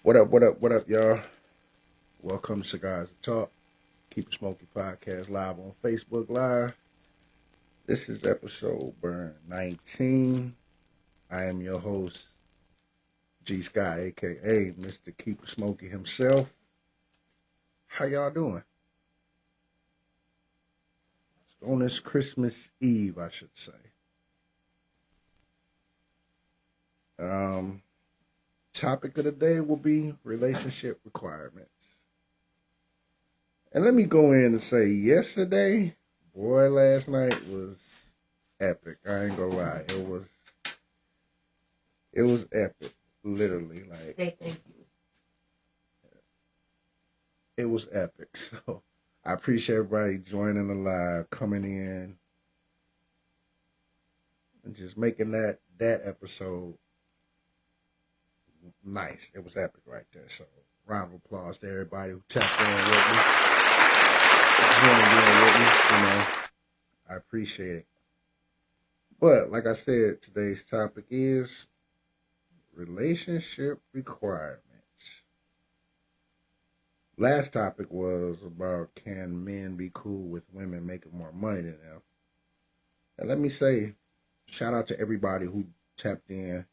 What up, y'all? Welcome to Cigars and Talk. Keep It Smokey podcast live on Facebook Live. This is episode burn 19. I am your host, G.Scott, aka Mr. Keep It Smokey himself. How y'all doing? On this Christmas Eve, I should say. Topic of the day will be relationship requirements. And let me go in and say, yesterday, boy, last night was epic. I ain't gonna lie, it was epic, literally. Like, say thank you. It was epic. So I appreciate everybody joining the live, coming in, and just making that episode nice. It was epic right there. So round of applause to everybody who tapped in with me, joined in with me. I appreciate it. But like I said, today's topic is relationship requirements. Last topic was about, can men be cool with women making more money than them? And let me say, shout out to everybody who tapped in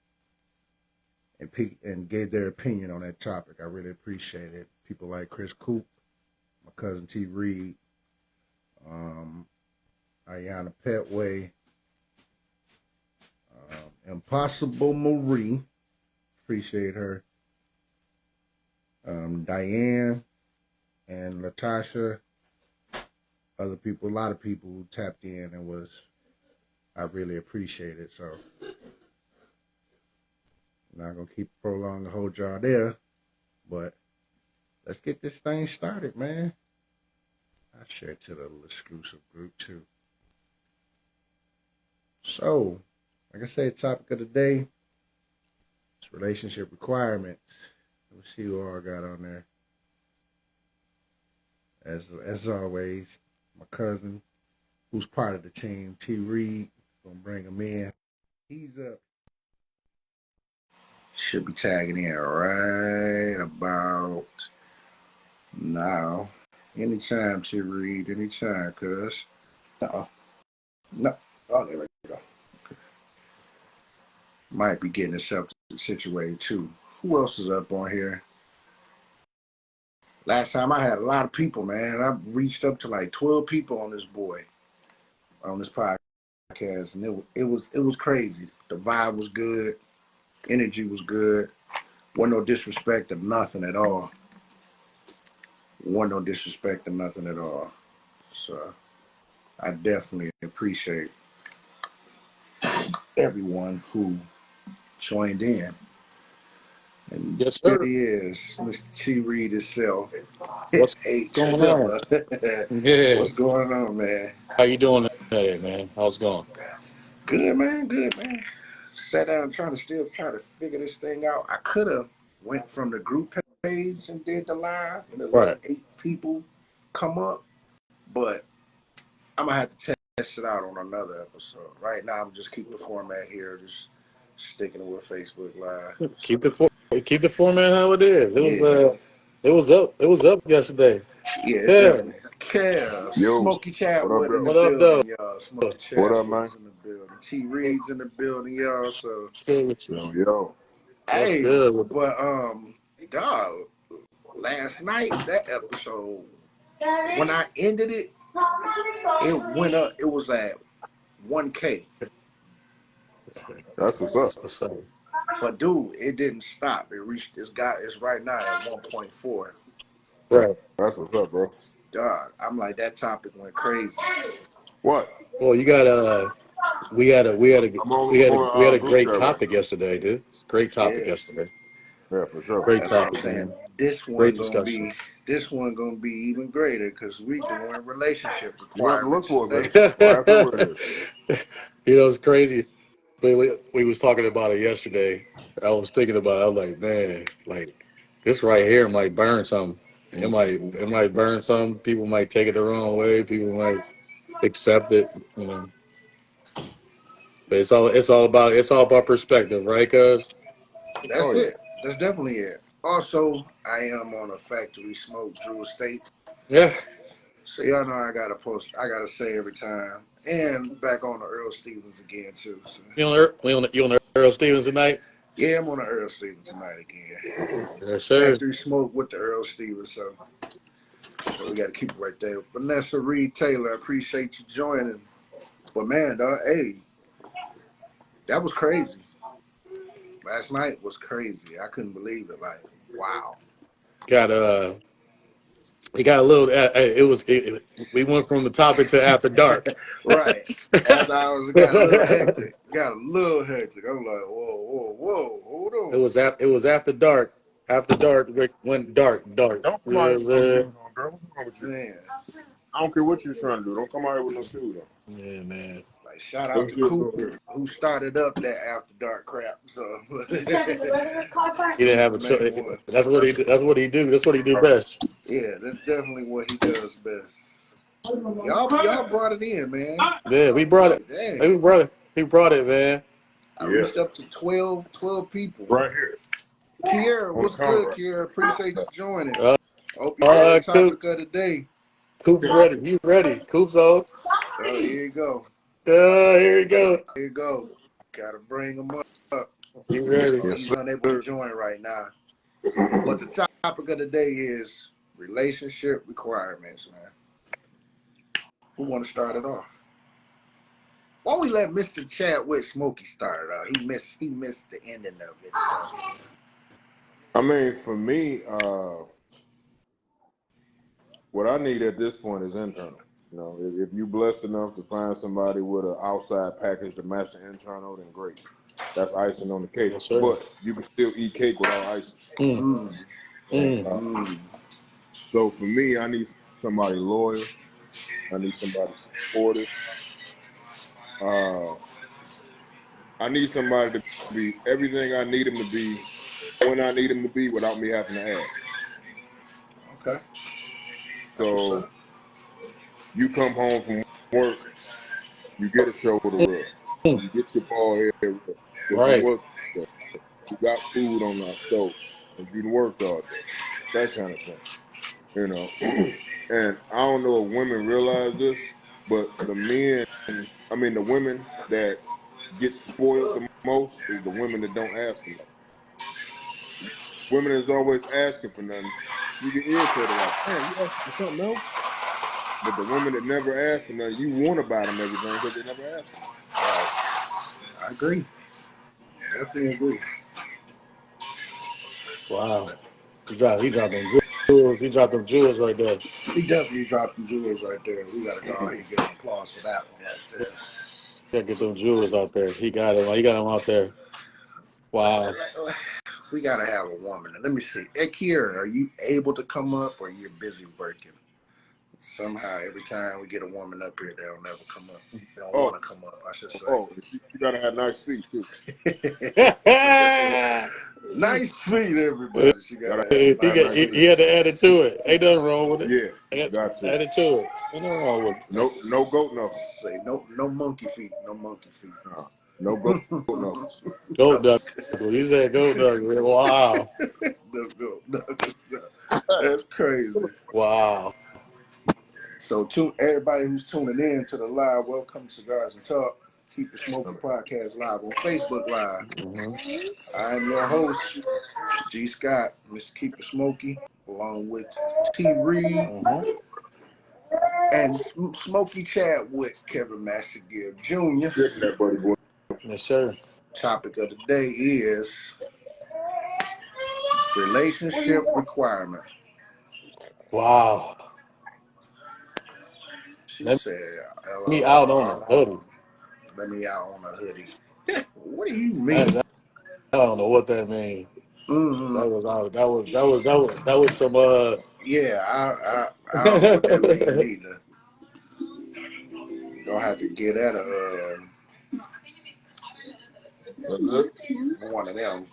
and gave their opinion on that topic. I really appreciate it. People like Chris Coop, my cousin T. Reed, Ayana Petway, Impossible Marie, appreciate her, Diane and Latasha, other people, a lot of people who tapped in and I really appreciate it. So I'm not gonna keep prolonging the whole jar there, but let's get this thing started, man. I share it to the little exclusive group too. So, like I said, topic of the day is relationship requirements. Let me see who all got on there. As always, my cousin, who's part of the team, T. Reed, gonna bring him in. He's up. Should be tagging in right about now. Anytime, T. Reed, anytime, cuz. No. Oh, there we go. Okay. Might be getting himself situated too. Who else is up on here? Last time I had a lot of people, man. I reached up to like 12 people on this podcast, and it was crazy. The vibe was good, energy was good. Wasn't no disrespect of nothing at all. So I definitely appreciate everyone who joined in. And yes, there sir. he is, Mr. T. Reed himself. What's H. going Filler. on? Yeah. What's going on, man? How you doing today, man? How's it going? Good, man. Sat down trying to figure this thing out. I could have went from the group page and did the live and let Right. 8 people come up, but I'm gonna have to test it out on another episode. Right now, I'm just keeping the format here, just sticking with Facebook Live. Keep the format how it is. It was up yesterday. Yeah, Yeah. definitely. Kev, Yo, Smokey Chatwood in the What up, though? building, y'all. Smokey what up, man? Chatwood's in the building. T. Reed's in the building, y'all. So, Stay with you. Yo. What's hey, good? but dog, last night that episode, when I ended it, it went up. It was at 1K. That's what's up. What's up? But dude, it didn't stop. It reached it's right now at 1.4. Right. That's what's up, bro. Dog, I'm like, that topic went crazy. What? Well, you got we had a group great chat right topic yesterday, dude. Great topic yesterday. now. Yeah, for sure. Great That's what I'm topic, saying. man. This Great one discussion. gonna be even greater because we doing relationship You have to look requirements for today. it, man. Well, that's what it is. You know, it's crazy. We was talking about it yesterday. I was thinking about it. I was like, man, like this right here might burn something. It might burn some. People might take it the wrong way. People might accept it. You know, but it's all about perspective, right? Cause That's Oh, yeah. it. That's definitely it. Also, I am on a factory smoke Drew Estate. Yeah. So y'all know I gotta post. I gotta say every time. And back on the Earl Stevens again too. So. You on the Earl Stevens tonight? Yeah, I'm on the Earl Stevens tonight again. Yes, sir. Factory smoke with the Earl Stevens. So we gotta keep it right there. Vanessa Reed Taylor, I appreciate you joining. But man, dog, hey, that was crazy. Last night was crazy. I couldn't believe it. Like, wow. Got it got a little. We went from the topic to after dark. Right. After I was got a little hectic. Got a little hectic. I'm like, whoa, hold on. It was after dark. After dark, went dark. Don't come You know out what here I'm with no saying? shoes on, girl. What's wrong with you? Man. I don't care what you're trying to do. Don't come out here with no shoes on. Yeah, man. Like shout out to Cooper who started up that after dark crap. So He didn't have a choice. One. That's what he do. That's what he do. That's what he do best. Yeah, that's definitely what he does best. Y'all brought it in, man. Yeah, we brought it. Dang. He brought it, man. I reached up to 12 people. Right here. Kiera, what's good, Kiera? Appreciate you joining. Hope you got the topic of the day. Coop's ready. You ready? Coop's on. Oh, here you go. Here you go. Here you go. Gotta bring him up. You ready? He's unable to join right now. But the topic of the day is relationship requirements, man. Who want to start it off? Why don't we let Mr. Chadwick Smokey start it out? He missed the ending of it. So. I mean, for me, what I need at this point is internal. You know, if you're blessed enough to find somebody with an outside package to match the internal, then great. That's icing on the cake. Yes, sir. But you can still eat cake without icing. So for me, I need somebody loyal. I need somebody supportive. I need somebody to be everything I need him to be when I need him to be without me having to ask. Okay. So you come home from work, you get a shoulder rub, you get your ball hair rubbed, Right. you got food on our stove, and you worked all day, that kind of thing, you know. And I don't know if women realize this, but the women that get spoiled the most is the women that don't ask for nothing. Women is always asking for nothing. You get irritated like, man, you asking for something else? But the women that never ask for nothing, you want to buy them everything because they never ask for nothing. I agree. Definitely agree. Wow. He dropped them jewels. He dropped them jewels right there. He definitely dropped the jewels right there. We got to go ahead and give him applause for that one right there. Gotta get them jewels out there. He got them. He got them out there. Wow. We got to have a woman. Let me see. Hey, Kiera, are you able to come up or you're busy working? Somehow, every time we get a woman up here, they'll never come up. They don't want to come up, I should say. Oh, she got to have nice feet, too. Nice feet, everybody. She got to have nice feet. He had to add it to it. Ain't nothing wrong with it. Yeah, got to. Add it to it. Ain't nothing wrong with it. No goat knuckles. Say no monkey feet. No monkey feet. No goat knuckles. Goat knuckles. You said goat knuckles. Wow. No goat knuckles. That's crazy. Wow. So to everybody who's tuning in to the live, welcome to Cigars and Talk. Keep the Smoking Podcast live on Facebook Live. I'm your host, G.Scott, Mr. Keep It Smokey, along with T. Reed and Smokey Chadwick, Kevin Massingille Jr. Yes, sir. Topic of the day is relationship requirement. Wow. She said, "Let me out on a hoodie." Let me out on a hoodie. What do you mean? I don't know what that means. That was some Yeah, I don't know what that means either. You're gonna have to get at one of them.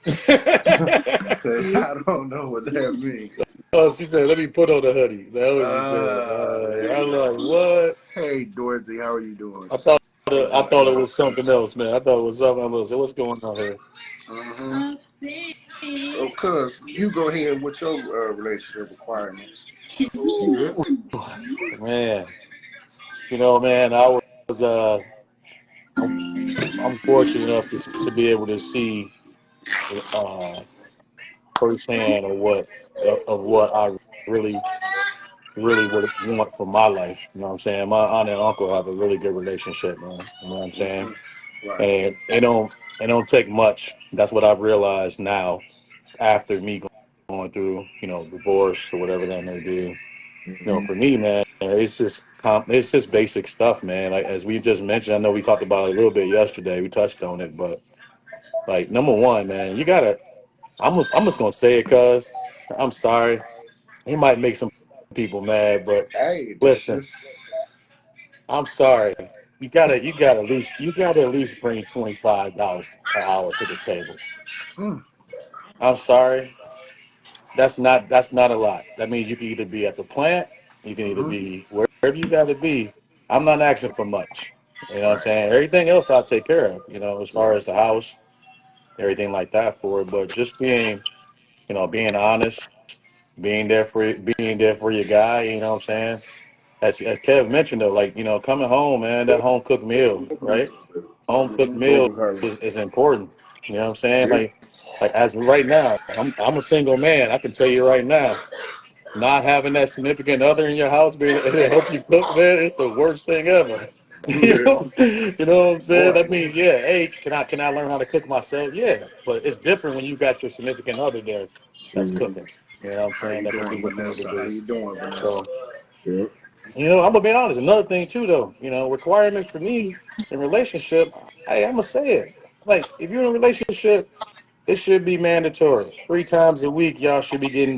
Because I don't know what that means. Oh, she said, "Let me put on the hoodie." That was she said. I was like, "What?" Hey, Dorothy, how are you doing? I thought it was something else, man. I thought it was something else. What's going on here? So, cuz, you go ahead with your relationship requirements. You good? Man, man, I was I'm, I'm fortunate enough to be able to see uh, firsthand of what I really would want for my life. You know what I'm saying? My aunt and uncle have a really good relationship, man. You know what I'm saying? Right. And it don't take much. That's what I've realized now after me going through, divorce or whatever that may be. For me, man, it's just basic stuff, man. Like as we just mentioned, I know we talked about it a little bit yesterday. We touched on it, but like number one, man, you gotta. I'm just gonna say it, cause I'm sorry. It might make some people mad, but Hey, this listen, is. I'm sorry. You gotta at least bring $25 an hour to the table. Mm, I'm sorry. That's not a lot. That means you can either be at the plant, you can either mm-hmm. be wherever you gotta be. I'm not asking for much. You know what I'm Right. saying? Everything else I'll take care of, as far Yeah. as the house, everything like that for it. But just being honest, being there for your guy, you know what I'm saying? As Kev mentioned though, like, coming home, man, that home cooked meal, right? Home cooked Mm-hmm. meal Over her. is important. You know what I'm saying? Yeah. Like as of right now, I'm a single man. I can tell you right now, not having that significant other in your house being able to help you cook, man, it's the worst thing ever. Yeah. You know what I'm saying? Boy. That means, yeah, hey, can I learn how to cook myself? Yeah, but it's different when you got your significant other there that's Mm-hmm. cooking. You know what I'm How saying? you That can do doing, what you need to Vanessa? How do. you doing, Vanessa? So, Yeah. I'm gonna be honest. Another thing too, though, requirements for me in relationship. Hey, I'm gonna say it. Like, if you're in a relationship, it should be mandatory. 3 times a week, y'all should be getting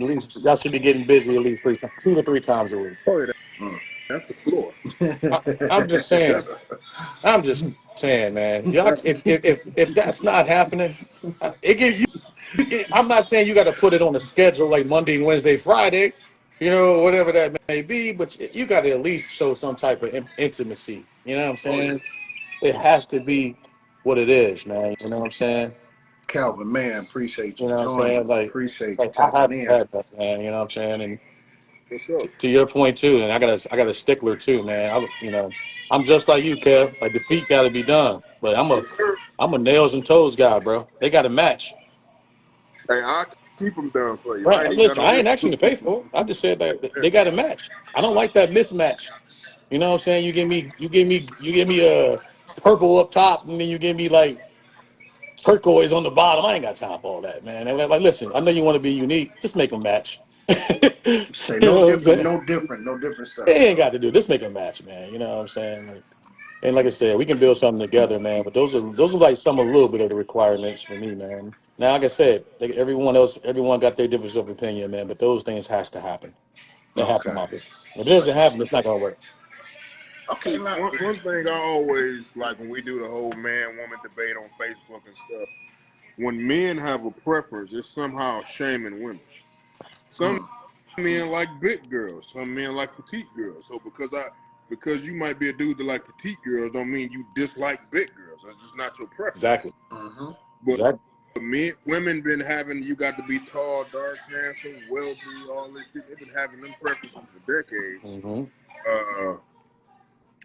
busy at least 3 times, 2 to 3 times a week. Oh yeah, Mm. that's the floor. I'm just saying. I'm just saying, man. Y'all, That's if that's not happening, it gives you. I'm not saying you got to put it on a schedule like Monday, Wednesday, Friday, whatever that may be. But you got to at least show some type of intimacy. You know what I'm Oh yeah. saying? It has to be what it is, man. You know what I'm saying? Calvin, man, appreciate You you know what I'm saying? joining. Like, Appreciate you like I tapping have in. had that, man. You know what I'm saying? And for sure. to your point too, and I got a stickler too, man. I'm just like you, Kev. Like the feet got to be done, but Yes, sir. I'm a nails and toes guy, bro. They got to match. Hey, I'll keep them done for you. I Right? ain't even got Listen, no I ain't issue. asking you to pay for it. I just said that Yeah. they got to match. I don't like that mismatch. You know what I'm saying? You give me purple up top, and then you give me like turquoise on the bottom. I ain't got time for all that, man. And like, listen, I know you want to be unique. Just make them match. You Say know no what I'm different, saying? no different, no different They stuff. ain't So got to do. Just make a match, man. You know what I'm saying? And like I said, we can build something together, man. But those are like some a little bit of the requirements for me, man. Now, like I said, everyone got their difference of opinion, man. But those things has to happen. They have to okay. happen. If it doesn't happen, it's not gonna work. Okay, See, now one thing I always like when we do the whole man woman debate on Facebook and stuff, when men have a preference, it's somehow shaming women. Some mm, men like big girls, some men like petite girls. So because you might be a dude that like petite girls, don't mean you dislike big girls. That's just not your preference. Exactly. mm-hmm. But Exactly. men, women been having you got to be tall, dark, handsome, wealthy, all this shit. They've been having them preferences for decades. Hmm. Uh,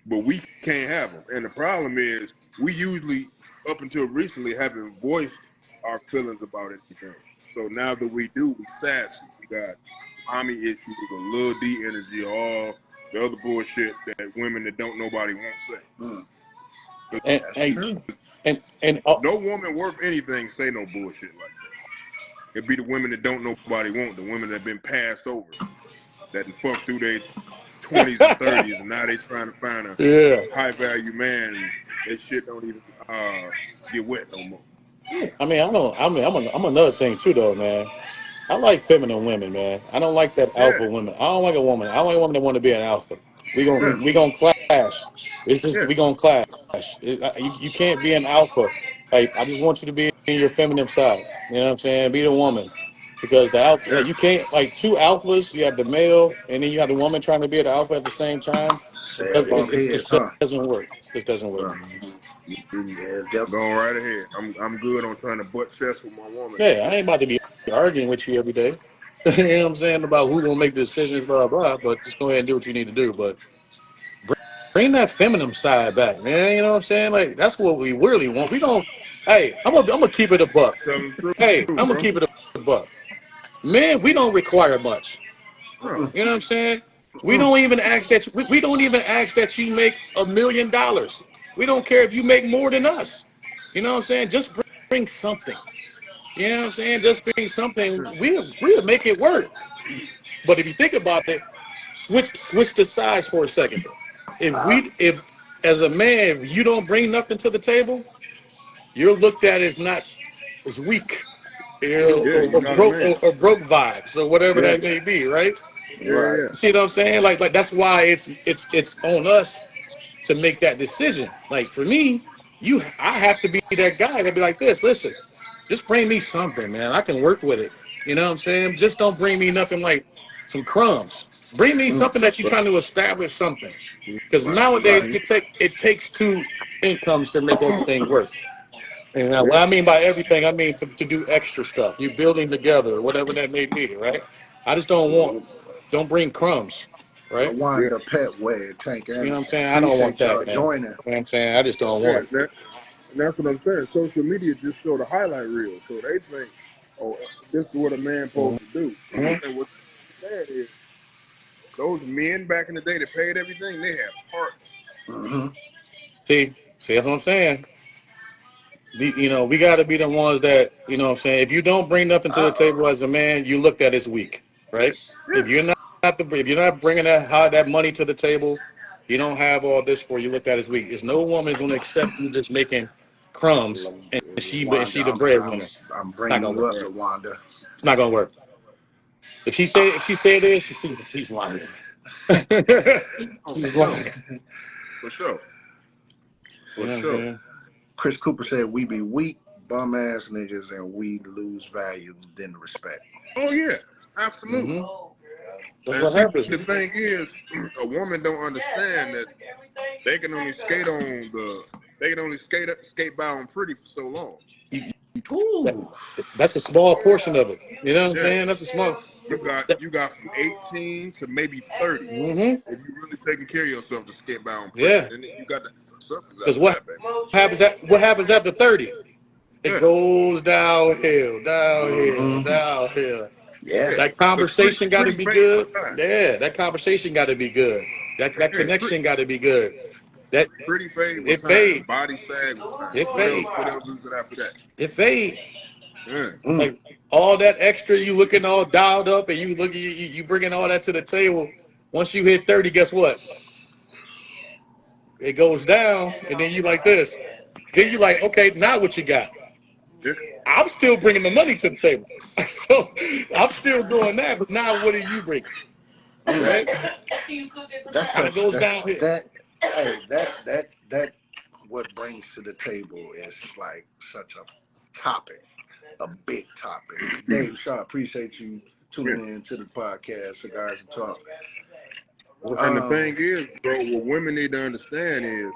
but we can't have them. And the problem is, we usually, up until recently, haven't voiced our feelings about anything. So now that we do, we sassy. We got mommy issues, a little D energy, all the other bullshit that women that don't nobody won't say. Mm, 'Cause And that's and true. and no woman worth anything say no bullshit like that. It be the women that don't nobody want, the women that been passed over, that fuck through their 20s and 30s, and now they trying to find a yeah. high value man. That shit don't even get wet no more. I mean, I don't. I mean, I'm another thing too, though, man. I like feminine women, man. I don't like that Yeah, alpha woman. I don't like a woman. I don't like a woman that want to be an alpha. We Yeah, gon' we gonna clash. It's just yeah, we gonna clash. You can't be an alpha. Like I just want you to be in your feminine side. You know what I'm saying? Be the woman, because the alpha, yeah. like you can't like two alphas. You have the male, and then you have the woman trying to be the alpha at the same time. say it above It head, just huh? doesn't work. It just doesn't work, Yeah. man. Go right ahead. I'm good on trying to butt chest with my woman. Yeah, I ain't about to be arguing with you every day. You know what I'm saying about who's gonna make the decisions, blah blah. But just go ahead and do what you need to do. But bring that feminine side back, man. You know what I'm saying? Like that's what we really want. We don't. Hey, I'm gonna keep it a buck. Tell the Hey, truth, I'm gonna bro. keep it a buck. Man, we don't require much. No. You know what I'm saying? We don't even ask that. We don't even ask that you make $1 million. We don't care if you make more than us. You know what I'm saying? Just bring something. You know what I'm saying? Just bring something. We'll make it work. But if you think about it, switch the sides for a second. If as a man, if you don't bring nothing to the table, you're looked at as not as weak, you know, Yeah, you're not a man. or broke vibes or whatever Yeah. that may be, right? Yeah, Right. yeah. See what I'm saying? Like that's why it's on us to make that decision. Like for me, I have to be that guy that be like this. Listen, just bring me something, man. I can work with it. You know what I'm saying? Just don't bring me nothing like some crumbs. Bring me something that you're Right. trying to establish something. Because nowadays Right. it takes two incomes to make everything work. And what I mean by everything, I mean to do extra stuff. You building together, whatever that may be, right? I just don't bring crumbs, right? Yeah. LaWanda Petway, Tank You know what I'm Anderson. saying? I don't want Appreciate y'all that, man. You know joining. what I'm saying? I just don't Yeah. want And that's what I'm saying. Social media just show the highlight reel. So they think, oh, this is what a man it. supposed to do. Mhm. And what's sad is those men back in the day that paid everything, they had partners. Mm-hmm. See, that's what I'm saying. We got to be the ones that, you know what I'm saying? If you don't bring nothing to the table as a man, you looked at as weak, right? If Yeah. you're if you're not bringing that money to the table, you don't have all this for you looked at as weak. There's no woman's going to accept you just making crumbs and she LaWanda, the breadwinner. I'm It's not bringing gonna you work. up, Right. LaWanda. It's not gonna work. If she say this, she's lying. Oh, She's for sure. lying. For sure. You For know what I'm sure. saying? Chris Cooper said we be weak, bum ass niggas, and we lose value then respect. Oh yeah. Absolutely. Mm-hmm. That's And what see, happens. the thing is, a woman don't understand that they can only skate on the they can only skate by on pretty for so long. You, that, Ooh. that's a small portion of it. You know what I'm Yeah. saying? That's a small. That, You got from 18 to maybe 30 mm-hmm. if you really taking care of yourself to skate by on pretty. Yeah. Then you got the substance Because after that, baby. what happens after 30? It Yeah. goes downhill, downhill, Mm-hmm. downhill. Yeah. Yeah. That Because conversation got to pretty be fade over good. time. Yeah, that conversation got to be good. That Yeah. connection got to be good. That Pretty fade with it time. fade, Body sag with time. it What else? fade, What else is it after that? it fade. Yeah. Mm. Like all that extra, you looking all dialed up, and you bringing all that to the table. Once you hit 30, guess what? It goes down, and then you like this. Then you like, okay, now what you got? Yeah. I'm still bringing the money to the table, so I'm still doing that. But now, what are you bringing? Mm. Right? That's Kind of such goes down here. that hey that what brings to the table is like such a topic, a big topic. Dave Shaw, appreciate you Yeah. tuning in to the podcast, Cigars and Talk. And the Um, thing is, bro, what women need to understand is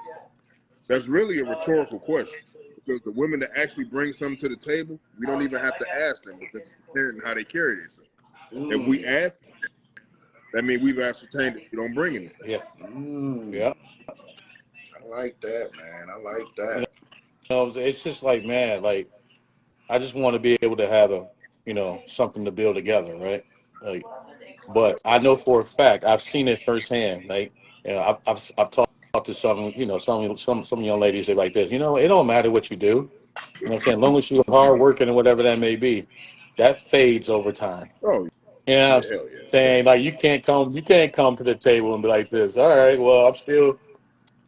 that's really a rhetorical question. Because the women that actually bring something to the table, we don't even have to ask them because it's apparent in how they carry themselves. If we mm, ask, that means we've ascertained that you don't bring anything. Yeah, mm, yeah. I like that, man. I like You that. know, it's just like, man, like I just want to be able to have something to build together, right? Like, but I know for a fact I've seen it firsthand. Like, I've talked to some young ladies say like this. It don't matter what you do. You know what I'm saying? As long as you're hard working and whatever that may be, that fades over time. Oh, You know yeah, what I'm hell yeah. saying? Like you can't come to the table and be like this. All right, well, I'm still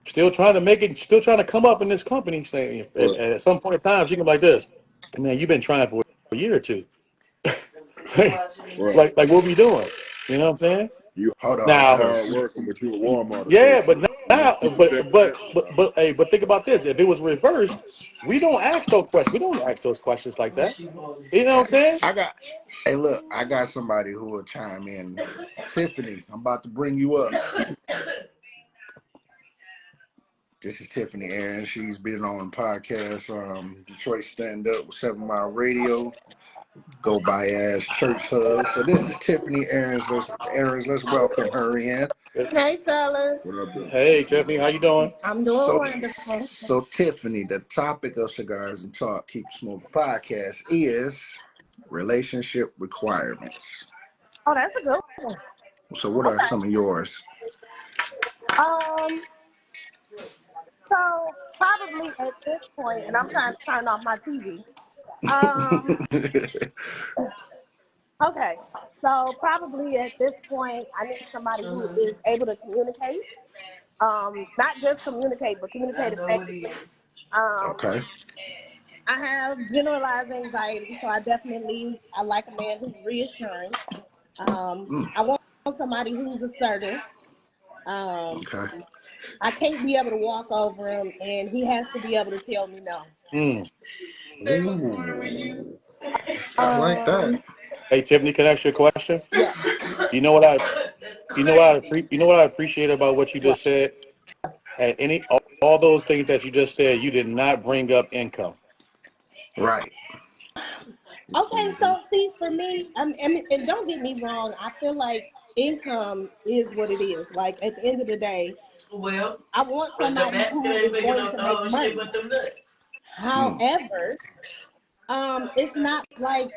trying to make it, still trying to come up in this company. Saying Right. at some point in time, she can be like this. Man, you've been trying for a year or two. Right. Like what we doing? You know what I'm saying? Hold on, You Now, hard cause working, but you a Walmart yeah, associate. but now, You but think about this. If it was reversed, we don't ask those questions. We don't ask those questions like that. You know what I'm saying? I got. Hey, look, I got somebody who will chime in. Tiffany, I'm about to bring you up. This is Tiffany Aaron. She's been on podcast, Detroit Stand Up with 7 Mile Radio. Go by as Church Hub. So this is Tiffany Aaron's. Let's welcome her in. Hey, fellas. What up, though? Hey, Tiffany, how you doing? I'm doing wonderful. So Tiffany, the topic of Cigars and Talk Keep Smoking podcast is relationship requirements. Oh, that's a good one. So what are some of yours? So probably at this point, and I'm trying to turn off my TV. Um, okay. So probably at this point, I need somebody who is able to communicate. Not just communicate, but communicate effectively. Okay. I have generalized anxiety, so I like a man who's reassuring. I want somebody who's assertive. Okay. I can't be able to walk over him, and he has to be able to tell me no. Ooh. I like that. Hey, Tiffany, can I ask you a question? Yeah. You know what I appreciate about what you just said? At all those things that you just said, you did not bring up income. Right. Okay, so see, for me, and don't get me wrong, I feel like income is what it is. Like at the end of the day, I want somebody who is going to make money. However, it's not like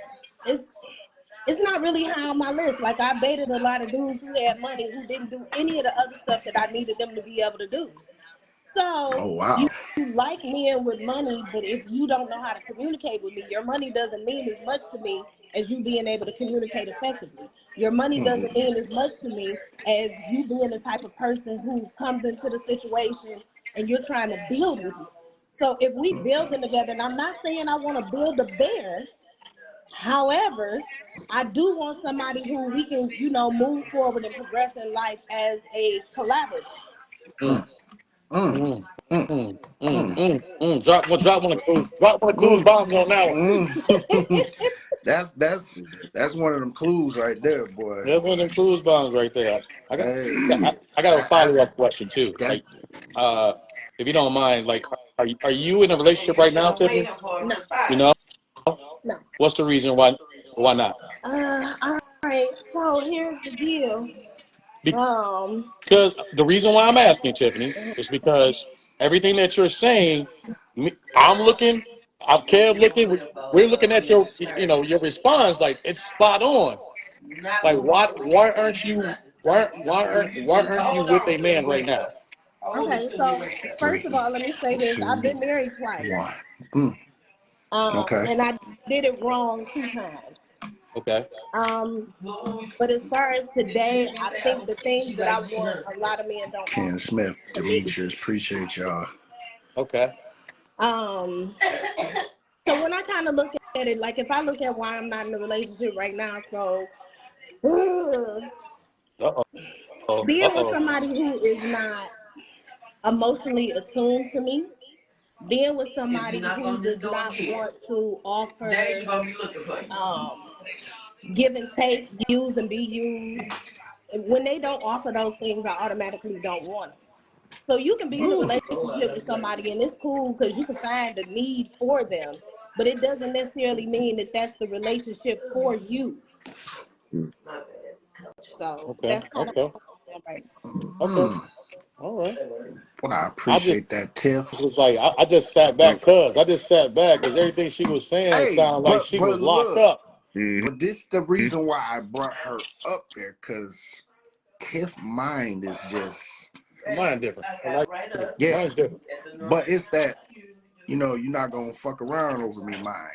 it's not really high on my list. Like I've dated a lot of dudes who had money who didn't do any of the other stuff that I needed them to be able to do. So Oh wow. you like men with money, but if you don't know how to communicate with me, your money doesn't mean as much to me as you being able to communicate effectively. Your money doesn't mean as much to me as you being the type of person who comes into the situation and you're trying to build with me. So if we building together, and I'm not saying I want to build a bear, however, I do want somebody who we can, move forward and progress in life as a collaborative. Mm. Mm, Mm. mm, mm, Mm. mm, mm. Drop one of clues Mm. bombs on that one. Mm. that's one of them clues right there, boy. There's one of them clues bombs right there. Hey, I got a that's follow up question too. that. Like, if you don't mind, like, are you in a relationship right now, Tiffany? No, You know, no. what's the reason why not? All right. So here's the deal. Um, Because the reason why I'm asking, Tiffany, is because everything that you're saying, I'm looking, I'm Kev looking, we're looking at your response like it's spot on. Like why aren't you with a man right now? okay. So first of Three, all, let me say this: I've 2, been married twice. 1. Okay. And I did it wrong 2 times. Okay. Um, but as far as today, I think the things that I want, a lot of men don't Ken offer Smith, to me. Demetrius, appreciate y'all. Okay. Um, so when I kind of look at it, like if I look at why I'm not in a relationship right now, so Uh oh. Uh being with oh. somebody who is not emotionally attuned to me, being with somebody who does not want to offer give and take, use and be used. When they don't offer those things, I automatically don't want them. So you can be in a relationship with somebody and it's cool because you can find a need for them, but it doesn't necessarily mean that that's the relationship for you. So Okay. that's kind of Okay. what I'm right Okay. All right. Well, I I just appreciate that, Tiff. was like, I just sat back because everything she was saying Hey, sounded like but she but was locked look, up. but this the reason why I brought her up there, because Tiff mind is just Mine different. I like it. yeah. Mine's different. But it's that you're not gonna fuck around over me, mind.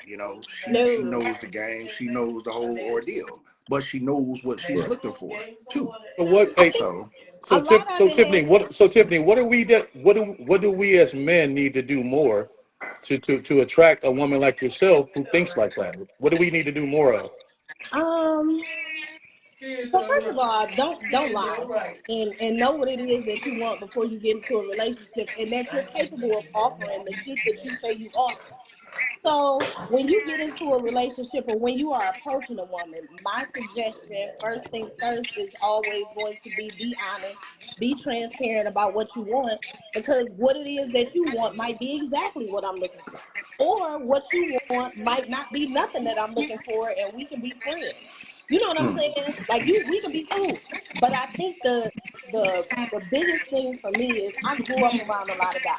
She now. knows the game, she knows the whole ordeal, but she knows what she's Right. looking for too. So what? I Hey, think So a lot of it Tiffany, is, what do we as men need to do more to attract a woman like yourself who thinks like that? What do we need to do more of? um, so first of all, don't lie and know what it is that you want before you get into a relationship and that you're capable of offering the shit that you say you offer. So when you get into a relationship or when you are approaching a woman, my suggestion, first things first, is always going to be honest, be transparent about what you want, because what it is that you want might be exactly what I'm looking for. Or what you want might not be nothing that I'm looking for, and we can be friends. You know what I'm Mm. saying? Like we can be cool. But I think the biggest thing for me is I grew up around a lot of guys.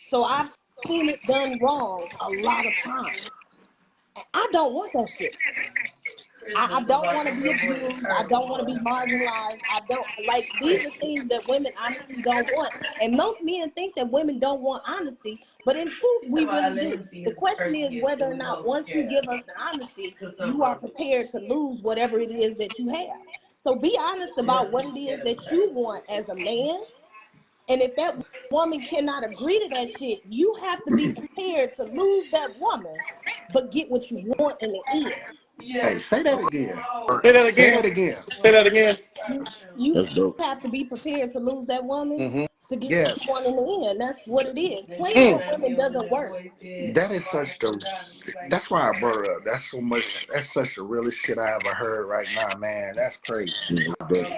So I've seen it done wrong a lot of times. And I don't want that shit. I don't want to be abused. I don't want to be marginalized. I don't like these are things that women honestly don't want. And most men think that women don't want honesty, but in truth, we really do. The question is whether or not once you give us the honesty, you are prepared to lose whatever it is that you have. So be honest about what it is that you want as a man, and if that woman cannot agree to that shit, you have to be prepared to lose that woman, but get what you want in the end. Hey, say that again. Say that Say again. that again. Say that again. You That's dope. have to be prepared to lose that woman Mm-hmm. to get what you want Yes. in the end. That's what it is. Playing Mm. with women doesn't work. That is such the. That's why I brought it up. That's so much. That's such the realest shit I ever heard right now, man. That's crazy. Yeah, that's dope.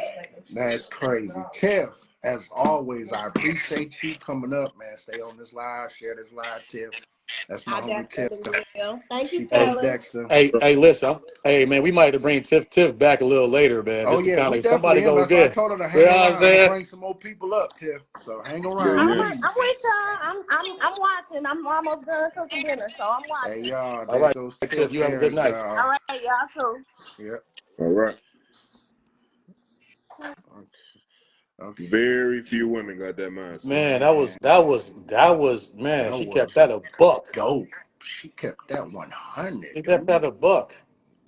That's crazy. Tiff, as always, I appreciate you coming up, man. Stay on this live, share this live, Tiff. That's my I homie Tiff. definitely will. Thank you, She Hey, from fellas. Dexter. hey, listen. Hey, man, we might have to bring Tiff back a little later, man, Oh just to yeah, kind we of somebody definitely am. go That's why I there. told her to You know hang what I'm around. I'm gonna saying? bring some more people up, Tiff. So hang Yeah, around, All yeah. right, I'm please. with y'all. I'm watching. I'm almost done cooking dinner, so I'm Hey watching. y'all, All there right, goes Tiff. Tiff. You have a good There's night. All y'all. right, y'all too. Yep. All right. Okay. Very few women got that mindset. Man, Man, man. that She kept was that a buck. dope. She kept that 100, She kept dude. that a buck.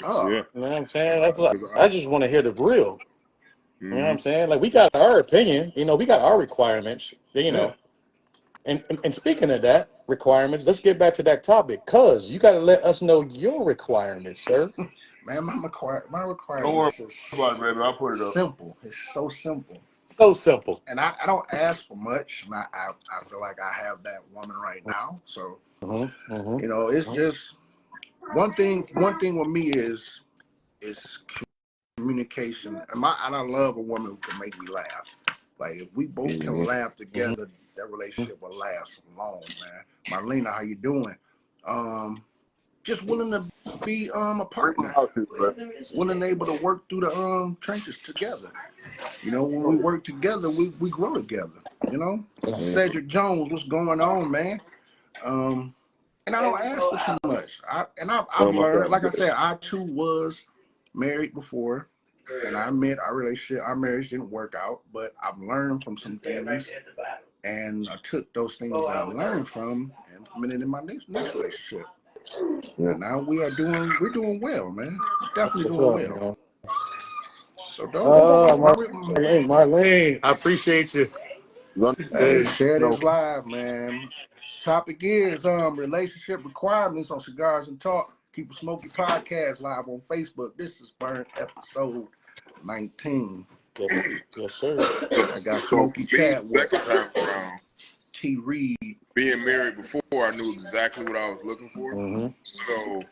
Oh, Yeah. You know what I'm saying? That's like Cause I just want to hear the real. You know what mm-hmm. I'm saying? Like we got our opinion. We got our requirements. yeah. And speaking of that requirements, let's get back to that topic. Cause you got to let us know your requirements, sir. Man, my Don't worry requirements is about it, baby. I'll put it up. simple. It's so simple. So simple. And I don't ask for much. I feel like I have that woman right now. So, Mm-hmm, it's mm-hmm, just one thing with me is communication. And I love a woman who can make me laugh. Like if we both can Mm-hmm. laugh mm-hmm. together, that relationship will last long, man. Marlena, how you doing? Just willing to be a Bring my partner, house here, baby. willing and able to work through the trenches together. When we work together, we grow together. Mm-hmm. Cedric Jones, what's going on, man? And I don't ask for too much. I've Oh, my learned, father, like I baby. said, I too was married before, and I admit our marriage didn't work out, but I've learned from some things, and I took those things that I learned from and implemented in my next relationship. Yeah. And now we're doing well, man. Definitely What's doing up, well. man? So those are Hey, Marlene, I appreciate you. Let Hey, Hey, share me know. this live, man. Topic is relationship requirements on Cigars and Talk. Keep a Smoky podcast live on Facebook. This is Burn episode 19. yes, sir. I got So for Smoky me, the Chadwick, second time around, T. Reed. being married before, I knew exactly what I was looking for. Mm-hmm, So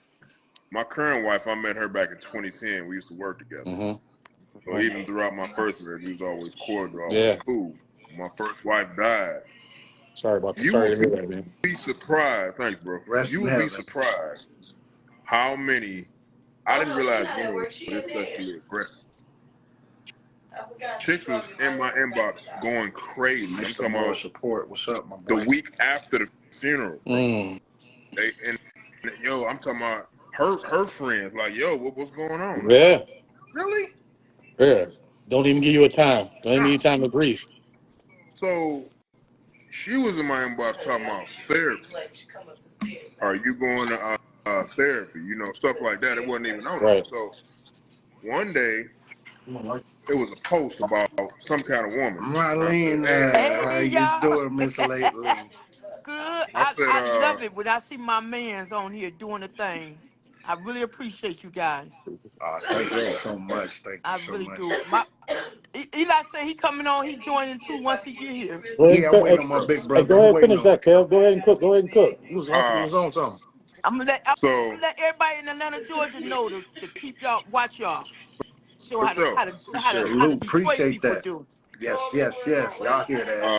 my current wife, I met her back in 2010. We used to work together. mm-hmm. So even throughout my first marriage, we was always cordial, always Yeah. cool. My first wife died. You Sorry would to hear that, man. be surprised. Thanks, bro. Rest You in would be heaven. surprised how many. I didn't realize women were this sexually aggressive. Chicks was in my inbox going crazy. I'm Mr. talking Moral about Support. What's up, my the boy? week after the funeral, bro. Mm. And yo, I'm talking about her friends. Like, yo, what's going on? I'm like, Yeah, really? yeah. Don't even give you a time. Don't even give Nah. you time to grieve. So she was in my inbox talking about therapy. Are you going to therapy? Stuff like that. It wasn't even on there. Right. So one day it was a post about some kind of woman. And I said, Marlene, hey, how Hey you y'all. doing, Miss Lately? Good. I I, said, I love it when I see my mans on here doing the thing. I really appreciate you guys. Oh, for thank you sure. so much. Thank you I so really much. do. Eli said he coming on. He joining too once he get here. Go ahead and Yeah, I'm cook. waiting Hey, on my big hey, brother. go I'm ahead and waiting finish on. that, Kev. Go ahead and cook. Go ahead and cook. He was on something. I'm So gonna let everybody in Atlanta, Georgia know to keep y'all, watch y'all, show for sure, how to appreciate how it. the Salute, Detroit appreciate people that. do. Yes, yes, yes. Y'all hear that? Uh,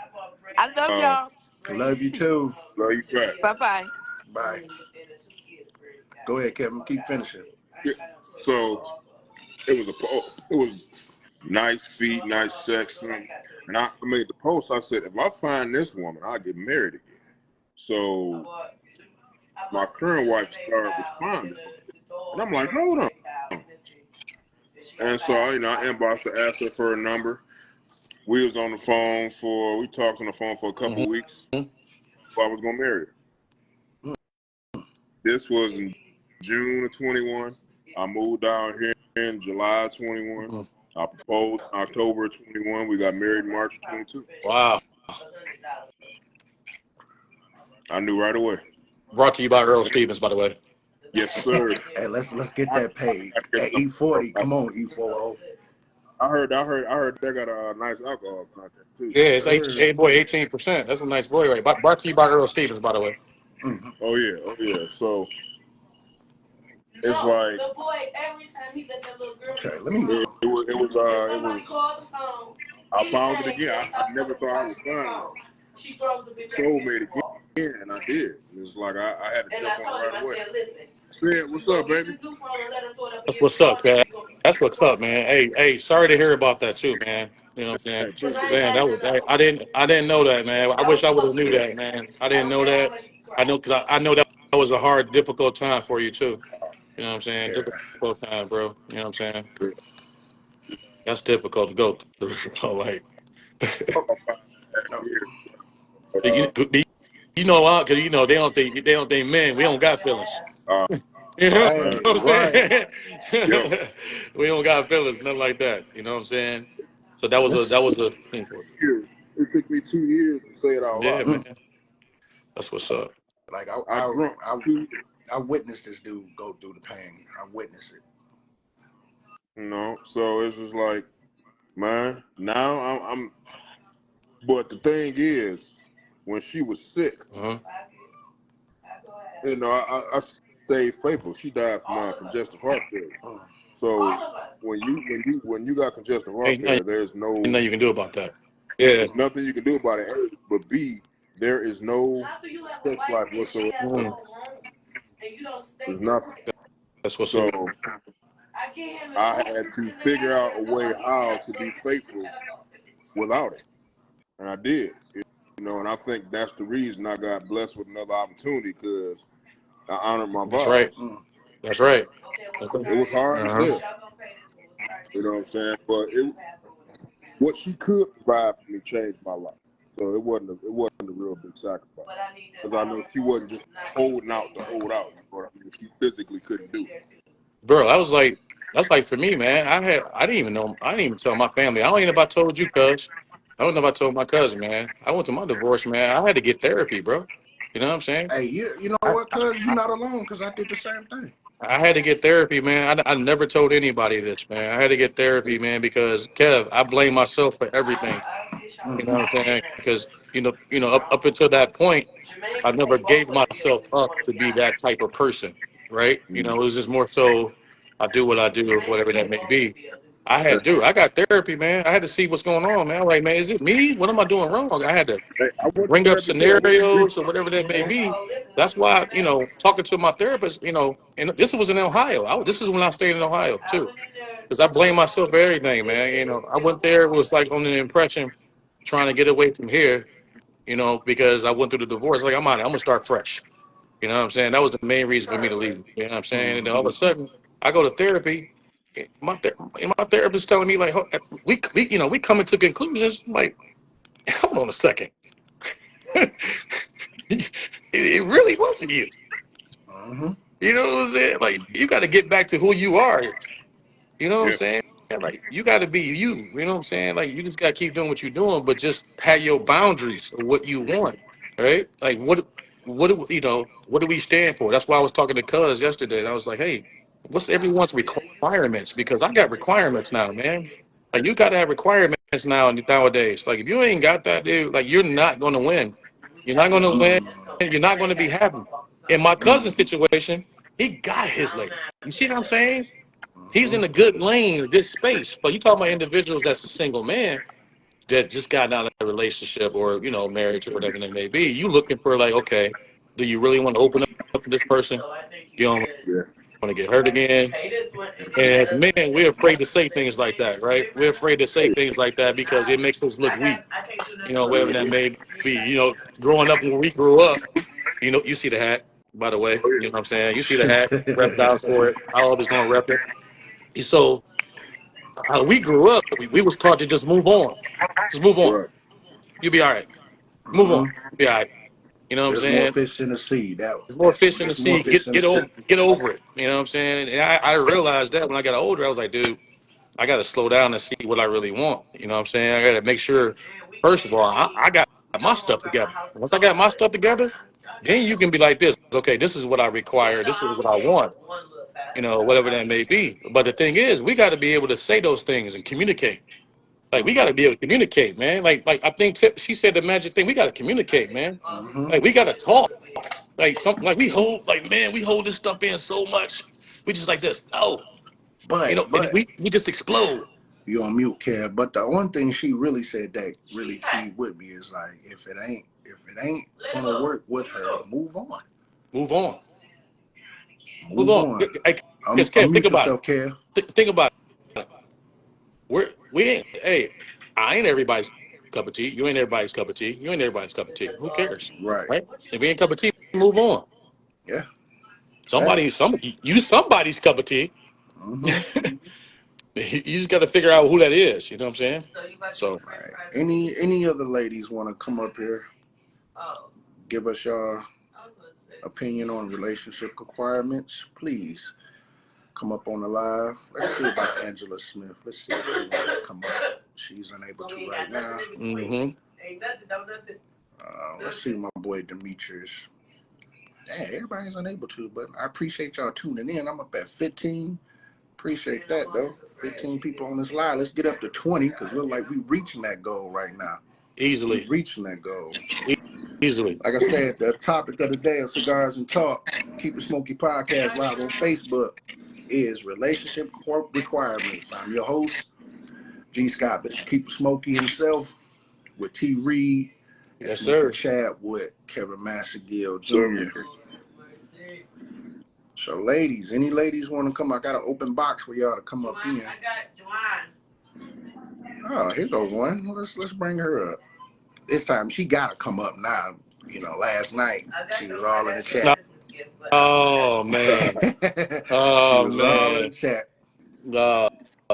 I love uh, y'all. Love you too. love you back. Bye bye. Bye. Go ahead, Kevin. Keep finishing. Yeah. So it was nice feet, nice sex, and I made the post. I said, if I find this woman, I'll get married again. So my current wife started responding, and I'm like, hold on. And so I inboxed to ask her for a number. We was on the phone we talked on the phone for a couple weeks. Mm-hmm. Before I was gonna marry her. This was in June of 21. I moved down here in July of 21. Mm-hmm. I proposed in October of 21. We got married in March of 22. Wow. I knew right away. Brought to you by Earl Stevens, by the way. Yes, sir. Hey, let's get I, that I paid gotta get at some. E40. Come on, E40. I heard they got a nice alcohol content too. Yeah, it's Sir. hey boy, 18%. That's a nice boy, right? Brought to you by Earl Stevens, by the way. Mm-hmm. Oh yeah, oh yeah. So it's like Okay, let me. it was. I found it again. I never thought I would find a soulmate again, and I did. It's like I had to jump on it right away. Said, "What's up, baby?" That's what's up, man. That's what's up, man. Hey, sorry to hear about that too, man. You know what I'm Hey, saying? appreciate it. Man, I didn't know that, man. I wish I would have knew that, man. I didn't know that. I know because I know that was a hard, difficult time for you too. You know what I'm saying? Yeah. Difficult time, bro. You know what I'm saying? That's difficult to go through. Like, About 5.5 No. years. you, But you know, because they don't think men. We don't got feelings. uh, You know oh Right, man, what I'm right. saying? yo, We don't got feelings, nothing like that. You know what I'm saying? So that was This. a thing for it. years. It took me 2 years to say it out Yeah, loud. Mm, man. That's what's up. like I drunk I 2 years. I witnessed this dude go through the pain. I witnessed it. So it's just like, man. Now I'm. But the thing is, when she was sick, Uh-huh. I stayed faithful. She died from congestive heart failure. Mm, So when you got congestive heart Ain't failure, nothing you can do about that. Yeah. there's nothing you can do about it. A, but B, there is no sex life whatsoever. Mm, There's nothing. that's what's So up. I had to figure out a way how to be faithful without it, and I did. And I think that's the reason I got blessed with another opportunity because I honored my That's right. vows. mm, That's right. That's right. It was hard as Uh-huh. hell, you know what I'm saying? But what she could provide for me changed my life. So it wasn't a real big sacrifice because I know she wasn't just holding out to hold out. You know what I mean? She physically couldn't do it. Bro, that's like for me, man. I didn't even tell my family. I don't even know if I told you, cuz. I don't know if I told my cousin, man. I went to my divorce, man. I had to get therapy, bro. You know what I'm saying? Hey, you know I, what, cuz? You're not alone because I did the same thing. I had to get therapy, man. I never told anybody this, man. I had to get therapy, man, because Kev, I blame myself for everything. You know Mm-hmm. what I'm saying? Because up until that point, I never gave myself up to be that type of person, right? It was just more so I do what I do, or whatever that may be. I got therapy, man. I had to see what's going on, man. I'm like, man, is it me? What am I doing wrong? I had to Hey, I went to bring up therapy too. I went to scenarios or whatever that may G.Scott. be. That's why, talking to my therapist, and this was in Ohio. This is when I stayed in Ohio too, because I blame myself for everything, man. I went there, it was like on the impression, trying to get away from here, because I went through the divorce. Like, I'm out. I'm gonna start fresh. You know what I'm saying? That was the main reason for me to leave. You know what I'm saying? And then all of a sudden, I go to therapy. My therapist telling me like, we coming to conclusions. I'm like, hold on a second. It really wasn't you. Mm-hmm. You know what I'm saying? Like, you got to get back to who you are. You know what I'm Yeah, saying? Like, you got to be you. You know what I'm saying? Like, you just got to keep doing what you're doing, but just have your boundaries of what you want, right? Like, what do we stand for? That's why I was talking to Cuz yesterday. And I was like, hey, what's everyone's requirements? Because I got requirements now, man. Like you got to have requirements nowadays. Like if you ain't got that, dude, like you're not going to win. You're not going to win. You're not going to be happy. In my cousin's situation, he got his lady. You see what I'm saying? He's in a good lane, a good space. But you talk about individuals that's a single man that just got out of a relationship or marriage or whatever it may be. You looking for like, okay, do you really want to open up to this person? You don't Yeah. want to get hurt again. And as men, we're afraid to say things like that, right? We're afraid to say things like that because it makes us look weak. Whatever that Mhm. may be. Growing up when we grew up, you see the hat, by the way. Oh You know what I'm saying? You see the hat, rep down for it. I always gonna rep it. So we grew up, we was taught to just move on. Just move yeah. on. Right. You'll be all right. Move on. Hmm. You'll be all right. You know what I'm There's more saying? fish in the sea. There's more fish in the There's more sea. fish Get in the get sea. over get over it. You know what I'm saying? And I realized that when I got older, I was like, dude, I got to slow down and see what I really want. You know what I'm saying? I got to make sure, first of all, I got my stuff together. Once I got my stuff together, then you can be like this. Okay, this is what I require. This is what I want. Whatever that may be. But the thing is, we got to be able to say those things and communicate. Like we got to be able to communicate, man. Like I think she said the magic thing. We got to communicate, man. Hmm. Like we got to talk. Like something like we hold this stuff in so much. We just like this. No, and But we just explode. you on mute, Kev. But the one thing she really said that really key with me is like, if it ain't gonna work with her, move on. Move on. Move Move on. on. Hey, Kev, think Unmute about it. yourself, Kev. Think about it. We ain't. Hey, I ain't everybody's cup of tea. You ain't everybody's cup of tea. You ain't everybody's cup of tea. Who cares, Right. right? If you ain't cup of tea, move on. Yeah. Somebody, Facts. you somebody's cup of tea. Hmm. You just got to figure out who that is. You know what I'm saying? So Right. Any other ladies want to come up here, give us your opinion on relationship requirements? Please come up on the live. Let's see about Angela Smith. Let's see if she wants to come up. She's unable to right now. mm-hmm. Let's see my boy Demetrius. Dang, everybody's unable to, but I appreciate y'all tuning in. I'm up at 15. Appreciate that though. 15 people on this live. Let's get up to 20 because look like we reaching that goal right now. We Easily, reaching that goal. easily. Like I said, the topic of the day of Cigars and Talk, Keep It Smoky Podcast live on Facebook is relationship requirements. I'm your host, G.Scott, Mr. Keep It Smoky himself, with T. Reed and Yes, Smoky sir. Chadwood, Kevin Massingille Certainly. Jr. So, ladies, any ladies want to come? I got an open box for y'all to come up in. Oh, here go one. Let's bring her up. This time she gotta come up now. Last night she was all in the chat. Oh man. She Oh was all in the man. chat. No,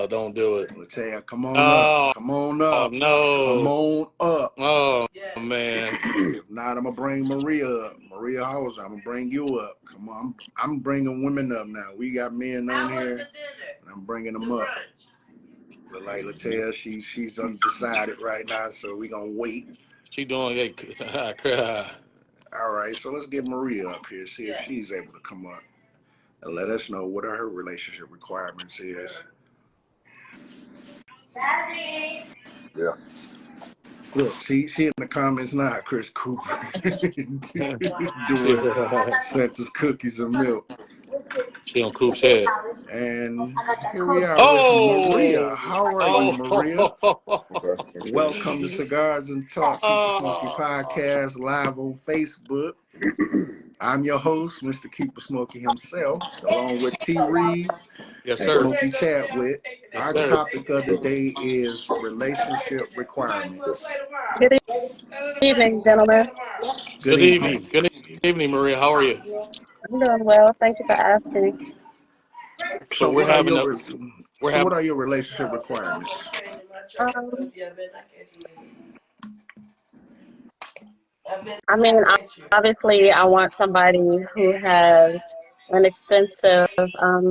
don't do it. Latea, come on up. Oh, Come on up. Come no. on up. Oh man. If not, I'm gonna bring Maria up. Maria Hauser, I'm gonna bring you up. Come on, I'm bringing women up now. We got men on here, and I'm bringing them up. But like Latea, she's undecided right now, so we gonna wait. She doing it. All right, so let's get Maria up here, see if she's able to come up and let us know what her relationship requirements is. Yeah. Look, she in the comments now, Chris Cooper. Doing sent us cookies and milk. She on Coop's head. And here we are with Maria. Oh, How are you, Maria? oh, Okay. Okay. Welcome to Cigars and Talk, Keep It Smoky Podcast live on Facebook. I'm your host, Mr. Keep It Smoky himself, along with T. Reed yes, and sir. Smokey Chadwick. Yes, Our sir. topic of the day is relationship requirements. Good evening, gentlemen. Good Good evening. evening. Good evening, Maria. How are you? I'm doing well. Thank you for asking. So So what are your we're having relationship requirements? Um, I mean, obviously, I want somebody who has an extensive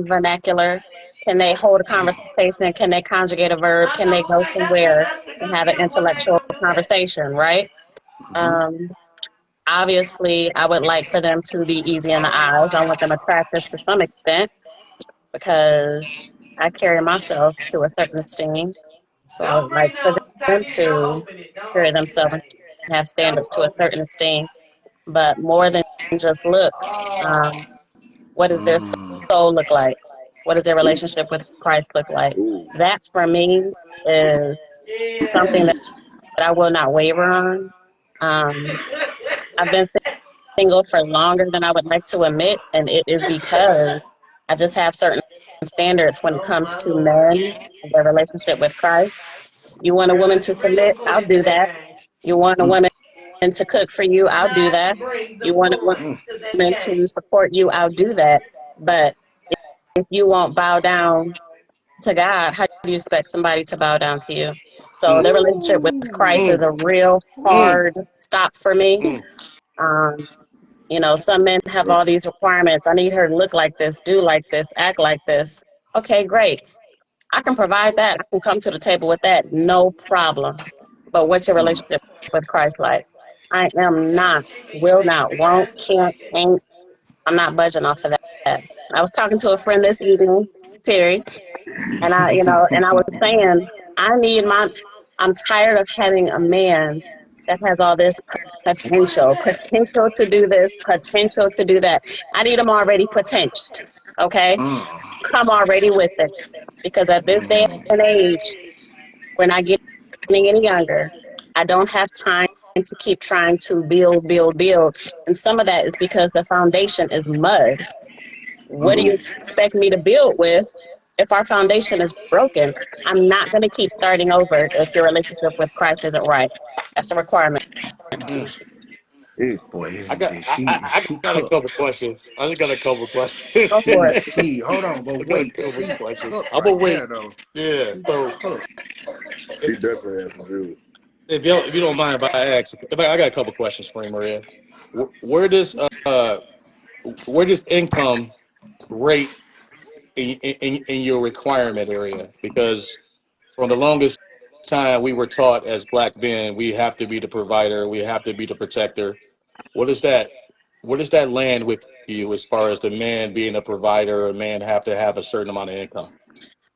vernacular. Can they hold a conversation? Can they conjugate a verb? Can they go somewhere and have an intellectual conversation, right? Mm-hmm. Um, Obviously, I would like for them to be easy in the eyes. I want them attractive to some extent because I carry myself to a certain esteem. So I would like for them to carry themselves and have standards to a certain extent, but more than just looks. What does their soul look like? What does their relationship with Christ look like? Ooh. That for me is something that I will not waver on. Um, I've been single for longer than I would like to admit, and it is because I just have certain standards when it comes to men and their relationship with Christ. You want a woman to submit? I'll do that. You want a woman to cook for you? I'll do that. You want a woman to support you? I'll do that. But if you won't bow down to God, how do you expect somebody to bow down to you? So the relationship with Christ is mm, a real mm, hard stop for me. mm. Um, some men have all That's these requirements. I need her to look like this, do like this, act like this. Okay, great. I can provide that. I can come to the table with that, no problem. But what's your relationship with Christ like? I am not, will not, won't, can't, ain't. I'm not budging off of that. I was talking to a friend this evening, Terry, and I was saying, I need my, I'm tired of having a man that has all this potential to do this, potential to do that. I need him already potential. Okay? Come already with it. Because at this day and age, we're not getting any younger. I don't have time to keep trying to build, build, build. And some of that is because the foundation is mud. What do you expect me to build with if our foundation is broken? I'm not going to keep starting over if your relationship with Christ isn't right. That's a requirement. it. Boy, I isn't got this I, I, I she got a couple cooked? questions. I just got a couple questions. Go for it. She hold on, but I got a wait, couple she questions. cooked I'm gonna right wait. there though. Yeah. She So cooked. She definitely has some juice. if you don't mind if I ask, I got a couple questions for you, Maria. Where does where does income rate in your requirement area? Because for the longest time we were taught as black men we have to be the provider, we have to be the protector. What is that? Where does that land with you as far as the man being a provider, a man have to have a certain amount of income?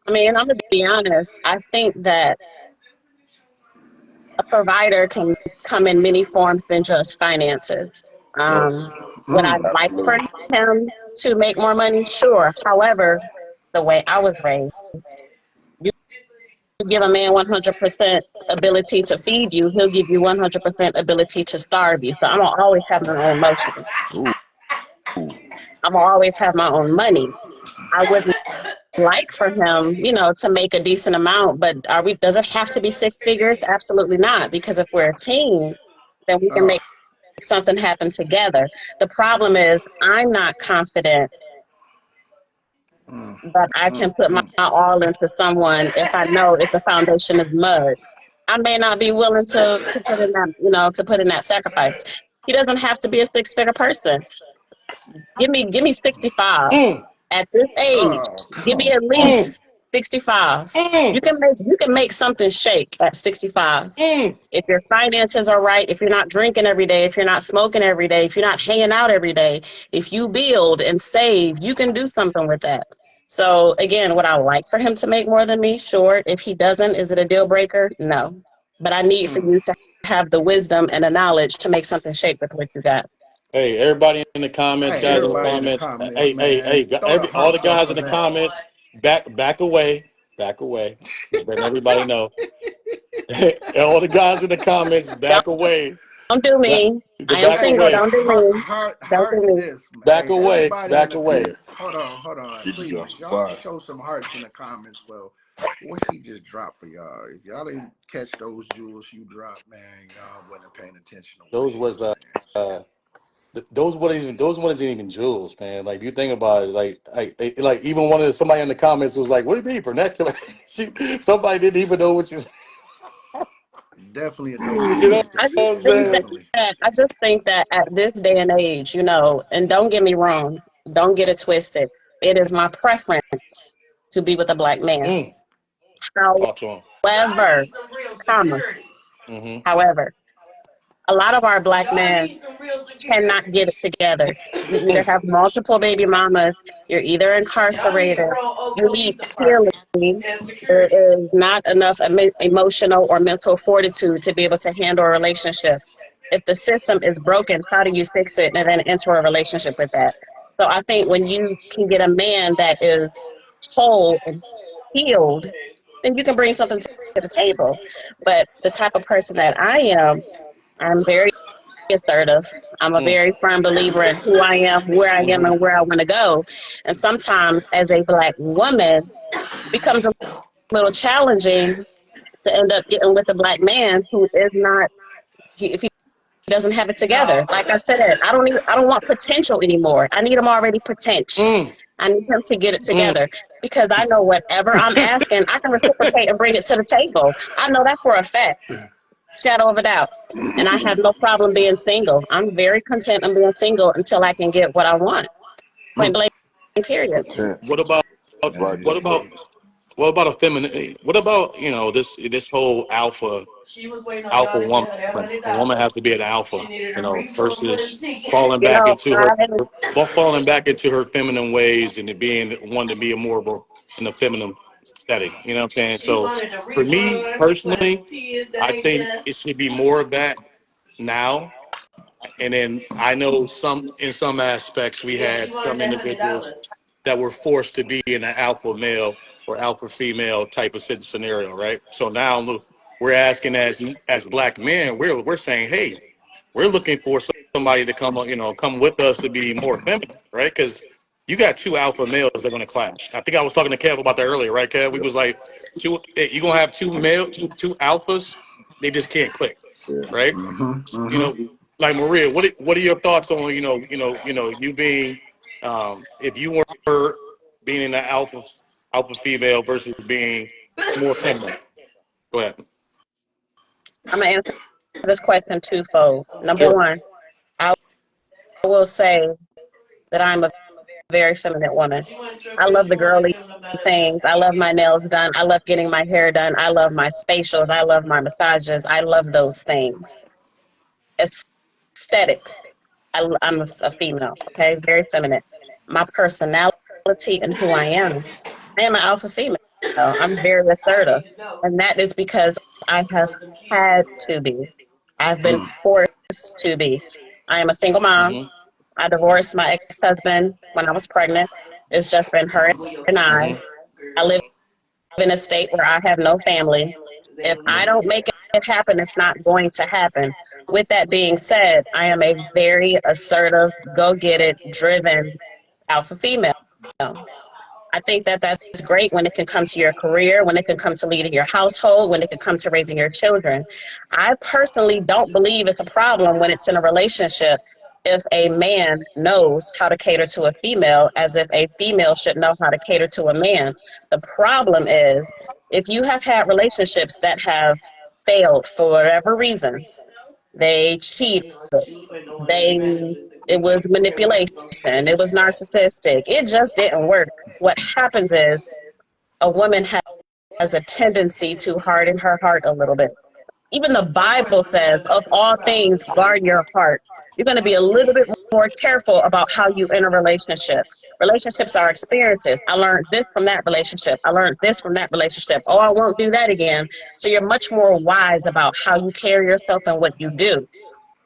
I mean, I'm going to be honest. I think that a provider can come in many forms than just finances. Yes, Um, would I like for absolutely. him to make more money? Sure. However, the way I was raised, you give a man 100% ability to feed you, he'll give you 100% ability to starve you. So I'm going to always have my own motion. Ooh. I'm going to always have my own money. I would like for him, to make a decent amount, but does it have to be six figures? Absolutely not. Because if we're a team, then we can Uh, make something happen together. The problem is I'm not confident that I can put my all into someone if I know if the foundation is mud. I may not be willing to put in that, to put in that sacrifice. He doesn't have to be a six-figure person. Give me 65. Mm, At this age, oh, give me come at on. mm, least 65. You mm, can make something shake at 65. mm. If your finances are right, if you're not drinking every day, if you're not smoking every day, if you're not hanging out every day, if you build and save, you can do something with that. So again, would I like for him to make more than me? Sure. If he doesn't, is it a deal breaker? No. But I need for you to have the wisdom and the knowledge to make something shake with what you got. Hey, everybody in the comments, Hey, guys in the everybody in the comments. comments, Hey, man, throw the all the hearts up guys for in the that. comments, back away, back away. Just letting everybody know. All the guys in the comments, back away, Don't do back, me. I am back Hey, single. away, Don't do heart, me. heart, Don't do heart. me. This, back hey, away, everybody in back the away. hold on, She just please, dropped some y'all fire. show some hearts in the comments for what she just dropped for y'all. If y'all didn't catch those jewels you dropped, man, y'all wasn't paying attention to what Those she was was saying. So, those wasn't even jewels, man. Like you think about it, like even one of somebody in the comments was like, "What do you mean vernacular?" Somebody didn't even know what she's. definitely a dope You know jewels, what I just I'm definitely, think saying? definitely. that at this day and age, and don't get me wrong, don't get it twisted. It is my preference to be with a black man. Mm, talk to him. However, comma, Hmm. however, A lot of our black men cannot get it together. You either have multiple baby mamas, you're either incarcerated, you need healing. There is not enough emotional or mental fortitude to be able to handle a relationship. If the system is broken, how do you fix it and then enter a relationship with that? So I think when you can get a man that is whole and healed, then you can bring something to the table. But the type of person that I am, I'm very assertive. I'm a Mm, very firm believer in who I am, where I am, mm-hmm. and where I want to go. And sometimes, as a black woman, it becomes a little challenging to end up getting with a black man who is not, if he doesn't have it together. Like I said, I don't want potential anymore. I need him already potential. Mm, I need him to get it mm. together because I know whatever I'm asking, I can reciprocate and bring it to the table. I know that for a fact, shadow of a doubt. And I have no problem being single. I'm very content in being single until I can get what I want. Point blank, period. Content. What about Right what there, about Coach. what about a feminine? What about this whole alpha woman? A woman has to be an alpha, versus falling You back know, into her, falling back into her feminine ways and it being one to be a more in the feminine setting. You know what I'm saying? So for me personally, I think it should be more of that now. And then I know in some aspects, we had some individuals that were forced to be in an alpha male or alpha female type of scenario, right? So now look, we're asking as black men, we're saying, hey, we're looking for somebody to come with us to be more feminine, right? Because you got two alpha males that are going to clash. I think I was talking to Kev about that earlier, right, Kev? We was like, you're going to have two alphas, they just can't click, Yeah. right? You know, like Maria, what are your thoughts on you being if you were being in the alpha female versus being more feminine? Go ahead. I'm going to answer this question twofold. Number Sure. one, I will say that I'm a very feminine woman. I love the girly things. I love my nails done. I love getting my hair done. I love my facials. I love my massages. I love those things. Aesthetics. I'm a female, okay? Very feminine. My personality and who I am an alpha female. I'm very assertive. And that is because I have had to be. I've been forced to be. I am a single mom. Mm-hmm. I divorced my ex-husband when I was pregnant. It's just been her and I. Mm-hmm. I live in a state where I have no family. If I don't make it happen, it's not going to happen. With that being said, I am a very assertive, go get it, driven alpha female. I think that that's great when it can come to your career, when it can come to leading your household, when it can come to raising your children. I personally don't believe it's a problem when it's in a relationship if a man knows how to cater to a female as if a female should know how to cater to a man. The problem is if you have had relationships that have failed for whatever reasons, they cheated, they it was manipulation, it was narcissistic, it just didn't work. What happens is a woman has a tendency to harden her heart a little bit. Even the Bible says, of all things, guard your heart. You're going to be a little bit more careful about how you enter a relationship. Relationships are experiences. I learned this from that relationship. I learned this from that relationship. Oh, I won't do that again. So you're much more wise about how you carry yourself and what you do.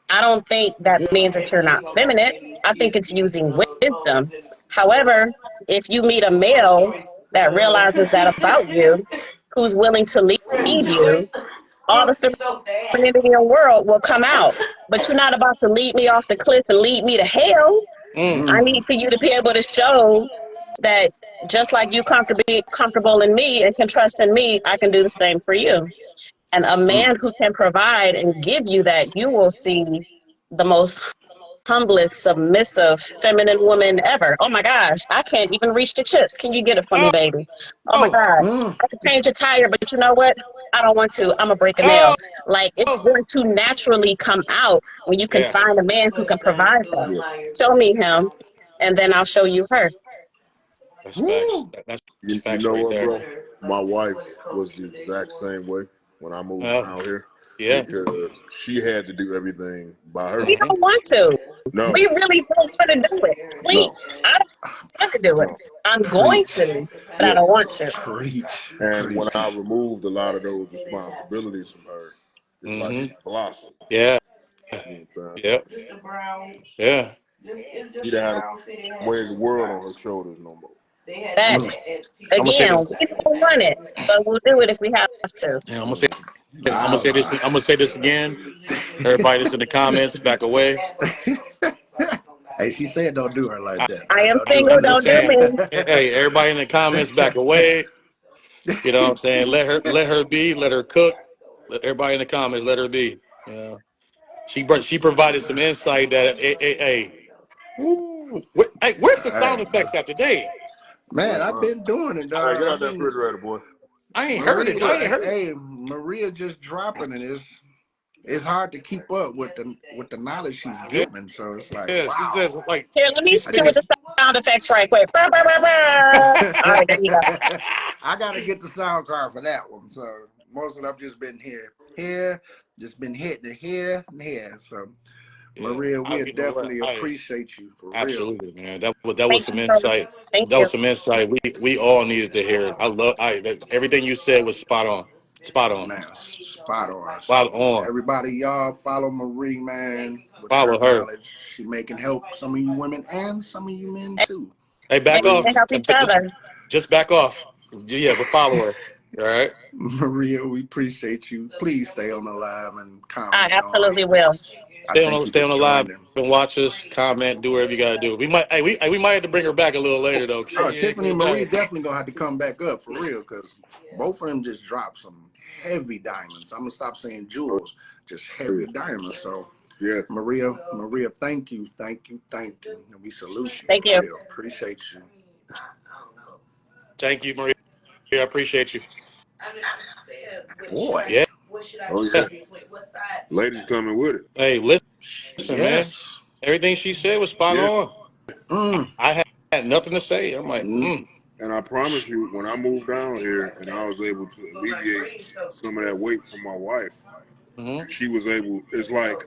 I don't think that means that you're not feminine. I think it's using wisdom. However, if you meet a male that realizes that about you, who's willing to lead you, all the femininity in the world will come out. But you're not about to lead me off the cliff and lead me to hell. Mm. I need for you to be able to show that just like you comfortable in me and can trust in me, I can do the same for you. And a man who can provide and give you that, you will see the most humblest, submissive, feminine woman ever. Oh my gosh, I can't even reach the chips. Can you get it for me, Oh, baby? Oh my oh, God, I can change a tire, but you know what? I don't want to. I'm gonna break a nail. oh, Like it's going to naturally come out when you can yeah. find a man who can provide that. Yeah. Show me him, and then I'll show you her. That's facts. That's You facts know right what, there. bro? My wife was the exact same way when I moved Uh, down here yeah. because she had to do everything by We herself. don't want to. No, We really don't want to do it. We, no, I don't want to do it. no. I'm going Preach, to, but I Yeah. don't want to. preach, And when I preach. removed a lot of those responsibilities from her, it's like Mm-hmm. she blossomed. Yeah. You know what I'm saying? Yeah. Yeah. She done had a weight of the world on her shoulders no more. Mm. Facts. I'm gonna say Again, this. we don't want it, but we'll do it if we have to. Yeah, Mm. I'm gonna say this. I'm gonna say this again. Everybody that's in the comments, back away. Hey, she said don't do her like I, that. I Now, am don't do her single, I'm like just don't do saying. me. Hey, everybody in the comments, back away. You know what I'm saying? Let her be. Let her cook. Let everybody in the comments, let her be. Yeah. She provided some insight that hey, where's the sound Hey, effects at today? man, I've Uh, been doing it, Hey, get dog. I out that mean, refrigerator, boy. I ain't heard it. I Maria, ain't heard it. hey, Maria just dropping it. It's hard to keep up with the knowledge she's Yeah, giving. So it's like, yeah. She wow. just like Here, let me she hit I you with said. the just sound effects right quick. Brr, brr, brr, brr. All right, there you go. I gotta get the sound card for that one. So most of them just been here, just been hitting it here and here. So Yeah, Maria, we you know what? definitely I appreciate you for real. absolutely, man. That was Thank some you so much. insight. Thank That you. was some insight. We all needed to hear it. Everything you said was spot on. Spot on. Man, spot on. Spot So on. everybody, y'all follow Marie, man, with her Follow her. knowledge. She making help some of you women and some of you men too. Hey, And back Maria, off. help each other. Just back off. Yeah, but follow her. All right. Maria, we appreciate you. Please stay on the live and I comment on. absolutely will. I think you Stay on could the join live them. and watch us. Comment. Do whatever you gotta do. We might have to bring her back a little later though. Oh, Tiffany and Marie Yeah. definitely gonna have to come back up for real, because both of them just dropped some heavy diamonds. I'm gonna stop saying Oh, jewels, just yeah. heavy diamonds. So Yes. Maria, thank you, and we salute you Thank for you. real. Appreciate you. Thank you, Maria. I appreciate you. Boy, Yeah. Oh, yeah. Ladies coming with it. Hey, listen, man. yes. Everything she said was spot Yeah. on. Mm, I had nothing to say. I'm like, mm, And I promise you, when I moved down here and I was able to alleviate some of that weight from my wife, mm-hmm. she was able, it's like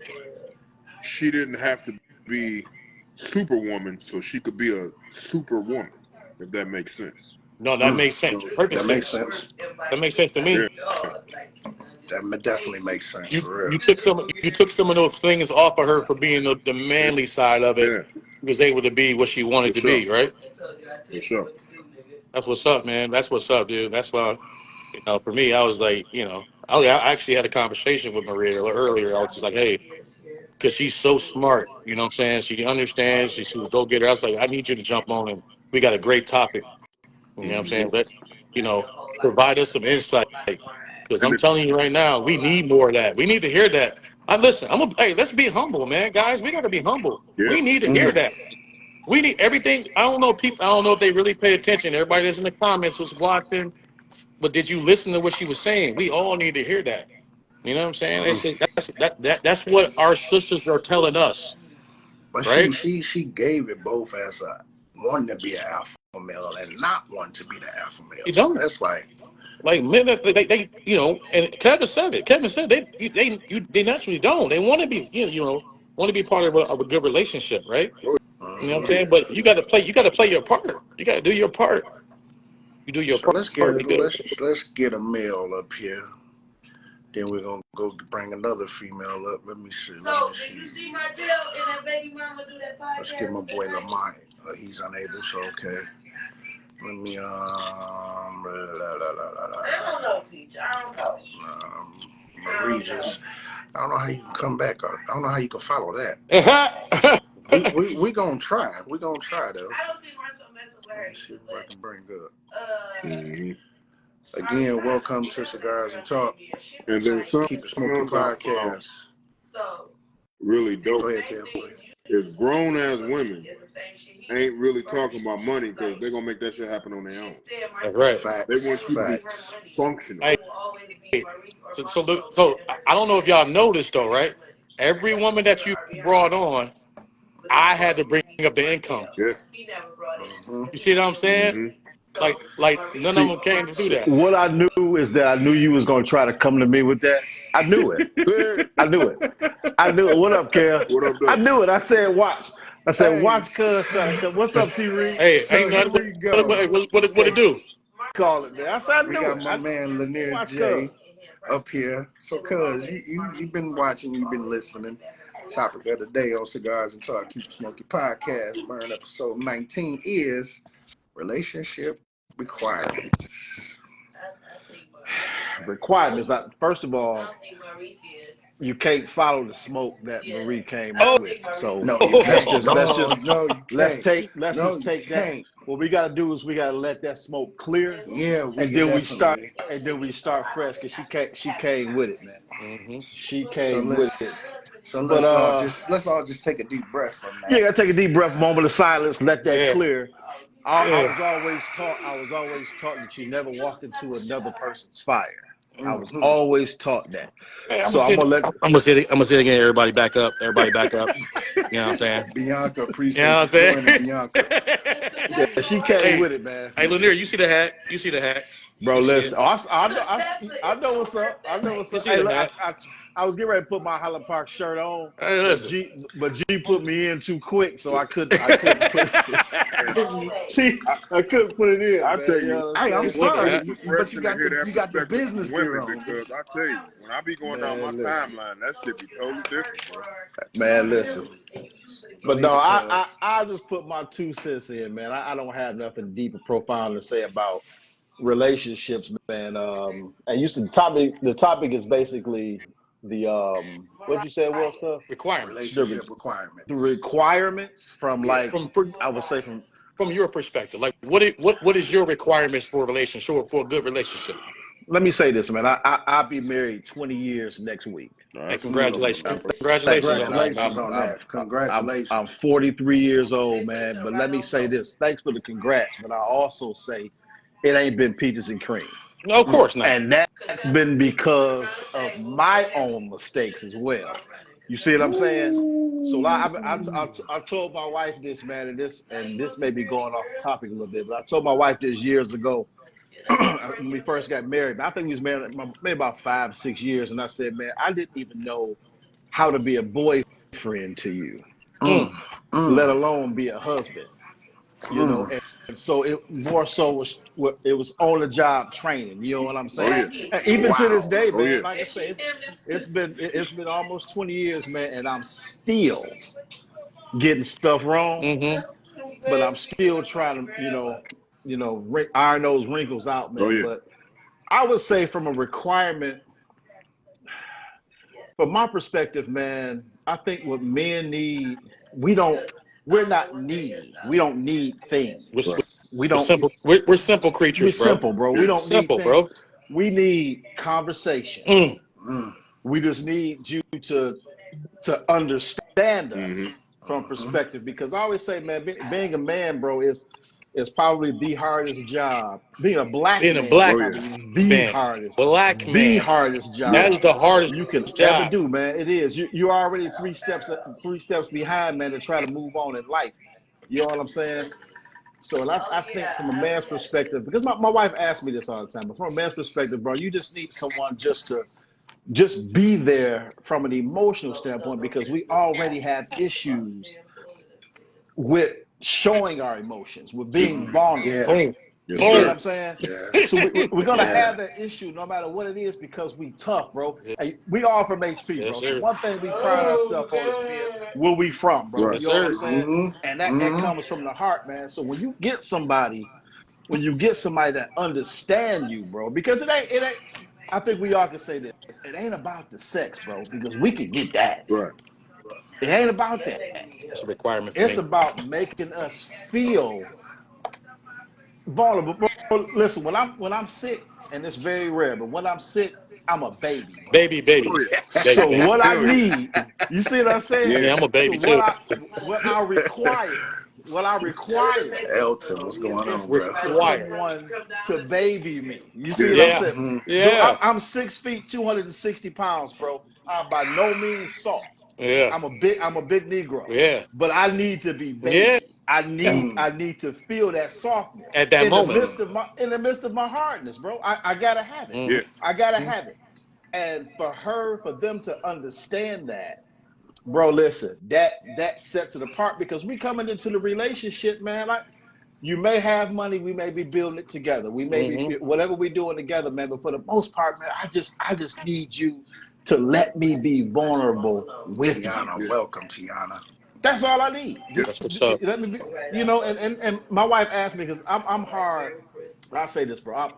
she didn't have to be superwoman so she could be a superwoman, if that makes sense. No, that mm. makes sense. Perfect That makes sense. sense. That makes sense to Yeah. me. That definitely makes sense You for real. you took some of those things off of her for being the manly side of it. Yeah. She was able to be what she wanted For to sure. be, right? For sure. That's what's up, man. That's what's up, dude. That's why, for me, I was like, I actually had a conversation with Maria earlier. I was just like, hey, because she's so smart, you know what I'm saying? She understands, she's a go getter. I was like, I need you to jump on and we got a great topic. You know what I'm Mm-hmm. saying? But, provide us some insight. Because And I'm telling you right now, we need more of that. We need to hear that. Hey, let's be humble, man. Guys, we got to be humble. yeah. We need to hear Mm. that. We need everything. I don't know if they really pay attention. Everybody that's in the comments was watching, but did you listen to what she was saying? We all need to hear that. You know what I'm saying? Mm. That's what our sisters are telling us, But right? she gave it both as a wanting to be an alpha male and not wanting to be the alpha You male. So don't. that's like, Like men, and Kevin said it. Kevin said they naturally don't. They want to be, want to be part of a good relationship, right? You know what I'm mhm. saying? But you got to play your part. You got to do your part. You do your So let's get part. You do. let's get a male up here. Then we're gonna go bring another female up. Let me see. Let's get my boy Lamont. He's unable, so okay. Let me Marie just. I don't know how you can come back. I don't know how you can follow that. We gonna try. We gonna try though. Let me see if I can bring it up. Mm-hmm. Again, welcome to Cigars and Talk. And then something Keep it Smoky else I found podcast. really dope Go ahead, Kev. is grown ass women ain't really talking about money because they're gonna make that shit happen on their own. That's right. They want you to be Facts. functional. Hey, I don't know if y'all noticed though, right? Every woman that you brought on, I had to bring up the income. Yeah. Mm-hmm. You see what I'm saying? Mm-hmm. Like none of See, them came to do that. what I knew is that I knew you was gonna try to come to me with that. I knew it. Hey, I knew it. I knew it. What up, Kel? what up, I though? knew it. I said, watch. I said, Hey, watch Cuz try to come. What's up, T Reed? Hey, so ain't here nothing. we What, go. what it Okay, do? Call it, man. I said, I we knew got it. my man Lanier Watch Cuz. J up here. So, cuz you've been watching, you've been listening. Topic of the day on Cigars and Talk, Keep It Smoky podcast. Burn episode 19 is relationship requirements. Requirements. First of all, you can't follow the smoke that Marie came Oh, with. So No, you let's can't. just let's No, just no, you let's can't. take let's No, just you take that. can't. What we gotta do is we gotta let that smoke clear, Yeah, we and can then we start definitely. and then we start fresh because she came with it, man. hmm She So came let's with it. so But let's all just take a deep breath from yeah, that. gotta take a deep breath, moment of silence, let that yeah, clear. I yeah. was always taught that you never walk into another person's fire. I was Mm-hmm. always taught that. Hey, So I'm gonna let I'm gonna sit again. Everybody back up. Everybody back up. You know what I'm saying? Bianca, You know appreciate what you I'm joining, saying? Bianca. yeah, she came hey, with it, man. hey, Lanier, you see the hat? You see the hat? Bro, You see it? listen. I know what's up. I know what's You up. see Hey, the look, hat? I was getting ready to put my Highland Park shirt on, Hey, but listen. G put me in too quick, so I couldn't put it. Hey, See, I, I couldn't put it in, I tell man. You you, know what I'm Hey, I'm saying? You see the sorry, hat? it's but you refreshing to got hear that the perspective business from women gear on. because I tell you, when I be going down my Man, listen, timeline, that shit be totally different, bro. man, listen. Go But no, ahead, cuz. I just put my 2 cents in, man. I don't have nothing deep or profound to say about relationships, man. And the topic is basically the what you say it was, cuz? Requirements. The Relationship the requirements. requirements from Yeah. like From I would say from from your perspective, like what is your requirements for a relationship for a good relationship? let me say this, man. I'll be married 20 years next week. Hey, That's a congratulations, commitment, bro. Thank you, congratulations on man. that, Congratulations man. on that. I'm Congratulations. 43 years old, man. But let me say this. Thanks for the congrats, but I also say it ain't been peaches and cream. No, of Mm. course not. And that's been because of my own mistakes as well. You see what I'm saying? So I told my wife this, man, and this may be going off topic a little bit, but I told my wife this years ago when we first got married. I think we was married maybe about 5, 6 years, and I said, man, I didn't even know how to be a boyfriend to you, Mm. Mm. let Mm. alone be a husband. You know, Mm. and so it more so was on the job training. You know what I'm Oh saying? yeah, And even to this Wow. day, oh yeah. man, like I say, it's been almost 20 years, man, and I'm still getting stuff wrong, Mm-hmm. but I'm still trying to, iron those wrinkles out, Oh man. yeah. But I would say from a requirement, from my perspective, man, I think what men need, we're not needy. We don't need We're, things. Right. We we're don't. simple. We're simple We're creatures, bro. simple, bro. We Yeah. don't need Simple, things. bro. We need conversation. Mm. Mm. We just need you to understand Mm-hmm. us from Mm-hmm. perspective. Because I always say, man, being a man, bro, is probably the hardest job. Being a black Being a man is Oh black yeah. probably the man, hardest, black the man, hardest Yeah. that is job the hardest you can ever job. do, man. It is. You're already three steps behind, man, to try to move on in life. You know what I'm saying? So, and I think from a man's perspective, because my wife asks me this all the time, but from a man's perspective, bro, you just need someone just be there from an emotional standpoint because we already have issues with showing our emotions, with Yes. being vulnerable. Yeah. Boom, Yes, You see what boom. sir. I'm saying? Yeah. So we're gonna Yeah. have that issue no matter what it is because we tough, bro. Hey, we all from HP, Yes, bro. So sir. one thing we pride ourselves on is being where we from, bro. Right. Yes, You know what I'm sir. saying? And Mm-hmm. that Mm-hmm. comes from the heart, man. So when you get somebody that understand you, bro, because it ain't. I think we all can say this. It ain't about the sex, bro, because we can get that. Right. It ain't about that. It's a requirement for It's me. about making us feel vulnerable. Bro, listen, when I'm sick, and it's very rare, but when I'm sick, I'm a baby, bro. Baby, baby, Oh yeah. baby, So baby. what I Hell yeah. need, you see what I'm saying? Yeah, I'm a So baby what too. I what I require, what I require Elton, what's going is on, bro? for Required. someone to baby me. You see Yeah. what I'm Yeah, saying? Mm-hmm. Dude, I'm, yeah, I'm 6 feet, 260 pounds, bro. I'm by no means soft. yeah, I'm a big Negro, yeah, but I need to be yeah. baby. I need to feel that softness at that moment. in the midst of my hardness, bro. I gotta have it. Yeah. I gotta have it. And for them to understand that, bro, listen, that sets it apart because we coming into the relationship, man. Like you may have money, we may be building it together. We may be whatever we doing together, man. But for the most part, man, I just need you to let me be vulnerable with you. Tiana, Yeah. welcome, Tiana. That's all I need. That's what's up. Let me be, and my wife asked me because I'm hard. I say this, bro.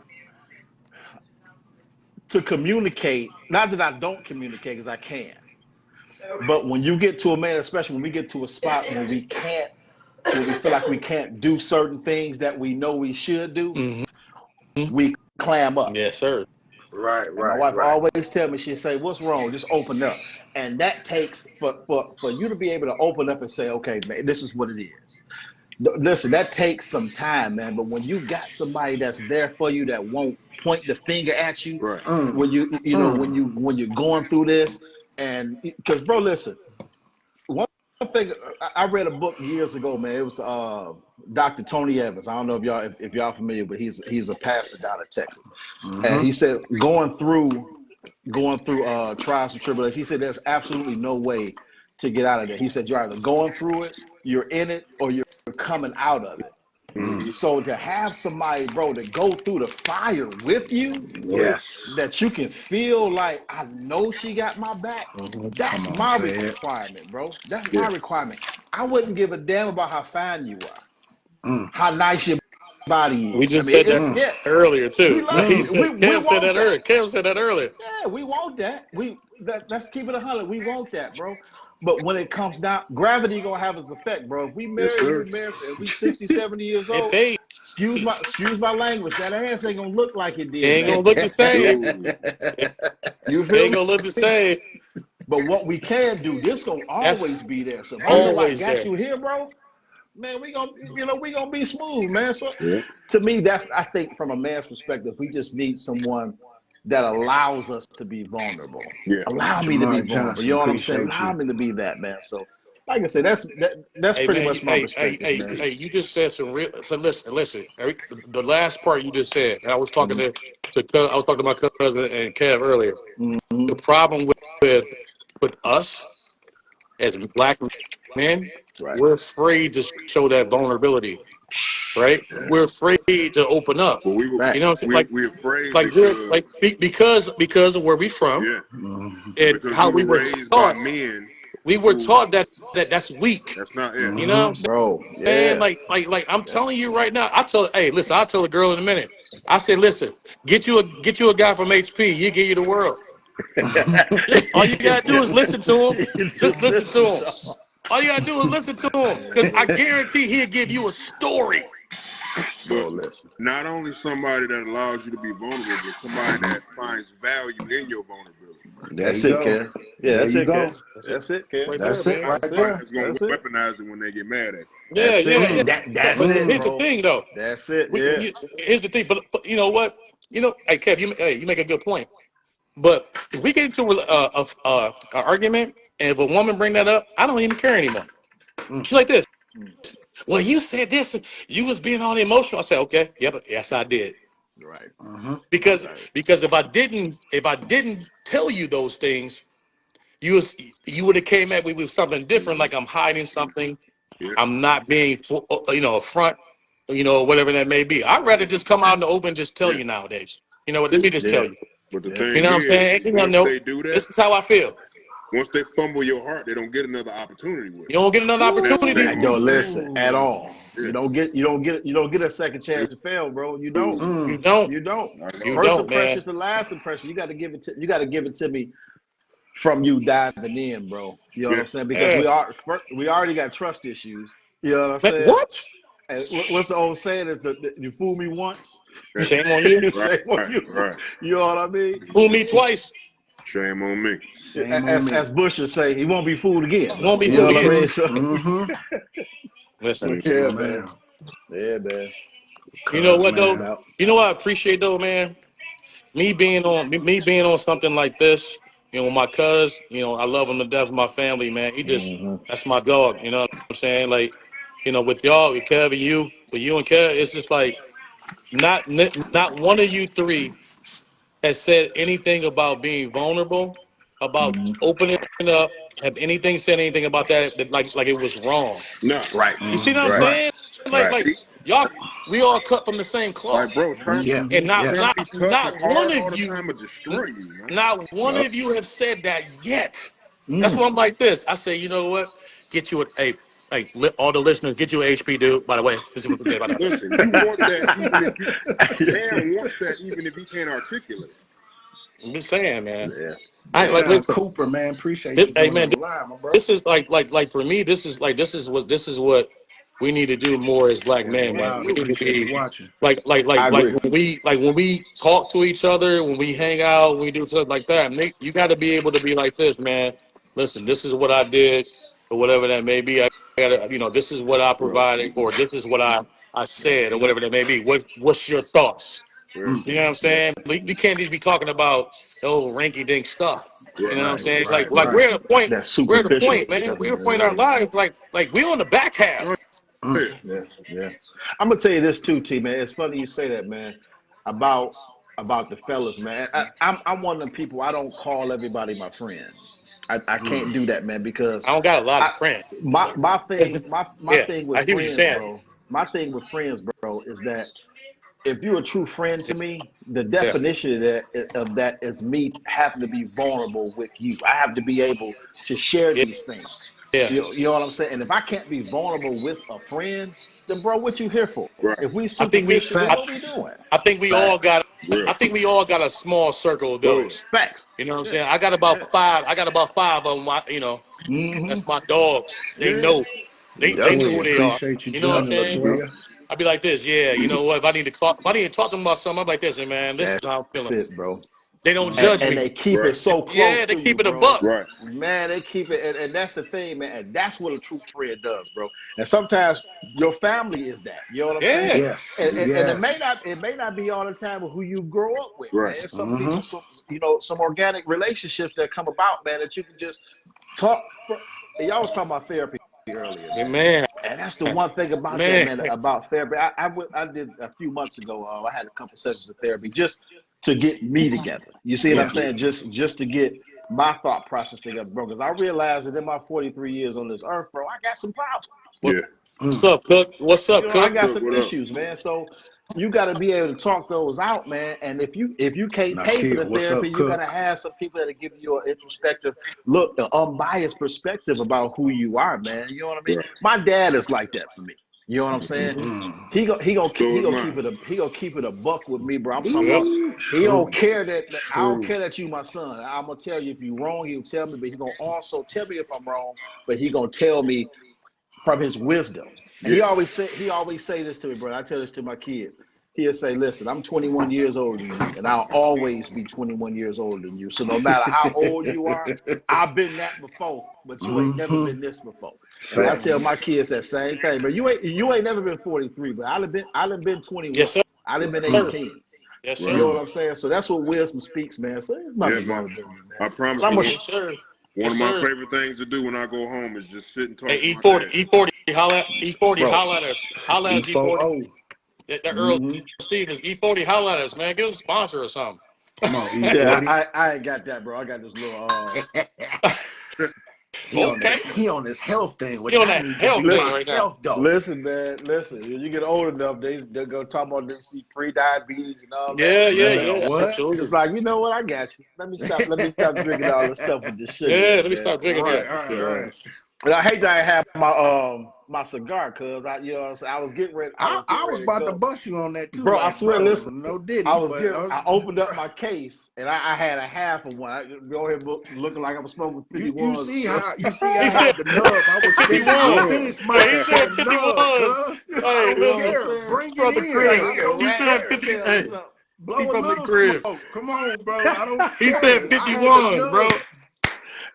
To communicate, not that I don't communicate because I can, but when you get to a man, especially when we get to a spot when we feel like we can't do certain things that we know we should do, we clam up. Yes, sir. Right, And my wife always tell me, she'll say, "What's wrong? Just open up." And that takes for you to be able to open up and say, "Okay, man, this is what it is." Listen, that takes some time, man. But when you got somebody that's there for you that won't point the finger at you, Right. when when you're going through this, and because, bro, listen, one thing I read a book years ago, man. It was Dr. Tony Evans. I don't know if y'all familiar, but he's a pastor down in Texas, and he said going through trials and tribulations, he said there's absolutely no way to get out of it. He said you're either going through it, you're in it, or you're coming out of it. So to have somebody, bro, to go through the fire with you, Yes. that you can feel like I know she got my back. That's Come on, my say it. requirement, bro. That's my requirement. I wouldn't give a damn about how fine you are, how nice your body We is. I just mean, said that yeah, earlier we too. love He we said Kev said want that that. earlier. Kev said that earlier. Yeah, we want that. Let's keep it 100. We want that, bro. But when it comes down, gravity gonna have its effect, bro. If we Yes, married, sir. and we 60, 70 years It old, fades. excuse my language. That ass ain't gonna look like it It did ain't gonna back look then. the same. No. You It feel ain't me? gonna look the same. But what we can do, this gonna That's always be there. So if I know I always got there. you here, bro, man, we gonna be smooth, man. So Yeah. to me, I think from a man's perspective, we just need someone that allows us to be vulnerable. Yeah. Allow me to be Jamar vulnerable. You Johnson, know what I'm saying? appreciate Allow you. me to be that, man. So like I said, that's Hey pretty man, much my perspective, man. you just said some real. So listen. Eric, the last part you just said, and I was talking I was talking to my cousin and Kev earlier. The problem with us as black men, Right. we're afraid to show that vulnerability. Right? We're afraid to open up. But You Right. know what I'm saying? we afraid Like Jared, because because of where we from yeah, and because how we we were were raised by taught. men We were who taught that's weak. that's not yeah. You know what I'm Bro. saying? Yeah. Like I'm telling you right now. Hey, listen, I'll tell a girl in a minute. I said, listen, get you a guy from HP. You give you the world. Just all you gotta do is listen to him. You Just just listen to listen him. to All you gotta do is listen to him, because I guarantee he'll give you a story. But bro, listen. not only somebody that allows you to be vulnerable, but somebody that finds value in your vulnerability. There That's you it, go. Kev. Yeah, There that's you it, go. Kev. That's it, Kev. Right there, That's it man. right Not That's somebody it. there. that's gonna That's it. weaponize it when they get mad at Yeah, That's yeah, it. yeah. That's But it, here's the bro. thing, though. That's it. Yeah. Here's the thing. But you know what? Hey, Kev, you make a good point. But if we get into an argument, and if a woman bring that up, I don't even care anymore. She's like this. Well, you said this. You was being all emotional. I said, okay, yep, yes, I did. Right. Because Right. if I didn't tell you those things, you would have came at me with something different, like I'm hiding something. yeah. I'm not being front, whatever that may be. I'd rather just come out in the open and just tell Yeah. you nowadays. You know what? Let me just tell Yeah. you. But the Yeah. You thing know what I'm is, saying? once they do that, This is how I feel. once they fumble your heart, they don't get another opportunity with You it. don't get another And opportunity. Don't listen at all. yeah, You don't get a second chance to fail, bro. You don't. You don't. You don't. not at You all. First don't, impression man. is the last impression. You got to give it to me from you diving in, bro. You know what Yeah, I'm saying? Because Yeah. we already got trust issues. You know what I'm Man, saying? what? And what's the old saying is you fool me once, that's Shame on you. right, shame on right, you. right. You know what I mean? Fool me twice. Shame on me. Shame on me. As Bush would say, he won't be fooled again. Won't be You know fooled what I again. mean? So, Listen. but Yeah. yeah, Oh man. man. Yeah, man. You know Cuz what though? man. Now, You know what I appreciate though, man? Me being on something like this, my cuz, I love him to death, my family, man. That's my dog, you know what I'm saying? Like, with y'all, with Kev and you, with you and Kev, it's just like not one of you three has said anything about being vulnerable, about Hmm. opening up, have anything said anything about that like it was wrong. Nah, Right. You see what I'm Right. right. saying? Like Right. like See, y'all, we all cut from the same like, cloth, bro, Yeah. and Yeah. trying to be tough and not one hard all of the you, time will destroy you, man. not one Yup. of you have said that yet. That's why Mm. I'm like this. I say, you know what? Get you all the listeners, get you a HP, dude. By the way, this is what we say about that. Listen, you want that even if you, a man wants that even if he can't articulate. I'm just saying, man. Yeah. I Big Yeah. like Sean listen. Cooper, man. Appreciate you Hey, joining man, the live, my bro. this is like for me, this is what we need to do more as black Yeah, no men, man. doubt. We need to Appreciate you be watching. I agree. like when we talk to each other, when we hang out, when we do stuff like that. You got to be able to be like this, man. Listen, this is what I did, or whatever that may be. I got to, this is what I Right, provided, or this is what I said, or whatever that may be. What's your thoughts? yeah, Mm. You know what I'm Yeah. saying? We can't just be talking about ranky dink stuff. You right, know what I'm Right. saying? Right. Like Right. we're at a point. That's We're at a superficial. point, man. That's We're at a point in our yeah. lives like we on the back right. half. Mm. Yeah, Yeah. Yeah. I'm gonna tell you this too, T man. It's funny you say that, man, about about the fellas, man. I'm one of them people. I don't call everybody my friend. I can't Mm. do that, man, because I don't got a lot I of friends. my So my thing my yeah, thing with I hear what you're friends, saying. bro. My thing with friends, bro, is that if you're a true friend to me, the Yeah, definition of that is me having to be vulnerable with you. I have to be able to share yeah, these things. yeah. You know what I'm saying? And if I can't be vulnerable with a friend, then bro, what you here for? right. If we I think we superficial, then what we Facts. doing? I think we all Facts. got Real. I think we all got a small circle of Oh yeah. those. Facts. You know what I'm Yeah. saying? I got Yeah. about five. I got about five of them. Mm-hmm. That's my dogs. They Yeah. know. They Yep. know Latoya, who they are. appreciate you You know what I'm joining, saying? Yep. Latoya. I'd be like this, yeah. You know what? If I need to talk to them about something, I'm like this, and man, this is how I'm That's feeling. it, bro. They don't and, judge Mm-hmm. and me. they keep it Right, so Yeah, close they to you, keep it a bro. buck. right. Man, they keep it, and that's the thing, man. And that's what a true friend does, bro. And sometimes your family is that. You know what I'm saying? Yeah, Yes. And Yes. it may not be all the time with who you grow up with, Right. man. It's some Mm-hmm. people, some organic relationships that come about, man, that you can just talk. Y'all was talking about therapy earlier, man. man, And that's the one thing about that, man. man, about therapy. I did a few months ago. I had a couple sessions of therapy just to get me together. You see what I'm Yeah. saying? Just to get my thought process together, bro. Because I realized that in my 43 years on this earth, bro, I got some problems. Yeah. What's Mm. up, Cook? What's You up, know, I Cook? got Look, some what up? issues, man. So you got to be able to talk those out, man. And if you can't pay for Nakia, the what's therapy, up, you got Cook? to have some people that are giving you an introspective look, an unbiased perspective about who you are, man. You know what I mean? Right. My dad is like that for me. You know what I'm saying? Mm-hmm. Mm. So He is gonna mine. keep it a buck with me, bro. I'm talking Yep. about. Ooh, He don't true. care that I don't True. care that you my son. I'm gonna tell you if you wrong. He'll tell me, but he gonna also tell me if I'm wrong. But he gonna tell me from his wisdom. And Yeah. he always say this to me, bro. I tell this to my kids. He'll say, "Listen, I'm 21 years older than you, and I'll always be 21 years older than you. So no matter how old you are, I've been that before, but you ain't never Mm-hmm. been this before." And I tell Facts. my kids that same thing. But you ain't never been 43, but I've been Yes, 21. sir. I've been Mm. 18. Yes, You Right. know sir. what Mm. I'm saying? So that's what wisdom speaks, man. So it's Yeah, nothing man. vulnerability, man. I But promise I'm you, a Yes, sir. one Yes, of my sir. favorite things to do when I go home is just sit and Hey, talk to my E40, dad. E40, holla, E40, bro. holla at us. Holla at us, E40. E40. The Earl Hmm. Stevens, E40, holla at us, man. Give us a sponsor or something. Come on, Yeah, E40. I ain't got that, bro. I got this little He on Okay. that. He on his health thing, You which on I that need to hell do thing listen, right now. myself, though. listen, man, listen. When you get old enough, they're gonna talk about they see pre-diabetes and all that. Yeah, yeah, Man, yeah. what? It's Absolutely. like, you know what? I got you. Let me stop drinking all this stuff with the sugar in Yeah, it, let me man. start drinking Right, that. right, So, right. and I hate that I have my cigar, cause you know what I'm saying? I was I getting was ready to about to go. bust you on that too, Bro, I like, swear, bro, listen. no Diddy, but I opened up my case and I had a half of one. I go ahead looking like I was smoking you 51s and see stuff. how I He said had the nub. I was finished. I 51s. Love. finished Hey, he mine for said the nub, 51s. cuz I Hey, don't You know what I'm listen, care. saying? Bring it from the in. Like crib. I he a don't He rat said in the care. 50. tail or Hey, something. he Blow a from the little crib. smoke. Come on, bro. I don't He said care. I had the 51s, bro. nub.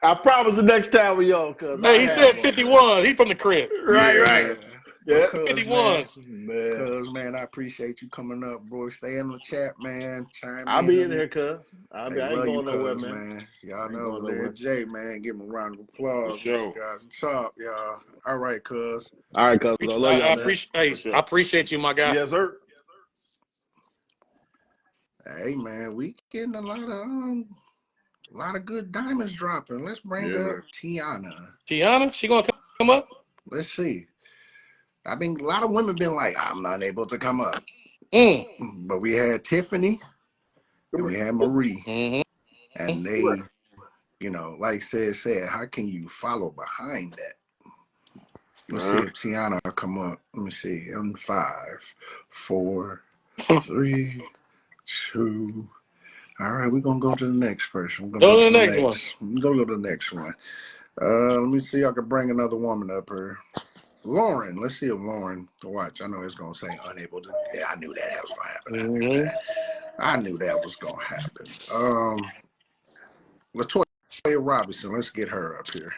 I promise the next time we on, cuz Hey, I he Man, have said one, man. 51. He from the crib. Right, Yeah, right. yeah. man. Yeah, Cuz, man. 51s. man. Cuz, man, I appreciate you coming up, bro. Stay in the chat, man. Chime I'll in be on in it. here, cuz. Hey, I ain't love you, going nowhere, cuz, man. man. Y'all I ain't know, going Lil nowhere. J, man. Give him a round of For applause. sure. Guys, and talk, y'all. All right, cuz. All right, cuz. I love I y'all, man. appreciate. For I sure. appreciate you, my guy. Yes, sir. Hey, man, we getting a lot of good diamonds dropping. Let's bring Yeah, up man. Tiana. Tiana, she gonna come up? Let's see. I think a lot of women been like, I'm not able to come up. Mm. But we had Tiffany and Come we here. had Marie. Mm-hmm. And they, like said, how can you follow behind that? Let's see if Tiana come up. Let me see. In 5, 4, 3, 2. All right, we're gonna go to the next person. We're gonna Go go to to the the next one. next. We're gonna go to the next one. Let me see if I can bring another woman up here. Lauren, let's see if Lauren watch. I know it's gonna say unable to. Yeah, I knew that was gonna happen. Mm-hmm. I knew that was gonna happen. Latoya Robinson, let's get her up here.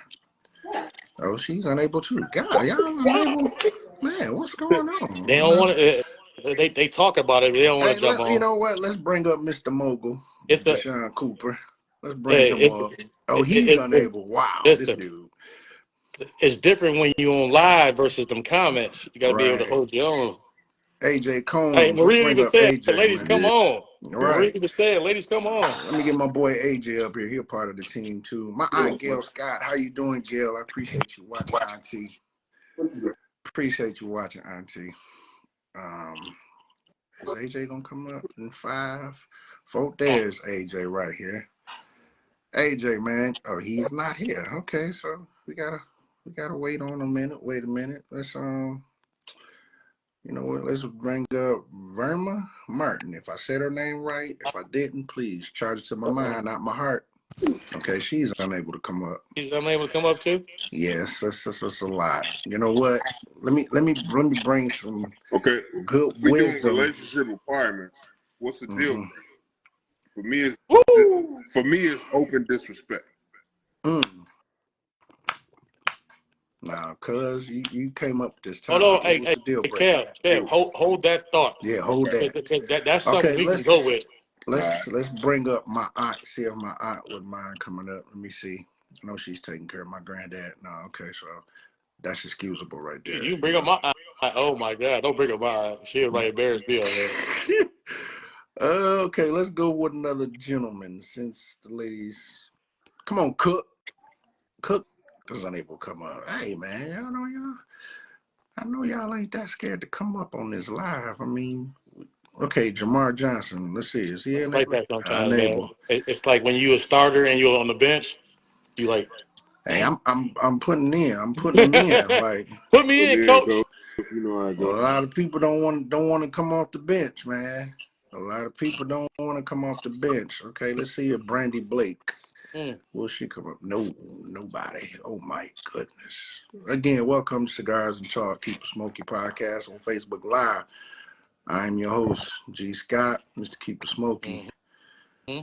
Oh, she's unable to. God, y'all unable. Man, what's going on? They don't want to. They talk about it. But they don't want Hey, to jump you on. know what? Let's bring up Mr. Mogul, It's a. Deshaun Cooper. Let's bring him It's. up. Oh, he's unable. Wow, this Listen, dude. it's different when you on live versus them comments. You got to be able to Right. hold your own. AJ Hey, Combs. Let's Maria bring even up said, AJ, "Ladies, come man. on." Maria Right. even said, "Ladies, come on." Let me get my boy AJ up here. He's part of the team too. My aunt Gail Scott. How you doing, Gail? I appreciate you watching, Auntie. Appreciate you watching, Auntie. Is AJ gonna come up in 5, 4? There's AJ right here. AJ, man. Oh, he's not here. Okay, so we gotta wait on a minute. Wait a minute. Let's you know what? Let's bring up Verma Martin. If I said her name right, if I didn't, please charge it to my mind, not my heart. Okay, she's unable to come up. He's unable to come up too. Yes, that's a lot. You know what? Let me bring some Okay, good we doing wisdom. relationship requirements. What's the deal Mm-hmm. breaker? For me, Woo! it's open disrespect. Now, cuz you came up this Hold on, topic. hey, What's hey, the deal hey, breaker? Kev, hold that thought. Yeah, hold Okay. that. That's something Okay, we can go with. All right. let's bring up my aunt. See if my aunt would mind coming up. Let me see. I know she's taking care of my granddad. No, okay, so that's excusable right there. You bring up my. Oh my God! Don't bring up my. She'll You write embarrassed me on here. know. Okay, let's go with another gentleman since the ladies. Come on, Cook. Cook is unable to come up. Hey man, I know y'all ain't that scared to come up on this live. I mean, okay, Jamar Johnson. Let's see, is he It's like that sometimes, man. unable? It's like when you a starter and you're on the bench. You like, Hey, damn. I'm putting in. I'm putting them in. Like Put me in, Yeah, coach. coach. You know how I a go. lot of people don't want to come off the bench, man. A lot of people don't want to come off the bench. Okay, let's see if Brandy Blake. Mm. Will she come up? No, nobody. Oh my goodness. Again, welcome to Cigars and Talk, Keep a Smokey podcast on Facebook Live. I'm your host, G.Scott, Mr. Keep a Smokey. Mm-hmm.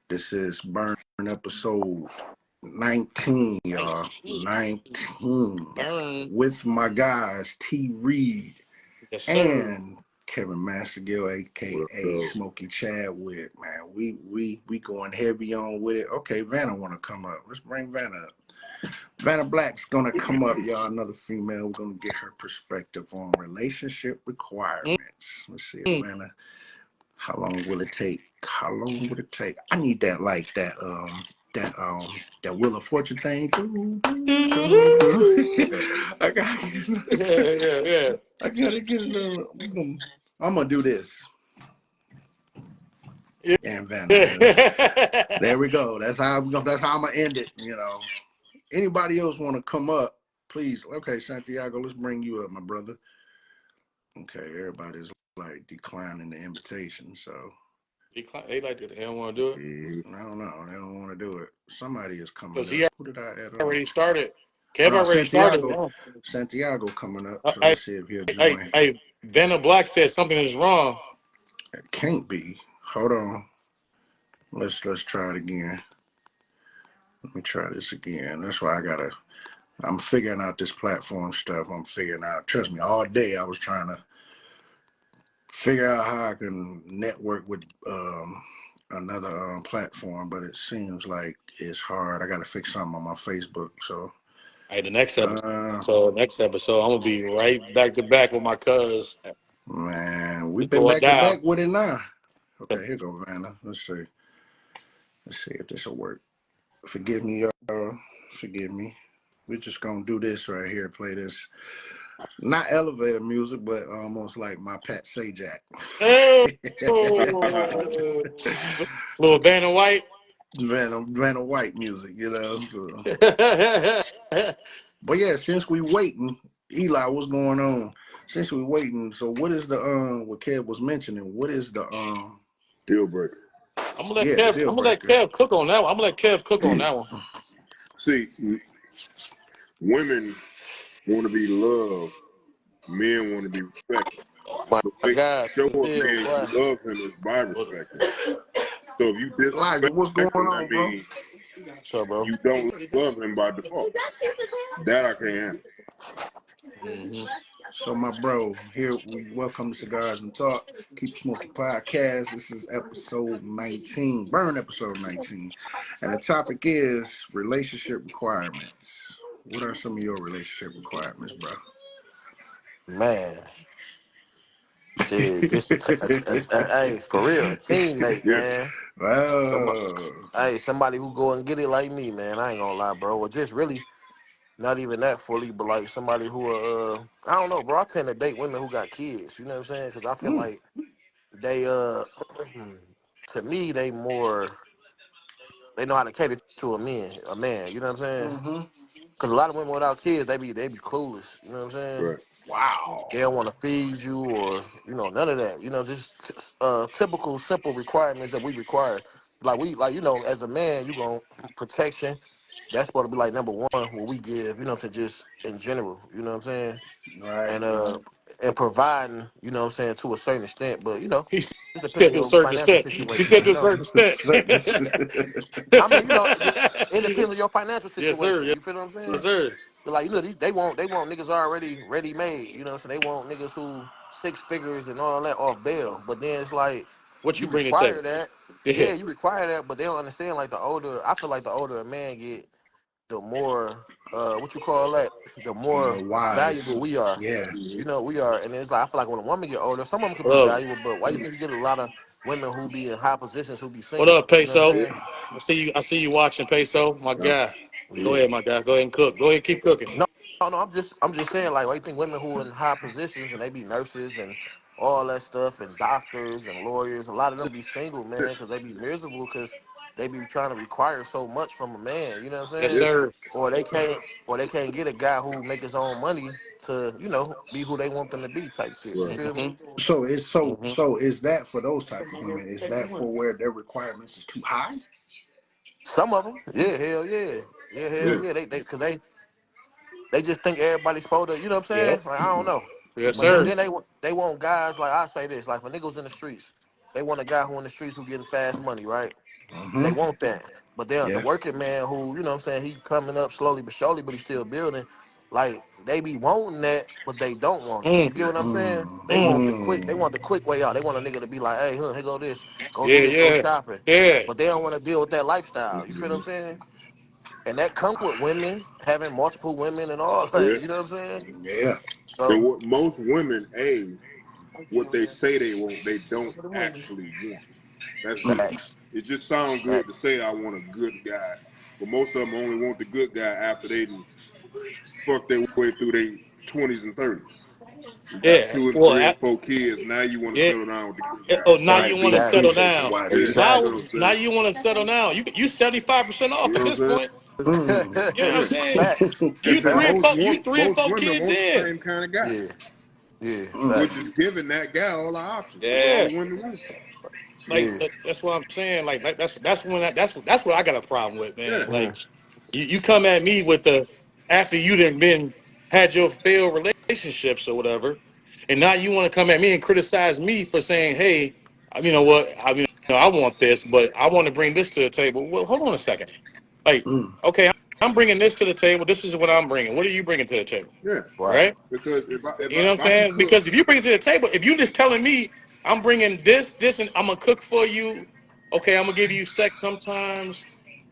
This is Burn episode 19, y'all. 19. Burn. With my guys, T. Reed Yes, sir. and Kevin Massingille, aka Smokey Chadwick. Man, we going heavy on with it. Okay, Vanna wanna come up. Let's bring Vanna up. Vanna Black's gonna come up, y'all. Another female. We're gonna get her perspective on relationship requirements. Let's see if Vanna. How long will it take? How long would it take? I need that that Wheel of Fortune thing. I gotta Yeah. I gotta get it. I'm gonna do this. Yeah. And Vanna. There Yeah. we go. That's how I'm gonna end it, you know. Anybody else wanna come up? Please. Okay, Santiago, let's bring you up, my brother. Okay, everybody's like declining the invitation, so They like it. They don't want to do it I don't know. They don't want to do it. Somebody is coming because up. he Who did I add up? already started. Oh Kev no, already started. Santiago coming up. So Hey, let's see if he'll hey, join. hey, Vanna Black said something is wrong. It can't be. Hold on. Let's try it again. Let me try this again. That's why I gotta I'm figuring out this platform stuff. I'm figuring out. Trust me, all day I was trying to figure out how I can network with another platform, but it seems like it's hard. I got to fix something on my Facebook. So, Hey, the next episode, uh, I'm gonna be right back to back with my cuz. man, we've It's been going back to down. back with it now. Okay, here go Vanna. Let's see. Let's see if this will work. Forgive me, y'all. Forgive me. We're just gonna do this right here. Play this. Not elevator music, but almost like my Pat Sajak. Oh, little Vanna White. Vanna White music, you know. So. Yeah, But yeah, since we waiting, Eli, what's going on? Since we waiting, so what is the what Kev was mentioning? What is the Deal breaker. yeah, the deal I'm gonna let breaker? Kev cook on that one. I'm gonna let Kev cook on that one. See, women want to be loved. Men want to be respected. My The way God, you show a still, man boy. you love him is by respecting him. So if you Elijah, disrespect what's going him, that on, bro? means What's up, bro? you don't love him by default. That I can't answer. Mm-hmm. So my bro, here we welcome to Cigars and Talk. Keep Smoking Podcast. This is episode 19, burn episode 19. And the topic is relationship requirements. What are some of your relationship requirements, bro? Man, shit, just hey, for real, a teammate, Yeah. man. Somebody, Well, hey, somebody who go and get it like me, man. I ain't gonna lie, bro. Or just really not even that fully, but like somebody who, I don't know, bro. I tend to date women who got kids. You know what I'm saying? Because I feel mm, like they, to me, they know how to cater to a man. You know what I'm saying? mm-hmm. Because a lot of women without kids, they be clueless. You know what I'm saying? Right. Wow. They don't want to feed you or none of that. Just typical simple requirements that we require. As a man, you going protection. That's supposed to be like number one. What we give, to just in general. You know what I'm saying? Right. And providing. You know what I'm saying, to a certain extent. But He just depending said on to a your certain financial extent. He situation. said to a certain extent. Certain. I mean, it depends on your financial Yes, sir. situation. Yes, You feel what I'm saying? sir. But like they want niggas already ready made. So they want niggas who six figures and all that off bail. But then it's like What you you bring to the table? require that. Yeah. Yeah, you require that, but they don't understand like I feel like the older a man get, the more what you call that, the The more more wise. valuable we are. Yeah. We are, and it's like I feel like when a woman get older, some of them could be Well, valuable, but why you think you get a lot of women who be in high positions who be what single? up, You know what I'm Peso? Yeah. saying? I see you. I see you watching Peso, my Yeah. guy. Go Yeah. ahead, my guy. Go ahead and cook. Go ahead and keep cooking. No, no, I'm just saying, like, why you think women who in high positions and they be nurses and all that stuff and doctors and lawyers, a lot of them be single, man, because they be miserable because they be trying to require so much from a man. You know what I'm Yes, saying? Yeah. sir. Or they can't get a guy who make his own money to, be who they want them to be type shit. You Right. feel me? Mm-hmm. So it's so Mm-hmm. so is that for those type of women? Is that for where their requirements is too high? Some of them, yeah, hell yeah, yeah, hell Yeah. yeah. They just think everybody's supposed to, you know what I'm saying? Yep. Like, I don't know. Yes, But then sir. they want guys, like I say this, like for niggas in the streets, they want a guy who in the streets who getting fast money, right? They Mm-hmm. want that. But then the Yeah. working man who, you know what I'm saying, he coming up slowly but surely, but he's still building, like they be wanting that, but they don't want it. You Mm, get what I'm saying? They mm. want they Mm-hmm. want the quick way out. They want a nigga to be like, hey, here go this, go do Yeah, this, go yeah, shopping. yeah. But they don't want to deal with that lifestyle. You feel what Mm-hmm. I'm saying? And that come with women, having multiple women and all Yeah. that, you know what I'm saying? Yeah. And So what most women, what they say they want, they don't actually want. That's just, facts, it just sounds good to facts. say I want a good guy. But most of them only want the good guy after they done fuck their way through their 20s and 30s. You got Yeah. two and Well, three and four kids. Now you want to yeah. settle down with the good Oh, guy now Right. you type want Be to shit. settle appreciate your down. wife. Yeah. Yeah. You Now, know Exactly. what I'm now saying? you want to settle down. You 75% You off at know what this I'm saying? point. Mm. You know what I'm Yeah. saying? Facts. You And three and Facts. four. You three and most four women kids want the in. same kind of guy, Yeah. Yeah. which Facts. is giving that guy all the options. That's all Yeah. the women want. Like Yeah. that's what I'm saying. Like that's when that's what I got a problem with, Yeah. man. Like Mm. you come at me with the after you done been had your failed relationships or whatever, and now you want to come at me and criticize me for saying, hey, you know what? I mean, I want this, but I want to bring this to the table. Well, hold on a second. Like, Mm. okay, I'm bringing this to the table. This is what I'm bringing. What are you bringing to the table? Yeah, Right. Right? because You know what I'm if I can saying? cook, Because if you bring it to the table, if you just telling me I'm bringing this, and I'm gonna cook for you, okay, I'm gonna give you sex sometimes,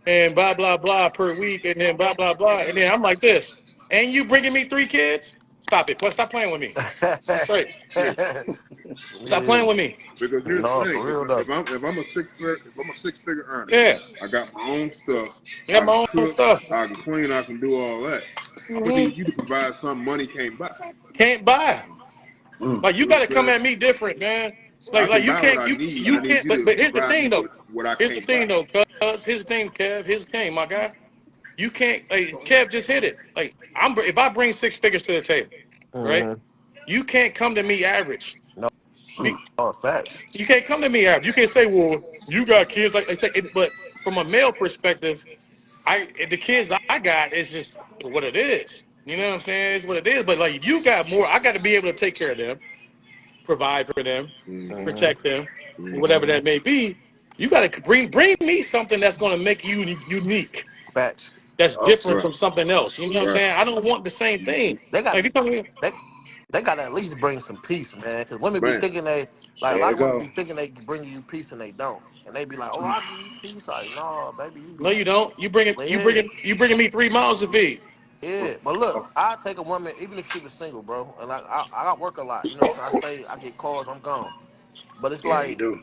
and blah blah blah per week, and then blah blah blah, and then I'm like this, and you bringing me 3 kids? Stop it! Stop playing with me. I'm straight. yeah, Stop Yeah. playing with me. because here's the No, thing: for real though. if I'm a six figure earner, Yeah, I got my own stuff. I got I my can own cook, stuff. I can clean, I can do all that. I'm gonna Hmm. need you to provide something money can't buy. Can't buy. Like you You know got what to I'm come saying? at me different, man. I Like can you buy what can't I need. you I need can't. you But to here's the provide thing me though. with what I Here's the can't buy. thing though, cuz here's the thing, Kev. Here's the thing, my guy. You can't. Like, Kev just hit it. Like if I bring 6 figures to the table, right? Mm-hmm. You can't come to me average. No, Be- facts. You can't come to me average. You can't say, well, you got kids. Like they say, but from a male perspective, the kids I got is just what it is. You know what I'm saying? It's what it is. But like you got more. I got to be able to take care of them, provide for them, Mm-hmm. Mm-hmm. protect them, Mm-hmm. whatever that may be. You got to bring me something that's going to make you unique. Facts. That's different Right. from something else. You know what I'm Right. saying? I don't want the same thing. They got Like if you come here, they they got to at least bring some peace, man. Because women be Man. thinking they like a There lot you of women go. be thinking they can bring you peace and they don't, and they be like, "Oh, I'll give you peace." Like, no, baby, you no, be you don't. well, yeah, You bringing me 3 miles to feed. yeah. But look, I take a woman even if she was single, bro, and like I work a lot. You know what I'm saying? I get calls, I'm gone. But it's Yeah, you like do.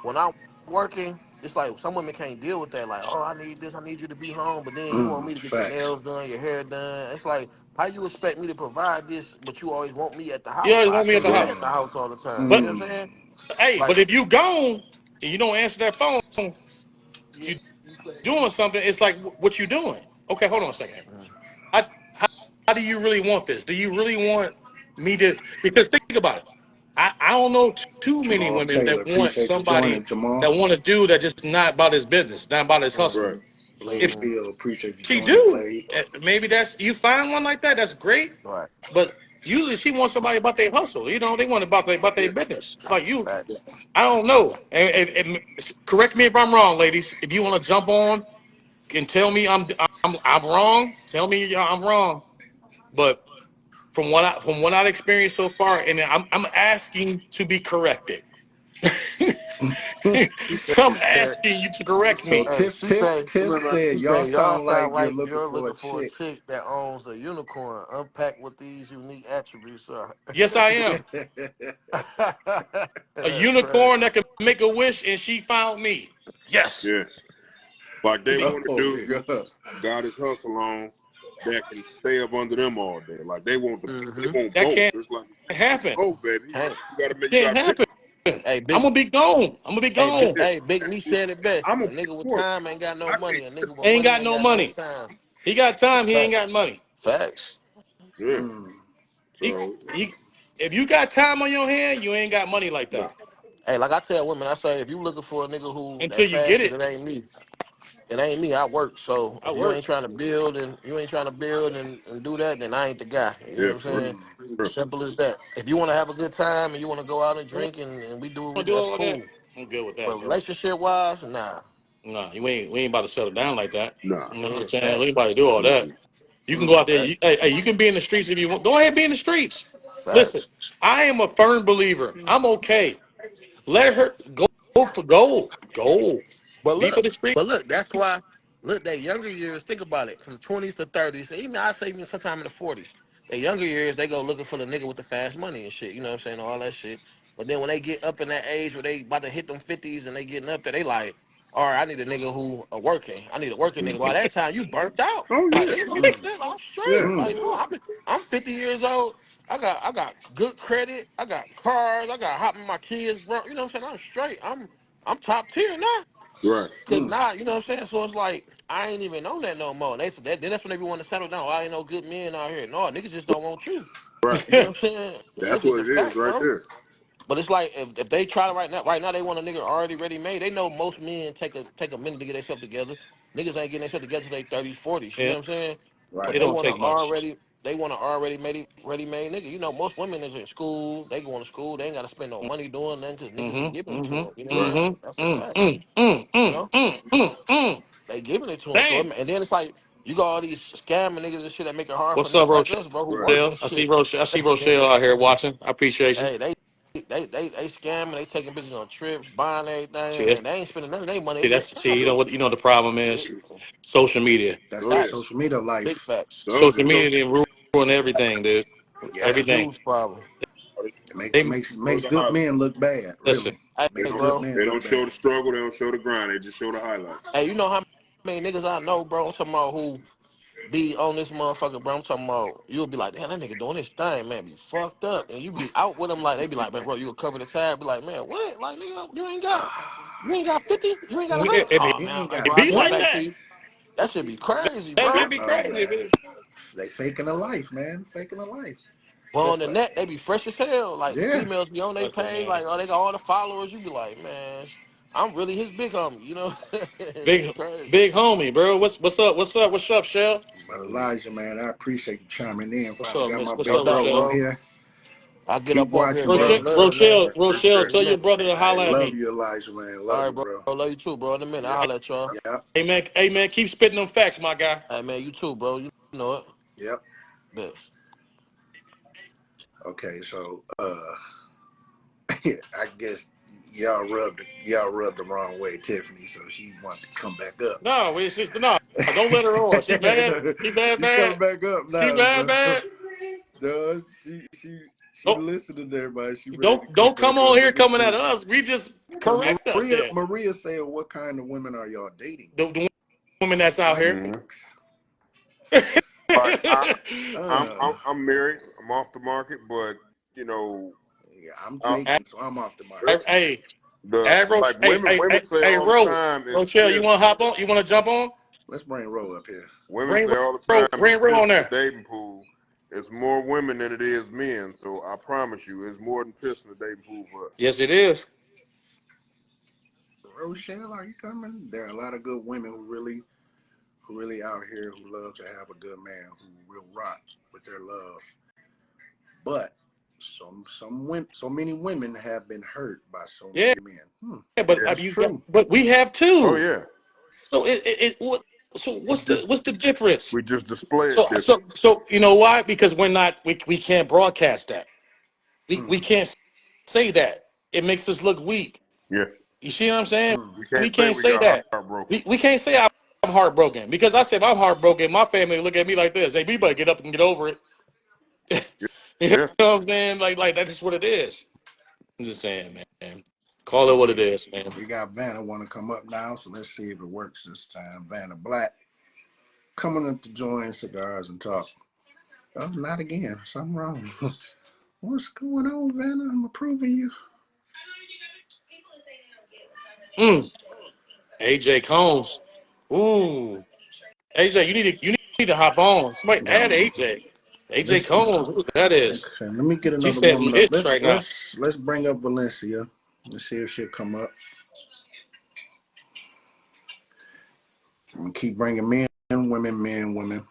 when I'm working, it's like some women can't deal with that. Like, oh, I need this, I need you to be home, but then you want me to get your Facts. nails done, your hair done. It's like, how you expect me to provide this, but you always want me at the You house? always Like, I want me at can't the stay Right. at house. the house all the time. You But know what I'm saying? hey, Like, but if you gone and you don't answer that phone, you doing something. It's like what you doing? Okay, hold on a second. How, how do you really want this? Do you really want me to? Because think about it. I don't know too many Jamal women Taylor, that want appreciate you somebody joining, that Jamal. want to do that just not about his business, not about his hustle. Right. mm, Blade If Steel, appreciate you she joining, do, Blade. maybe that's you find one like that. That's great. right, But usually she wants somebody about their hustle. You know, they want about their Yeah. business. Like you, Yeah. facts. I don't know. And correct me if I'm wrong, ladies. If you want to jump on and tell me I'm wrong, tell me I'm wrong. But from what I've experienced so far, and I'm asking to be corrected. She I'm said, asking you to correct So me. hey, Tiff Remember, said she y'all said, y'all sound sound like you're like looking you're for a looking for a chick. chick that owns a unicorn. Unpack what these unique attributes are. Yes, I am a That's crazy. unicorn that can make a wish, and she found me. Yes, yeah. Like they want a Oh dude who God. got his hustle on that can stay up under them all day. Like they Mm-hmm. want that both. can't It's like you happen. both, baby. Can't. You Can't gotta pick. happen. Hey, I'm big. gonna be gone. I'm gonna be Hey, big. gone. Yeah. Hey, Big Me said it best. I'm A gonna be nigga with short. time ain't got no I money. can't A sit. nigga with Ain't money got ain't no got no money. time. He got time. He ain't Facts. got money. Facts. Yeah. He, So he, if you got time on your hand, you ain't got money like no. that Hey, like I tell women, I say if you looking for a nigga who that until you fast, get cause it. it ain't me. It ain't me. I work. So I if you work. ain't trying to build and do that, then I ain't the guy. You know Yeah, what I'm for saying? real. Simple as that. If you want to have a good time and you want to go out and drink and we do what we Want do, to do that's all that? cool. I'm good with But that, bro. relationship wise, nah. Nah, we ain't about to settle down like that. Nah. You know what I'm Yeah, saying? We ain't facts. about to do all that. Mm-mm. You can go out there. Facts. Hey, you can be in the streets if you want. Go ahead, be in the streets. Listen, Facts. I am a firm believer. I'm okay. Let her go for gold. Gold. But Be for look, the street. that's why look, that younger years, think about it, from 20s to 30s, and even I say even sometime in the 40s. The younger years, they go looking for the nigga with the fast money and shit, you know what I'm saying, all that shit. But then when they get up in that age where they about to hit them 50s and they getting up there, they like, all right, I need a nigga who working. I need a working nigga. By that time, you burnt out. Oh Like, yeah. nigga, I'm Yeah. straight. Like, no, I'm 50 years old. I got good credit. I got cars. I got hop in my kids, bro. You know what I'm saying? I'm straight. I'm top tier now. Right. Cause now, you know what I'm saying? So it's like I ain't even on that no more. They said that then that's when they be want to settle down. Oh, I ain't no good men out here. No, niggas just don't want you. Right. You know what I'm saying? That's It's just what a it is fact, right bro. there. But it's like if they try to right now they want a nigga already ready made. They know most men take a minute to get themselves together. Niggas ain't getting themselves together till they 30s, 40s. You know Yeah, what I'm saying? Right. But it don't take much. they want to already made ready made nigga. You know, most women is in school. They going to school. They ain't got to spend no money doing nothing because niggas is Mm-hmm. giving it to them. You know Mm-hmm. what I'm Right. saying? Mm-hmm. That's a Mm, fact. mm, mm, You mm, know, mm, mm, mm. they giving it to them. So Damn. and then it's like You got all these scamming niggas and shit that make it hard for What's up, niggas like Rochelle? us, bro, who Right. work and I see shit. Rochelle. I see Rochelle out here watching. I appreciate you. Hey, they scamming, they taking bitches on trips, buying everything, See, and that's then they ain't spending none of their money. see, They just you know traveling. what the problem is? Social media. That's Oh that yeah. Facts, social media big life. facts. Social So media didn't ruin everything, dude. Yeah. Everything. Huge problem. It makes They makes show makes the good highlights. men look bad, listen. really. Hey, Makes good bro. men They look don't show bad. the struggle. They don't show the grind. They just show the highlights. Hey, you know how many niggas I know, bro? I'm talking about who be on this motherfucker, bro. I'm talking about you'll be like, damn, that nigga doing this thing, man, be fucked up. And you be out with them like they be like, man, bro, you'll cover the tab. Be like, man, what? Like, nigga, you ain't got 50? You ain't got 100? Oh You man, ain't hey got bro, It I'll be get like back nothing. to that. you. That should be crazy, That bro. should be Oh crazy, man, man. they faking a life, man. Faking a life. But on Just the like, net, they be fresh as hell. Like the yeah. females be on their Listen, page, man. like, oh, they got all the followers. You be like, man, I'm really his big homie, you know? It be Big crazy. big homie, bro. What's up? What's up, Shell? But Elijah, man, I appreciate you chiming in. What's Finally up, got Miss? my What's No up, big doubt, bro Rochelle? on bro. here. I get Keep up off here watching, and show Rochelle, bro. love, man. Rochelle, In a tell your minute. brother to I holler at love me. you, Elijah, man. All Love right, you, bro. bro. Love you too, bro. In a minute, I'll Yep. holler at y'all. Yep. Hey man, keep spitting them facts, my guy. Hey, man, you too, bro. You know it. Yep. Bet. Okay, so I guess y'all rubbed the wrong way, Tiffany. So she wanted to come back up. No, it's just no. Don't let her on. She mad. She mad, She coming mad. back up She now, mad, so mad. no, she Don't listening to everybody. She ready to come don't back come on up. here Let me coming at see. us. We just Well, correct us Maria then. Maria said, "What kind of women are y'all dating?" The woman that's out here. Mm-hmm. Thanks. Like Uh, I'm married. I'm off the market, but you know, yeah, I'm uh, taken, so I'm off the market. it's Hey, the like women say all the time is Rochelle, you want to hop on? You want to jump on? Let's bring Ro up here. women Bring say all the time is Ro piss on in the there. dating pool. It's more women than it is men. So I promise you, it's more than piss in the dating pool for us. Yes, it is. Rochelle, are you coming? There are a lot of good women who really out here who love to have a good man who will rock with their love. But so many women have been hurt by so Yeah, many men. but That's true. but we have Oh too. yeah, So so we just what's the difference? we just display it So different. you know why? Because we can't broadcast that. We Mm, can't say that. It makes us look weak. Yeah, You see what I'm saying? mm. we We can't say can't we say got that. heartbroken. We can't say I'm heartbroken because I said if I'm heartbroken, my family look at me like this. Hey, we better get up and get over it. Yeah, You know yeah. what I'm saying? Like that's just what it is. I'm just saying, man. Call it what it is, man. We got Vanna want to come up now, so let's see if it works this time. Vanna Black coming up to join Cigars and Talk. Oh, not again. Something wrong. What's going on, Vanna? I'm approving you. AJ Combs. Ooh. AJ, you need to hop on. Somebody add No. AJ. AJ Let's Combs, who that is. okay. Let me get She's another saying some woman up. hits right now. Let's bring up Valencia. Let's see if she'll come up. I'm gonna keep bringing men, women.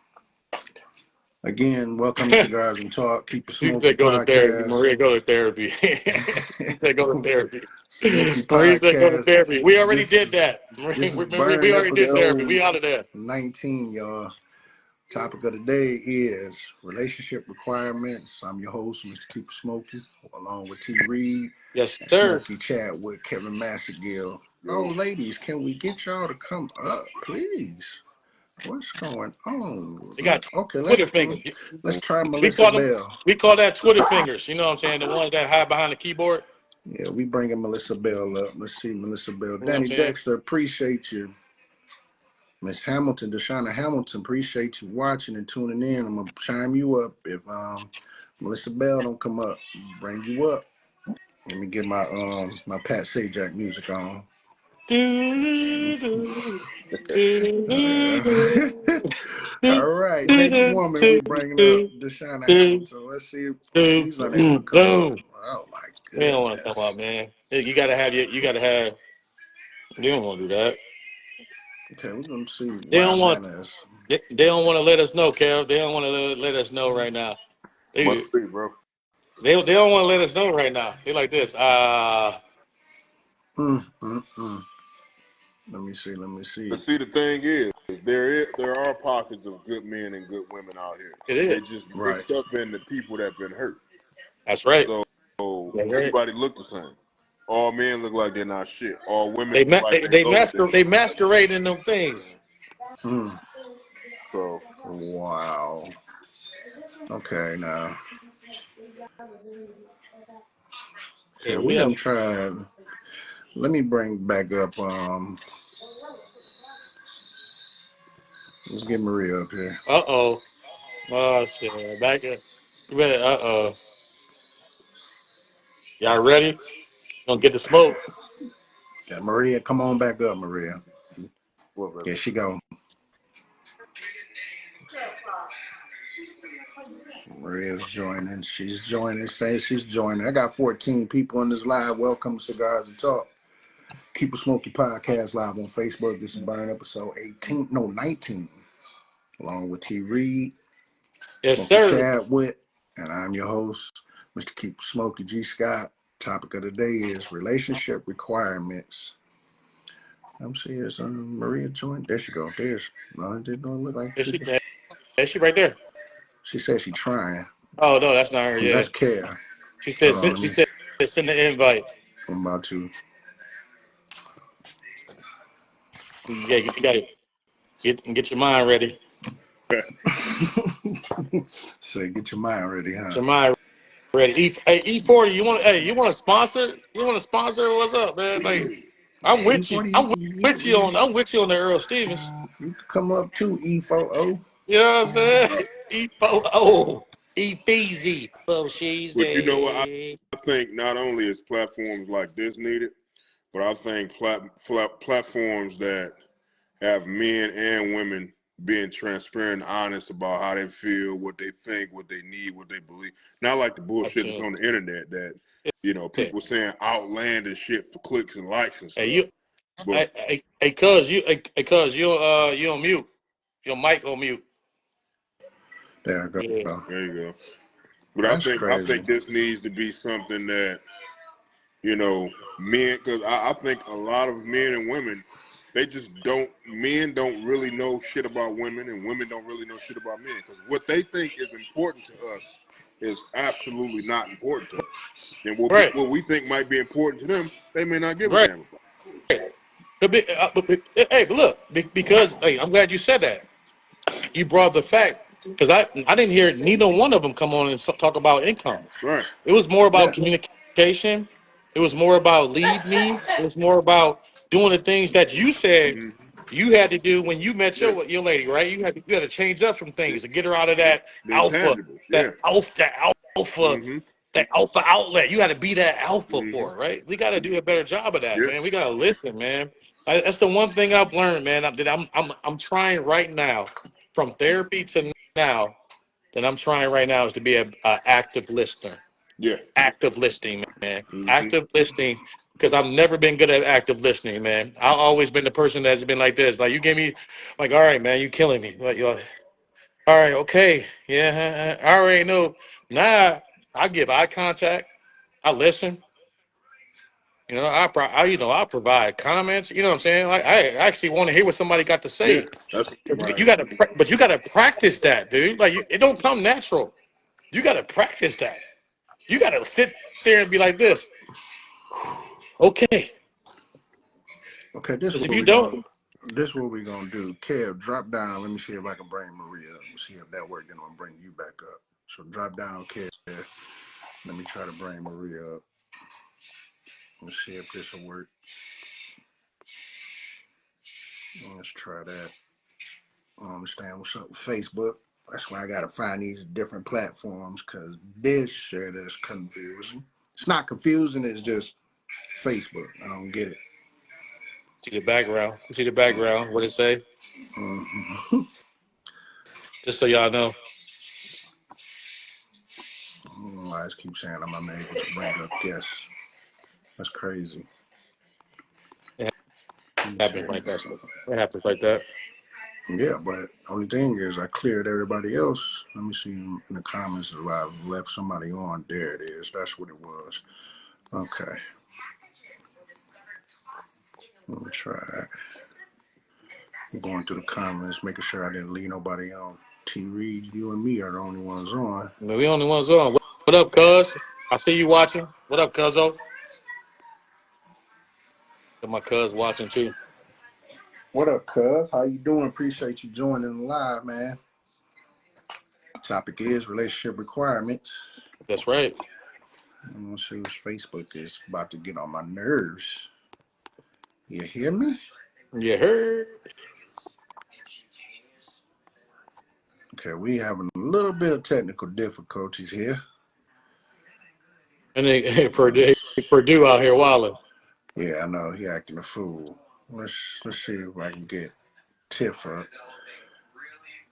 Again, welcome to Cigars and Talk. Keep it She smoky said go to therapy. podcast. Maria, go to therapy. She said go to therapy. Smoky Maria said go to podcast. therapy. We already This did that. this is Maria, we Burn already did therapy. episode We out of there. 19, y'all. Topic of the day is relationship requirements. I'm your host, Mr. Keep It Smoky, along with T. Reed Yes, and sir. Smokey Chat with Kevin Massingille. Oh, Yo, ladies, can we get y'all to come up, please? What's going on? They got Okay, Twitter fingers. let's try We Melissa call them. Bell. We call that Twitter fingers. You know what I'm saying? The ones that hide behind the keyboard. Yeah, we bringing Melissa Bell up. Let's see Melissa Bell. You know what I'm Danny saying? Dexter, appreciate you. Miss Hamilton, Deshauna Hamilton, appreciate you watching and tuning in. I'm gonna chime you up if Melissa Bell don't come up. Bring you up. Let me get my Pat Sajak music on. All right, next woman we bringing up Deshauna Hamilton. Let's see if she's unable to come up. Boom. Oh my They don't want to come goodness. up, man. You gotta have your. You gotta have. They don't want to do that. Okay, we're gonna see They why don't want. Vanna is. They don't want to let us know, Kev. They don't want to let us know right now. must be, bro. They don't want to let us know right now. They like this. Mm. Let me see. But see, the thing is, there are pockets of good men and good women out here. It They is. just Right. mixed up in the people that been hurt. That's right. So That's right. everybody look the same. All men look like they're not shit. All women They look like they low as they shit. masquerade in them things. Mm. So Wow. Okay, now. Yeah, Okay, we we done have. tried. Let me bring back up. Let's get Maria up here. Uh-oh. Oh shit. Back up. You better y'all ready? Gonna get the smoke. Yeah, Maria, come on back up, Maria. what, baby? There she go. Maria's joining. She's joining. Saying she's joining. I got 14 people on this live. Welcome to Cigars and Talk. Keep a Smoky Podcast live on Facebook. This is Burn episode 18. No, 19. Along with T. Reed, Yes, Smoky sir. Chadwick, and I'm your host, Mr. Keep Smoky G.Scott. Topic of the day is relationship requirements. I'm serious. Maria joined. There she go. There's. No, it didn't look like she. Is she right there? She said she's trying. Oh no, that's not her. Yeah. That's Care. She Hold said on, let she me. said send the invite. I'm about to. Yeah, you got it. Get your mind ready. Say, get your mind ready, Get huh? your mind ready. E40, you want to sponsor? You want to sponsor? What's up, man? Like I'm with you. E40, I'm with you on the Earl Stevens. you can come up too, E40. You know what I'm saying? E40. E-Easy. Oh, she's But you know what? a I think not only is platforms like this needed, but I think platforms that have men and women being transparent and honest about how they feel, what they think, what they need, what they believe. Not like the bullshit that's absolutely. on the internet that, Yeah. people saying outlandish shit for clicks and likes and Hey, stuff. But cuz you on mute. Your mic on mute. There I Yeah. go. there you go. But I That's think I crazy. think this needs to be something that, men, because I think a lot of men and women, men don't really know shit about women, and women don't really know shit about men, because what they think is important to us is absolutely not important to us. And Right. what we think might be important to them, they may not give a Right. damn about. Hey, but look, because hey, I'm glad you said that. You brought the fact because I didn't hear neither one of them come on and talk about income. Right. It was more about Yeah. communication. It was more about lead me. It was more about doing the things that you said Mm-hmm. you had to do when you met Yeah. your lady, right? You had to change up some The, things to get her out of that the alpha, intangibles. Yeah. that alpha, that alpha, Mm-hmm. that alpha outlet. You got to be that alpha Mm-hmm. for her, right? We got to do a better job of that, Yeah. man. We got to listen, man. That's the one thing I've learned, man. I'm trying right now, from therapy to now, that I'm trying right now is to be a active listener. Yeah. Active listening, man. Mm-hmm. Active listening, because I've never been good at active listening, man. I've always been the person that's been like this. Like you gave me, like, all right, man, you killing me. Like, you're like, all right, okay, yeah, I already know. Nah, I give eye contact. I listen. I provide comments. You know what I'm saying? Like, I actually want to hear what somebody got to Yeah. say. That's You got to, but you got to practice that, dude. Like, it don't come natural. You got to practice that. You got to sit there and be like this. Okay, Okay, this because is if what you we're gonna. don't, This is what we're gonna do. Kev, drop down. Let me see if I can bring Maria up. See if that worked. Then I'm gonna bring you back up. So drop down, Kev. Let me try to bring Maria up. Let's see if this will work. Let's try that. I don't understand what's up with Facebook. That's why I gotta find these different platforms because this shit is confusing. It's not confusing. It's just Facebook. I don't get it. see the background. You see the background. What it say? Mm-hmm. Just so y'all know. I just keep saying I'm unable to bring up guests. That's crazy. It Let me see. happens like that. It happens like that. Yeah, but only thing is I cleared everybody else. Let me see in the comments if I left somebody on. There it is. That's what it was. Okay. Let me try. Going through the comments, making sure I didn't leave nobody on. T. Reed, you and me are the only ones on. Man, we only ones on. What up, cuz? I see you watching. What up, cuzzo? Got my cuz watching too. What up, cuz? How you doing? Appreciate you joining the live, man. Topic is relationship requirements. That's right. I'm gonna see which Facebook is about to get on my nerves. You hear me? You heard? Okay, we having a little bit of technical difficulties here. And then Purdue out here wilding. Yeah, I know he acting a fool. Let's see if I can get Tiff up.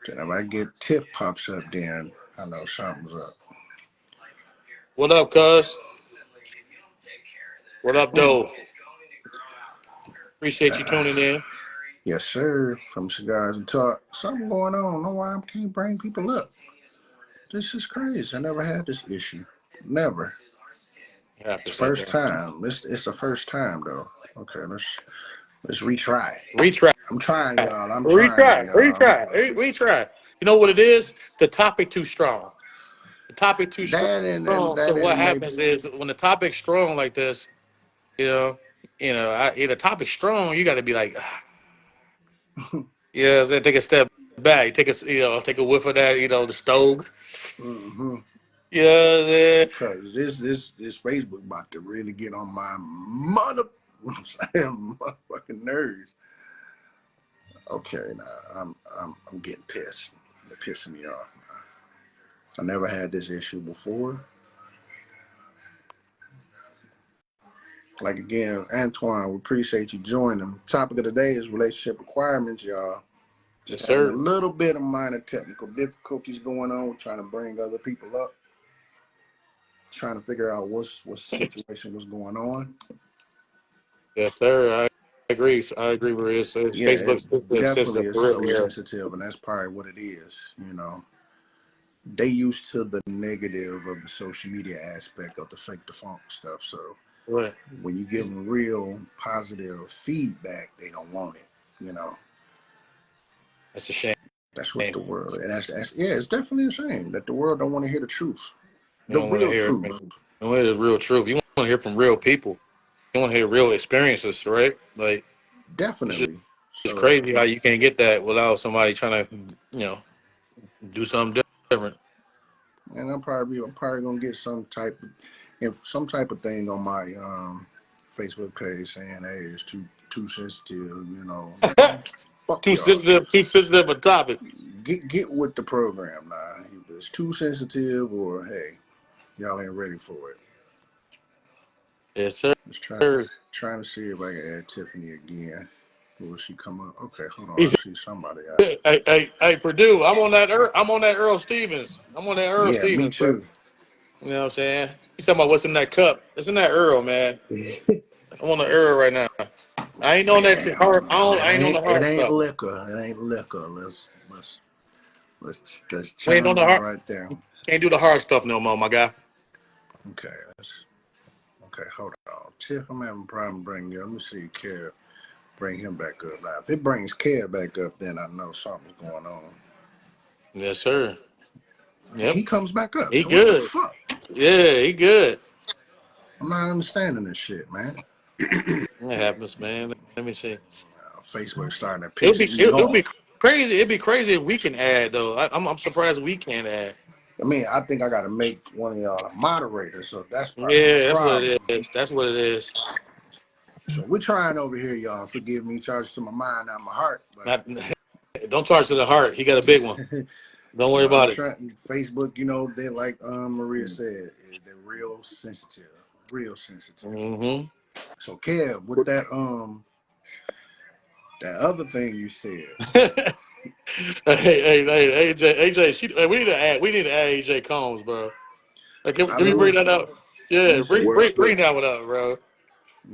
Then if I get Tiff pops up, then I know something's up. What up, cuz? What up, though? Appreciate you tuning in. Yes, sir. From Cigars and Talk. Something going on. I don't know why I can't bring people up. This is crazy. I never had this issue. Never. It's first time. It's the first time though. Okay, let's retry. Retry. I'm trying, y'all. Retry. You know what it is? The topic too strong. The topic too That and strong. So that what and maybe happens is when the topic's strong like this, the topic's strong, you got to be like, yeah, then take a step back, take a whiff of that, the stove. mm-hmm. Yeah, Cause this Facebook about to really get on my motherfucking nerves. Okay, now I'm getting pissed. They're pissing me off. I never had this issue before. Like again, Antoine, we appreciate you joining. Topic of the day is relationship requirements, y'all. Just having a little bit of minor technical difficulties going on. We're trying to bring other people up, trying to figure out what situation was going on. yes, sir. I agree. I agree with it's Facebook's definitely system is for so real. sensitive, and that's probably what it is. They used to the negative of the social media aspect of the fake defunct stuff. So Right. when you give them real positive feedback, they don't want it. That's a shame. That's what the world, and that's it's definitely a shame that the world don't want to hear the truth, You the don't want to real hear it, man. truth. You don't want to hear the real truth. You want to hear from real people. You want to hear real experiences, right? Like Definitely. it's So, crazy how you can't get that without somebody trying to, do something different. and I'm probably gonna get some type of thing on my Facebook page saying, "Hey, it's too sensitive," Fuck Too y'all. sensitive a topic. Get with the program now. Either it's too sensitive, or hey, y'all ain't ready for it. Yes, sir. Just trying to see if I can add Tiffany again. Will she come up? Okay, hold on. I see somebody out. Hey, Purdue. I'm on that Earl Stevens. I'm on that Earl Yeah, me Stevens, bro. too. You know what I'm saying? He's talking about what's in that cup. It's in that Earl, man. I'm on the Earl right now. I ain't on that hard. I ain't on the It hard ain't stuff. liquor. It ain't liquor. Let's I ain't on chime the in hard. right there. Can't do the hard stuff no more, my guy. Okay, hold on. Tiff, I'm having a problem bringing you. Let me see, Kev. Bring him back up live. If it brings Kev back up, then I know something's going on. Yes, sir. And he Yep. comes back up. He So what the good. fuck? Yeah, he good. I'm not understanding this shit, man. That happens, man. Let me see. Facebook starting to It'll piss be me it'll be off. crazy. It'd be crazy if we can add though. I'm surprised we can't add. I mean, I think I got to make one of y'all a moderator, so that's probably the Yeah, that's what problem. it is. That's what it is. So we're trying over here, y'all. Forgive me, charge to my mind, not my heart. But Not don't charge to the heart. He got a big one. Don't worry I'm about it. trying. Facebook, they like Maria said, they're real sensitive, real sensitive. Mm-hmm. So Kev, with that other thing you said. hey, AJ, we need to add AJ Combs, bro. Like, can we bring that up? Let Yeah, me see. bring that one up, bro. Let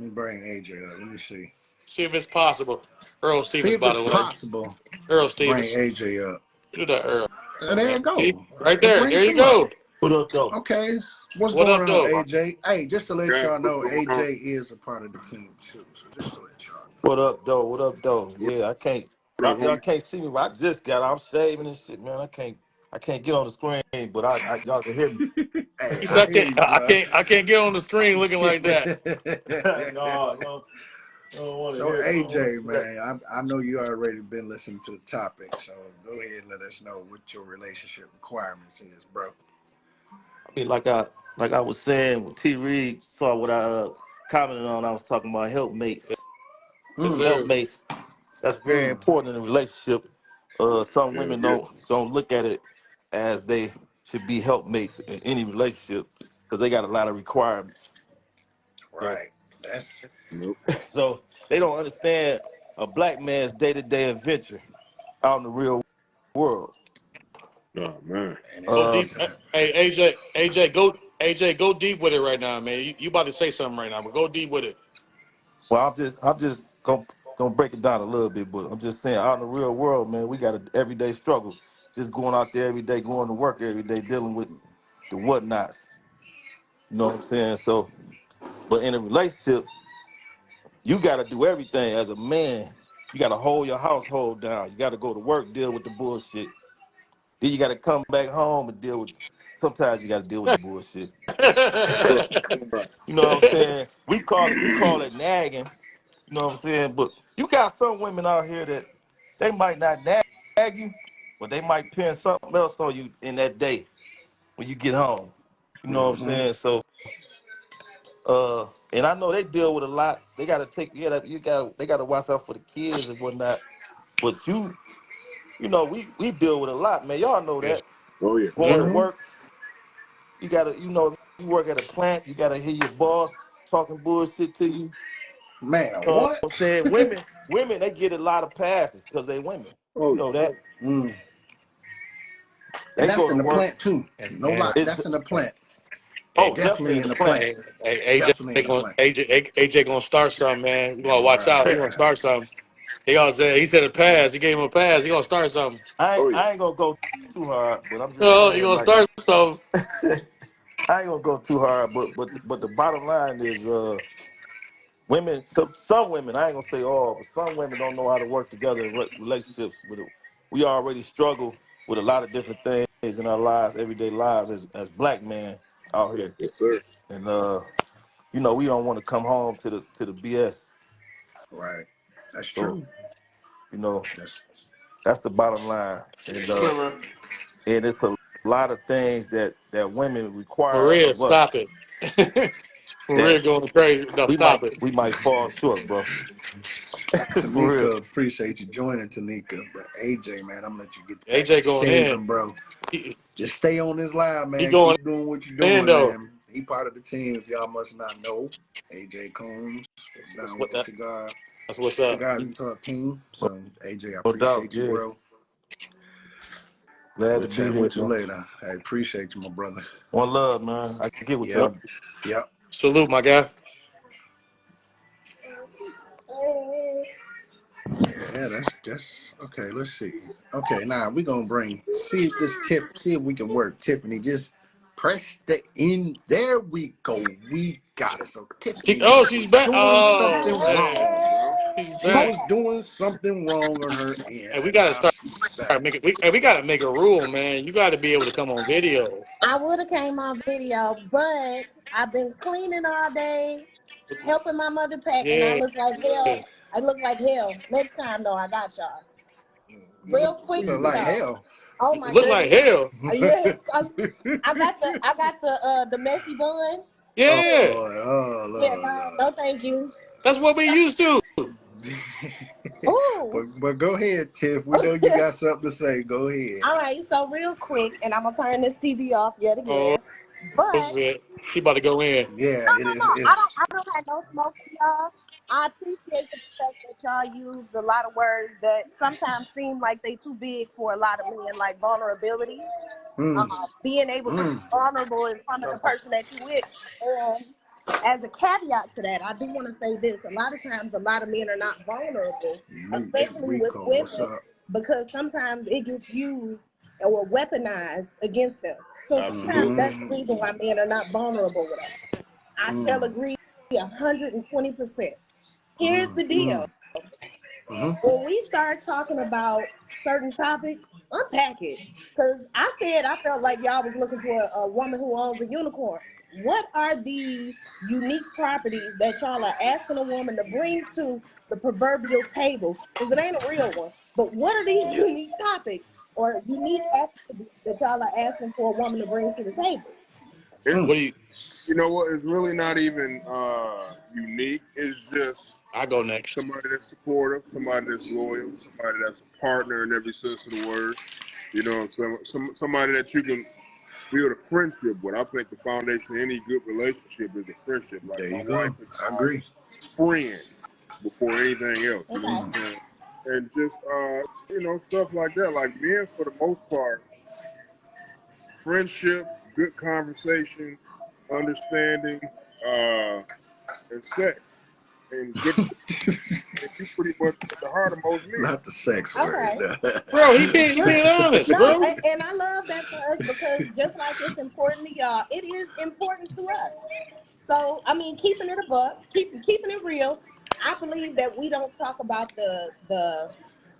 me bring AJ up. Let me see. See if it's possible. Earl See Stevens, if by it's the way. possible. Earl Bring Stevens. AJ up. Do that, Earl. And there Man. you go. Right It there. There brings you him up. go. What up, though? Okay. What's What going up, on, though? AJ? Hey, just to let Yeah, y'all what's know, going on? AJ is a part of the team too. So just to let y'all know. What up, though? What up, though? Yeah, I can't. up, Y'all homie? can't see me, but I just got out. I'm shaving and shit, man. I can't get on the screen, but y'all can hear me. Hey, He I said, hear you, bro. I can't get on the screen looking like that. No, I don't want to So hear. I don't want to AJ, see that. man, I know you already been listening to the topic, so go ahead and let us know what your relationship requirements is, bro. I mean, like I was saying, when T. Reed saw what I commented on, I was talking about helpmates. Yes, Mm, sir. Helpmates. That's very mm, important in a relationship. Some Yeah, women yeah. don't look at it as they should be helpmates in any relationship because they got a lot of requirements. So right. That's Nope. so they don't understand a black man's day-to-day adventure out in the real world. Oh man. and Go it's Uh, deep. Hey, AJ, go deep with it right now, man. You about to say something right now, but go deep with it. well, I'm just gonna break it down a little bit, but I'm just saying out in the real world, man, we got an everyday struggle. Just going out there every day, going to work every day, dealing with the whatnots. You know what I'm saying? So, but in a relationship, you got to do everything as a man. You got to hold your household down. You got to go to work, deal with the bullshit. Then you got to come back home and deal with. Sometimes you got to deal with the bullshit. Right. Right. You know what I'm saying? We call it nagging. You know what I'm saying? But you got some women out here that they might not nag you, but they might pin something else on you in that day when you get home. You know what I'm mm-hmm. saying? So, and I know they deal with a lot. They got to take, yeah, they got to watch out for the kids and whatnot. But we deal with a lot, man. Y'all know Yes, that. Oh yeah. Going to sir. Mm-hmm. work, you gotta, you work at a plant, you gotta hear your boss talking bullshit to you. Man, You know what I'm what? saying? Women, they get a lot of passes because they women. Oh You yeah. know that. Mm. And They that's go in to the work. plant too. No And lie, It's that's in the plant. and, definitely Definitely in in the the plant. plant. and, and Definitely in the plant. AJ gonna start something, man. You gotta watch out. He gonna Right. start something. He said a pass. He gave him a pass. He gonna start something. Oh yeah. I ain't gonna go too hard, but I'm just Oh, he saying gonna like start something. I ain't gonna go too hard, but the bottom line is women. Some women, I ain't gonna say all, but some women don't know how to work together in relationships. With it. We already struggle with a lot of different things in our lives, everyday lives, as black men out here, Yes, sir. and we don't want to come home to the BS. Right. That's So true. you know, That's that's the bottom line, Yeah, man. and it's a lot of things that women require Maria, of us stop it. Maria that going crazy. No, we stop might it. we might fall short, bro. For real. Tanika. Appreciate you joining, Tanika. But AJ, man, I'm gonna let you get back to AJ going in. shaving, bro. He, Just stay on this live, he man. going Keep doing what you're in doing, though. man. He part of the team. If y'all must not know, AJ Combs That's down with what the that. That's what's up. cigars and talk team. So AJ, I No doubt, appreciate you, yeah. bro. Glad We'll to be chat here, with you man. later. I appreciate you, my brother. One love, man. I get with Yep. y'all. Yep. Salute, my guy. Yeah, that's okay. Let's see. Okay, now we're gonna see if see if we can work. Tiffany, just press the in. There we go. We got it. So Tiffany was She's back. doing Oh something man, wrong, bro. she's She back. was doing something wrong on her end, And we and gotta now start she's back. making. We gotta make a rule, man. You gotta be able to come on video. I would have came on video, but I've been cleaning all day, helping my mother pack, and I Yeah, look like hell. I look like hell. Next time though, I got y'all. Real You quick look like though. hell. Oh you my look like goodness. hell. Yes, I got the messy bun. Oh Yeah, Yes. Lord, oh Yeah, Lord, no, thank you. that's what we used to. Lord. Ooh. but go ahead, Tiff. We know you got something to say. Go ahead. All right, so real quick, and I'm gonna turn this TV off yet Oh again. But shit, she about to go in. Yeah, it is. no, I don't. It's I don't have no smoke for y'all. I appreciate the fact that y'all used a lot of words that sometimes seem like they too big for a lot of men, like vulnerability. mm, Being able to be mm, vulnerable in front of the person that you with. And as a caveat to that, I do want to say this: a lot of times, a lot of men are not vulnerable, especially with Rico, what's women, up? because sometimes it gets used or weaponized against them. So sometimes Absolutely. Mm-hmm. that's the reason why men are not vulnerable with us. I shall Mm, agree 120%. Here's mm, the deal. mm, when we start talking about certain topics, unpack it. Because I said I felt like y'all was looking for a woman who owns a unicorn. What are these unique properties that y'all are asking a woman to bring to the proverbial table? Because it ain't a real one. But what are these unique topics or unique attributes that y'all are asking for a woman to bring to the table? It, What do you? you know what? It's really not even unique. It's just I go next. somebody that's supportive, somebody that's loyal, somebody that's a partner in every sense of the word. You know what I'm saying? Somebody that you can build a friendship with. I think the foundation of any good relationship is a friendship. Like There my you wife go. is I my agree. friend before anything else. You know what Okay. I'm saying? And just stuff like that. Like men, for the most part, friendship, good conversation, understanding, and sex, and good. And you pretty much at the heart of most men. Not the sex word. Okay. Bro, he being honest, No, bro. and I love that for us because just like it's important to y'all, it is important to us. So I mean, keeping it a buck, keeping it real. I believe that we don't talk about the.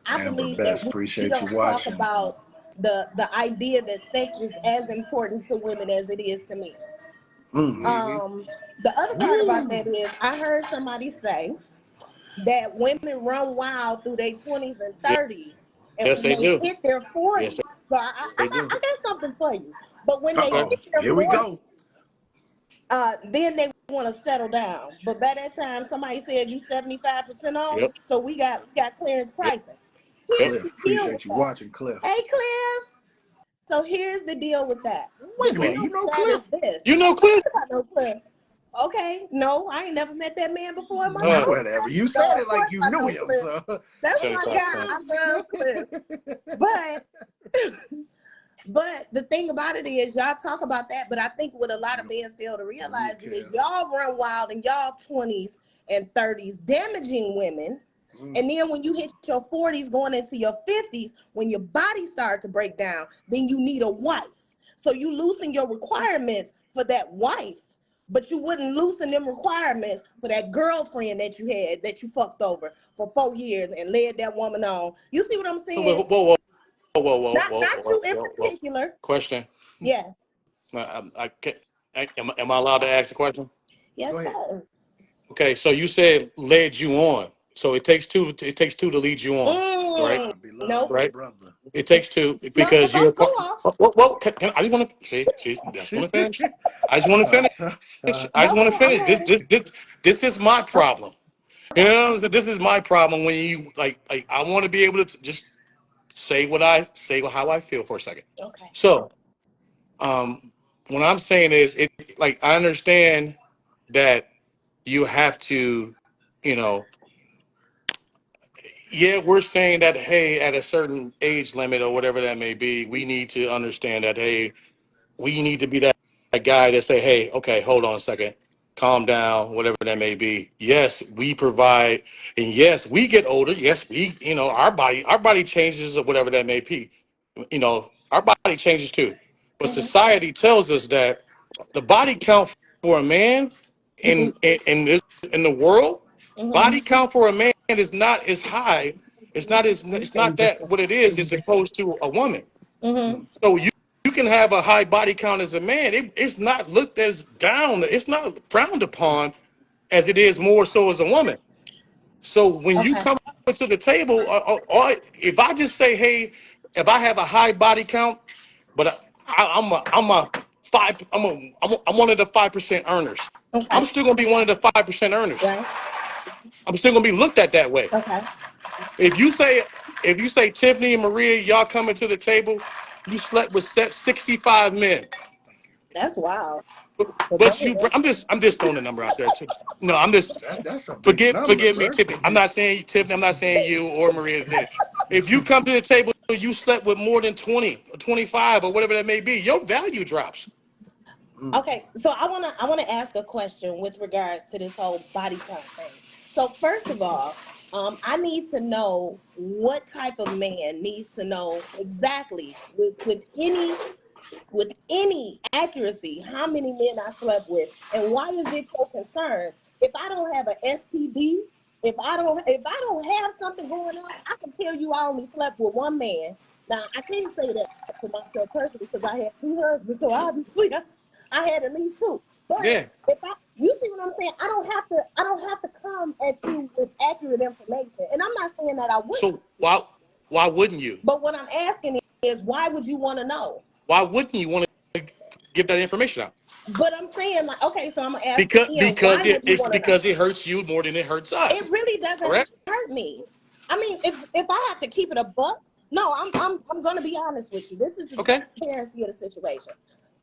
I Amber believe that Best, we appreciate you don't talk watching. about the idea that sex is as important to women as it is to men. Mm-hmm. The other part about Woo. that is I heard somebody say that women run wild through their 20s and 30s, and Yes, when they they do. hit their Yes, 40s, so they do. I got something for you. But when they Okay. Uh-oh. hit their Here we 40s, go. then they want to settle down. But by that time, somebody said you 75% off, Yep. so we got clearance Yep. pricing. Yep. Here's Cliff, the deal with appreciate you that. watching, Cliff. Hey, Cliff. So here's the deal with that. The Wait a deal minute, you with know that is Cliff? this. You know, Of Cliff. course I know Cliff. Okay, no, I ain't never met that man before in my life. Uh, Whatever. You No, said of it like course you I knew know him, Cliff. so. That's my guy. 75 I love Cliff. But the thing about it is y'all talk about that, but I think what a lot of men fail to realize Mute is Kev. y'all run wild in y'all 20s and 30s, damaging women. And then when you hit your 40s going into your 50s, when your body starts to break down, then you need a wife. So you loosen your requirements for that wife, but you wouldn't loosen them requirements for that girlfriend that you had that you fucked over for 4 years and led that woman on. You see what I'm whoa, saying? whoa, whoa, whoa, whoa, Not whoa, you in whoa. particular. Question. Yes. I can't. Am I allowed to ask a question? Go Yes, ahead. sir. Okay. So you said led you on. So it takes two. It takes two to lead you on, right? Mm, My beloved nope. Right. brother. It takes two No, because you're a go part. off. I just want to see. I just want to finish. I just want to Cha, finish. cha, I cha. just Go want to ahead. I'm finish. ready. This is my problem. You Okay. know, this is my problem when you like. I want to be able to just say what I say, how I feel for a second. Okay. So, um, what I'm saying is, it like I understand that you have to, you know, yeah, we're saying that hey, at a certain age limit or whatever that may be, we need to understand that hey, we need to be that guy that say, hey, okay, hold on a second, calm down, whatever that may be. Yes, we provide, and yes, we get older. Yes, we, our body changes or whatever that may be. Our body changes too. But Mhm. society tells us that the body count for a man Mhm. in this in the world, Mhm. body count for a man is not as high. It's not that what it is as opposed to a woman. Mhm. So you can have a high body count as a man. It's not looked as down. It's not frowned upon as it is more so as a woman. So when you Okay. come to the table, if I just say, hey, if I have a high body count, but I'm a five, I'm one of the 5% earners. Okay. I'm still gonna be one of the 5% earners. Right. I'm still gonna be looked at that way. Okay. If you say if you say Tiffany and Maria, y'all coming to the table, you slept with 65 men. That's wild. But go But ahead. I'm just throwing a number out there too. No, I'm just That's a big number, forgive me, sir. Tiffany. I'm not saying Tiffany. I'm not saying you or Maria. If you come to the table, you slept with more than 20 or 25 or whatever that may be. Your value drops. Okay. So I wanna ask a question with regards to this whole body count thing. So first of all, I need to know what type of man needs to know exactly with any accuracy how many men I slept with, and why is it your concern if I don't have an STD? If I don't have something going on, I can tell you I only slept with one man. Now I can't say that for myself personally because I had two husbands, so obviously I had at least two. But Yeah. if you see what I'm saying, I don't have to come at you with accurate information. And I'm not saying that I wouldn't, So why wouldn't you? but what I'm asking is why would you want to know? Why wouldn't you want to give that information out? But I'm saying like, okay, so I'm gonna ask Because again, because why it, would you it's want to know? because it hurts you more than it hurts It us. really doesn't Correct? hurt me. I mean, if I have to keep it a buck, no, I'm gonna be honest with you. This is the Okay. transparency of the situation.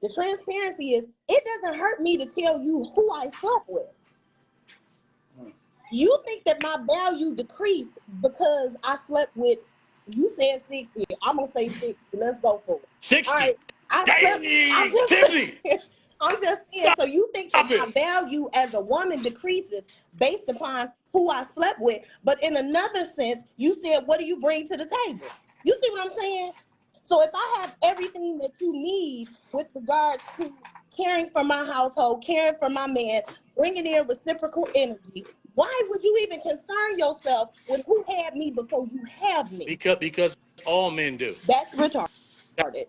The transparency is it doesn't hurt me to tell you who I slept with. You think that my value decreased because I slept with, you said 60, I'm gonna say 60. Let's go for it. All 60. right. I slept, I'm Dang, just Tiffany, I'm just saying, stop so you think that my it. value as a woman decreases based upon who I slept with, but in another sense, you said, what do you bring to the table? You see what I'm saying? So if I have everything that you need with regards to caring for my household, caring for my man, bringing in reciprocal energy, why would you even concern yourself with who had me before you have me? Because all men do. That's retarded.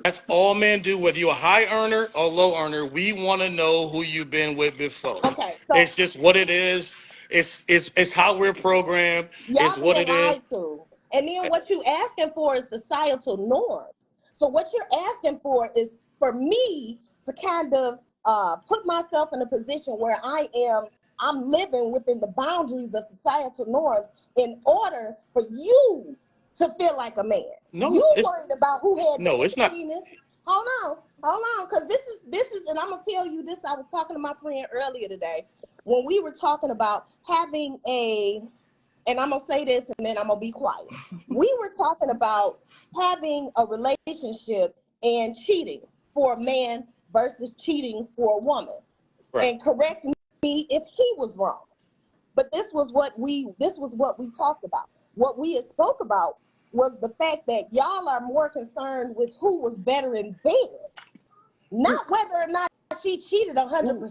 That's all men do, whether you're a high earner or low earner. We want to know who you've been with before. Okay, so It's just what it is. It's how we're programmed. It's y'all what being it is. lied to. And then what you asking for is societal norms. So what you're asking for is for me to kind of put myself in a position where I'm living within the boundaries of societal norms in order for you to feel like a man. No, You it's worried about who had the no, it's bigger not. penis. Hold on, because this is, and I'm gonna tell you this. I was talking to my friend earlier today when we were talking about having and I'm gonna say this and then I'm gonna be quiet. We were talking about having a relationship and cheating for a man versus cheating for a woman. Right. And correct me if he was wrong. But this was what we talked about. What we had spoke about was the fact that y'all are more concerned with who was better in bed, not whether or not she cheated Who 100%. who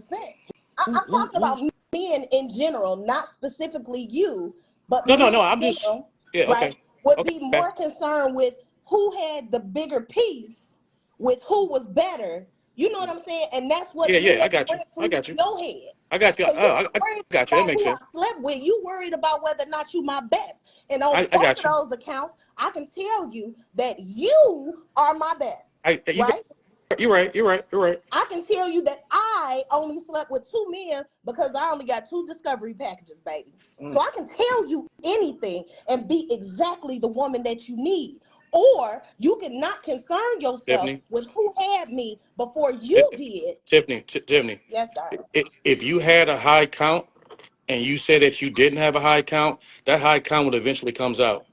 I'm who talking about who's men in general, not specifically you, but no, no, men no. in I'm just general, yeah, right, okay. would be Okay. more concerned with who had the bigger piece, with who was better. You know what I'm saying? And that's what Yeah, yeah, I then got you. went I through got you. your head. I got you. So you I ain't worried got you. That about makes who I sense. slept with. You worried about whether or not you my best. And on I both of got you. those accounts, I can tell you that you are my best, I you right? you're right. You're right. You're right. I can tell you that I only slept with two men because I only got two discovery packages, baby. So I can tell you anything and be exactly the woman that you need. Or you can not concern yourself Tiffany. with who had me before Eh, you did. Tiffany. Yes, darling. If you had a high count and you said that you didn't have a high count, that high count would eventually comes out.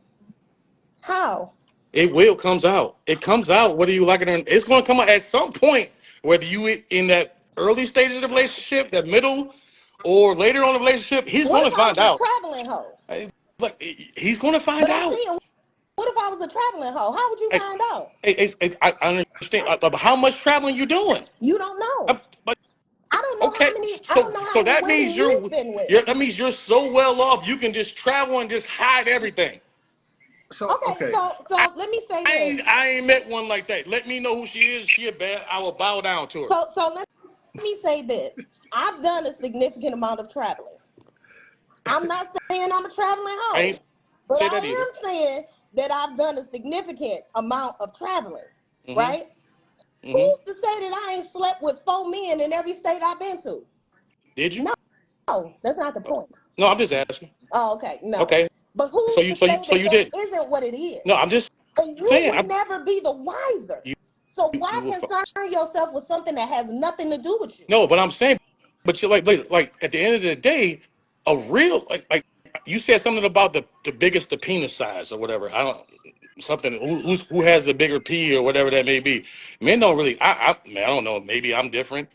How? It will comes out. It comes out whether you like it or not. It's going to come out at some point, whether you in that early stages of the relationship, that middle, or later on in the relationship. He's What going if to I find was a out. traveling hoe? Like he's going to find But I'm out. saying, what if I was a traveling hoe? How would you I, find out? I understand. But how much traveling you doing? You don't know. But I don't know how okay, many. I so don't know how many that women means you've been with. that means you're so well off. You can just travel and just hide everything. So Okay, okay, so let me say this. I ain't met one like that. Let me know who she is. She a bad. I will bow down to her. So let me say this. I've done a significant amount of traveling. I'm not saying I'm a traveling I ain't hoe, but say I that either. am saying that I've done a significant amount of traveling, Mm-hmm. right? Mm-hmm. Who's to say that I ain't slept with four men in every state I've been to? Did you? No, that's not the point. No, I'm just asking. Oh, okay, no. Okay. But who's to say So that you that did. isn't what it is? No, I'm just And you saying. would never be the wiser. You, So why you concern yourself with something that has nothing to do with you? no, but I'm saying, but you're like at the end of the day, a real you said something about the biggest the penis size or whatever. I don't something who has the bigger P or whatever that may be. Men don't really. Man, I don't know. Maybe I'm different.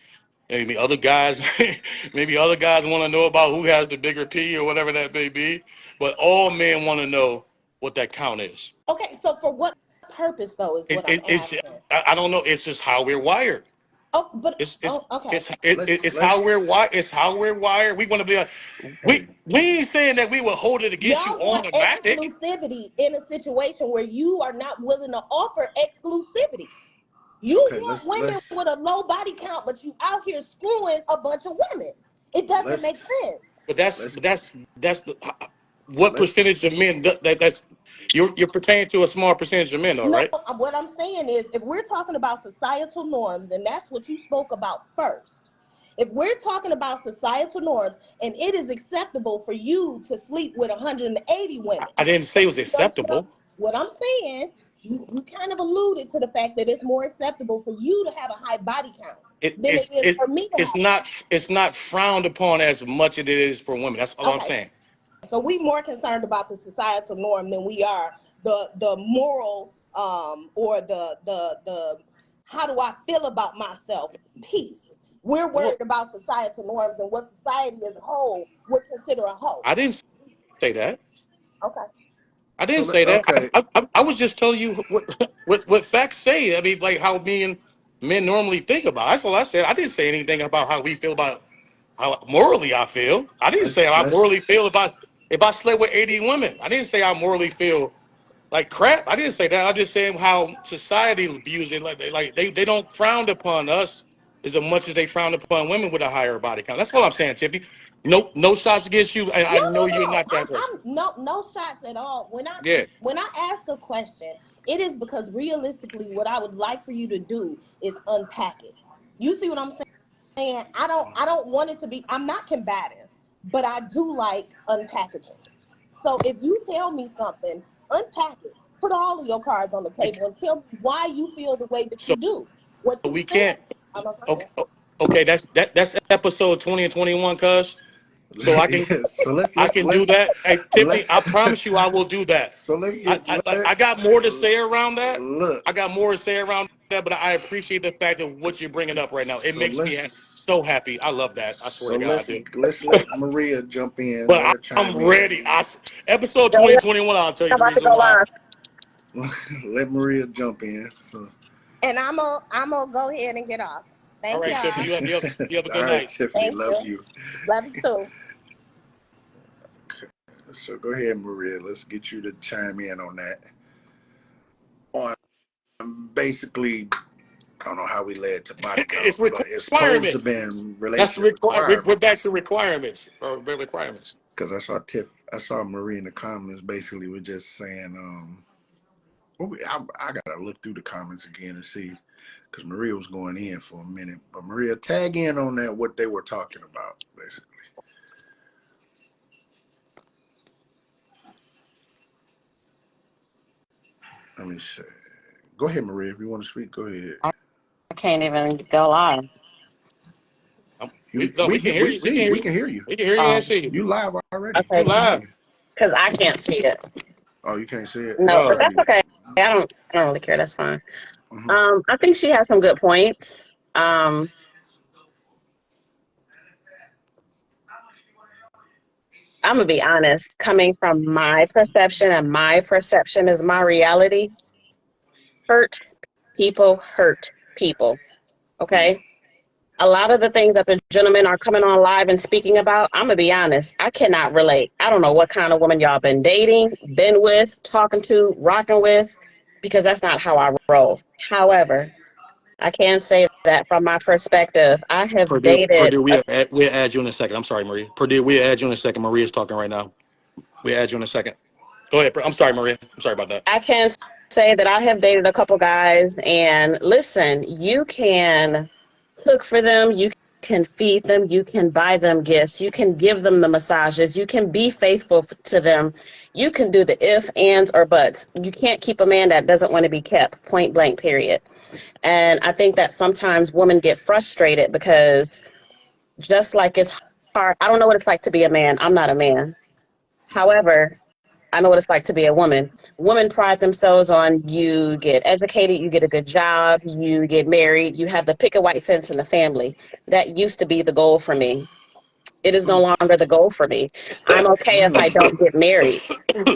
Maybe other guys, maybe other guys want to know about who has the bigger P or whatever that may be. But all men want to know what that count is. Okay, so for what purpose though is what I'm It's asking. I don't know. It's just how we're wired. Oh, but It's oh, okay. it's it, Let's it's how let's we're wired. It's how we're wired. We want to be like, hey, we ain't saying that we will hold it against you Y'all want automatic. exclusivity in a situation where you are not willing to offer exclusivity. You okay, want women with a low body count, but you out here screwing a bunch of women. It doesn't make let's sense. But that's let's but that's the, what let's percentage of men that's you're pertaining to a small percentage of men, though, No, right? what I'm saying is if we're talking about societal norms, then that's what you spoke about first. If we're talking about societal norms and it is acceptable for you to sleep with 180 women, I didn't say it was you don't feel acceptable. what I'm saying, you kind of alluded to the fact that it's more acceptable for you to have a high body count It than it it's is it for me to have it's not frowned upon as much as it is for women. That's all I'm okay. saying. So we more concerned about the societal norm than we are the moral or the how do I feel about myself piece. We're Well, worried about societal norms and what society as a whole would consider a hoe. I didn't say that. Okay. I so didn't say that. okay. I was just telling you what facts say. I mean, like how me and men normally think about. That's all I said. I didn't say anything about how we feel about how morally I feel. I didn't say how I morally Let's feel about if I slept with 80 women. I didn't say I morally feel like crap. I didn't say that. I'm just saying how society views it. They don't frown upon us as much as they frown upon women with a higher body count. That's all I'm saying, Tiffany. No shots against you. I No, know no, you're no. not that person. I'm no shots at all. Yeah. When I ask a question, it is because realistically, what I would like for you to do is unpack it. You see what I'm saying? I don't want it to be. I'm not combative, but I do like unpackaging. So if you tell me something, unpack it. Put all of your cards on the table and tell me why you feel the way that So you do. What you we said. can't. I'm a Okay, fan. okay. That's episode 20 and 21, cuz. So yeah, so I can do that. Hey, Tiffany, I let's promise you, I will do that. so let's get I got more to say around that. look. I got more to say around that, but I appreciate the fact of what you're bringing up right now. It So makes me so happy. I love that. I swear so to God, dude. let's let Maria jump in. But Let her I'm chime ready. in. Episode Go 20 ahead. 21. I'll tell you I'm the about to reason go why. live. Let Maria jump in. So And I'm gonna go ahead and get off. All Thank right, Tiffany, y'all. you have a all good right, night. Tiffany, Thank love you. you. Love you too. So go ahead, Maria. Let's get you to chime in on that. On basically, I don't know how we led to body count, It's but it's supposed to requirements. be That's the relationship We're back requirements. to requirements or requirements. Because I saw Maria in the comments. Basically, we're just saying, I gotta look through the comments again and see, because Maria was going in for a minute. But Maria, tag in on that what they were talking about, basically. Let me see. Go ahead, Maria. If you want to speak, go ahead. I can't even go live. We no, we can hear We you. We see can you. hear We you. can hear you. We can hear you and Um, see you. You live already. You okay, We can hear live. you. because I can't see it. Oh, you can't see it. It's No, but No. that's already. okay. I don't really care. That's fine. Mm-hmm. I think she has some good points. Um, I'm gonna be honest. Coming from my perception, and my perception is my reality. Hurt hurt people. Mm. Okay. A lot of the things that the gentlemen are coming on live and speaking about, I'm gonna be honest, I cannot relate. I don't know what kind of woman y'all been dating, been with, talking to, rocking with, because that's not how I roll. However, I can say that from my perspective, I have dated Purdue, we'll add you in a second. I'm sorry, Maria. Purdue, we'll add you in a second. Maria's talking right now. We'll add you in a second. Go ahead. I'm sorry, Maria. I'm sorry about that. I can say that I have dated a couple guys, and listen, you can cook for them, you can feed them, you can buy them gifts, you can give them the massages, you can be faithful to them, you can do the if, ands, or buts. You can't keep a man that doesn't want to be kept, point blank, period. And I think that sometimes women get frustrated because just like it's hard, I don't know what it's like to be a man. I'm not a man. However, I know what it's like to be a woman. Women pride themselves on you get educated, you get a good job, you get married, you have the picket white fence in the family. That used to be the goal for me. It is no longer the goal for me. I'm okay if I don't get married.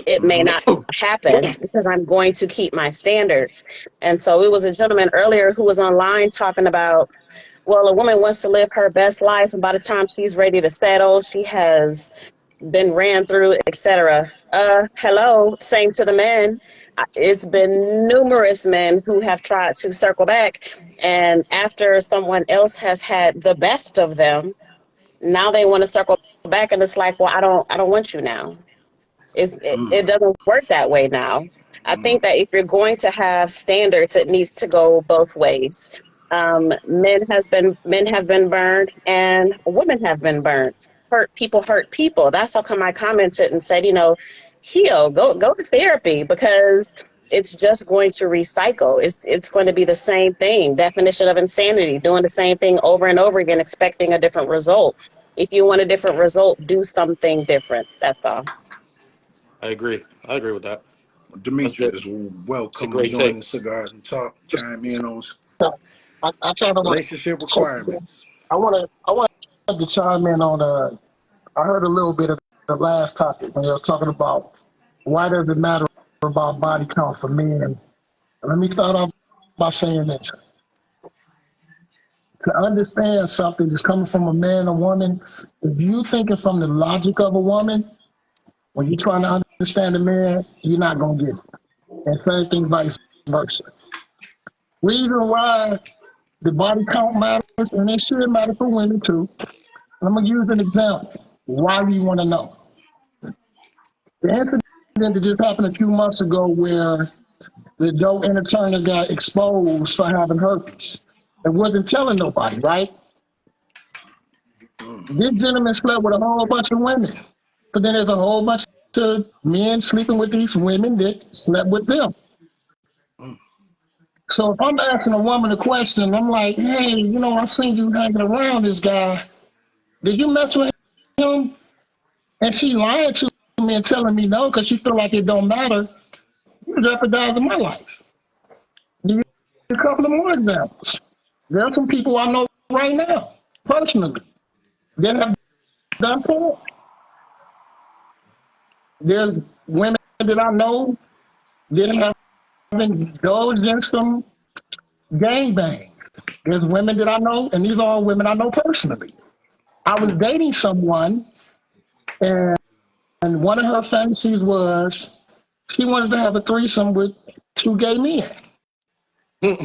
It may not happen because I'm going to keep my standards. And so it was a gentleman earlier who was online talking about, well, a woman wants to live her best life, and by the time she's ready to settle, she has been ran through, etc. Hello, same to the men. It's been numerous men who have tried to circle back, and after someone else has had the best of them, now they want to circle back, and it's like, well, I don't want you now. It doesn't work that way now. I think that if you're going to have standards, it needs to go both ways. Men have been burned, and women have been burned. Hurt people. That's how come I commented and said, heal, go to therapy, because it's just going to recycle. It's going to be the same thing. Definition of insanity: doing the same thing over and over again, expecting a different result. If you want a different result, do something different. That's all. I agree. I agree with that. That's good. Demetrius, It's a welcome. great take. Join the Cigars and Talk. Chime in on So I kind of want relationship to. requirements. I want to chime in on. I heard a little bit of the last topic when they was talking about why does it matter about body count for men. Let me start off by saying this: to understand something that's coming from a man or woman, if you thinking from the logic of a woman, when you're trying to understand a man, you're not gonna get it. And same thing vice versa. Reason why the body count matters, and it should matter for women too. I'm gonna use an example. Why do you want to know? The incident that just happened a few months ago where the dope entertainer got exposed for having herpes. It wasn't telling nobody, right? This gentleman slept with a whole bunch of women. So then there's a whole bunch of men sleeping with these women that slept with them. So if I'm asking a woman a question, I'm like, hey, I seen you hanging around this guy. Did you mess with him? And she lying to me and telling me no because she feel like it don't matter. You're jeopardizing my life. Give you a couple of more examples. There are some people I know right now, personally, that have done for. There's women that I know that have indulged in some gangbang. There's women that I know, and these are all women I know personally. I was dating someone, and one of her fantasies was she wanted to have a threesome with two gay men. Me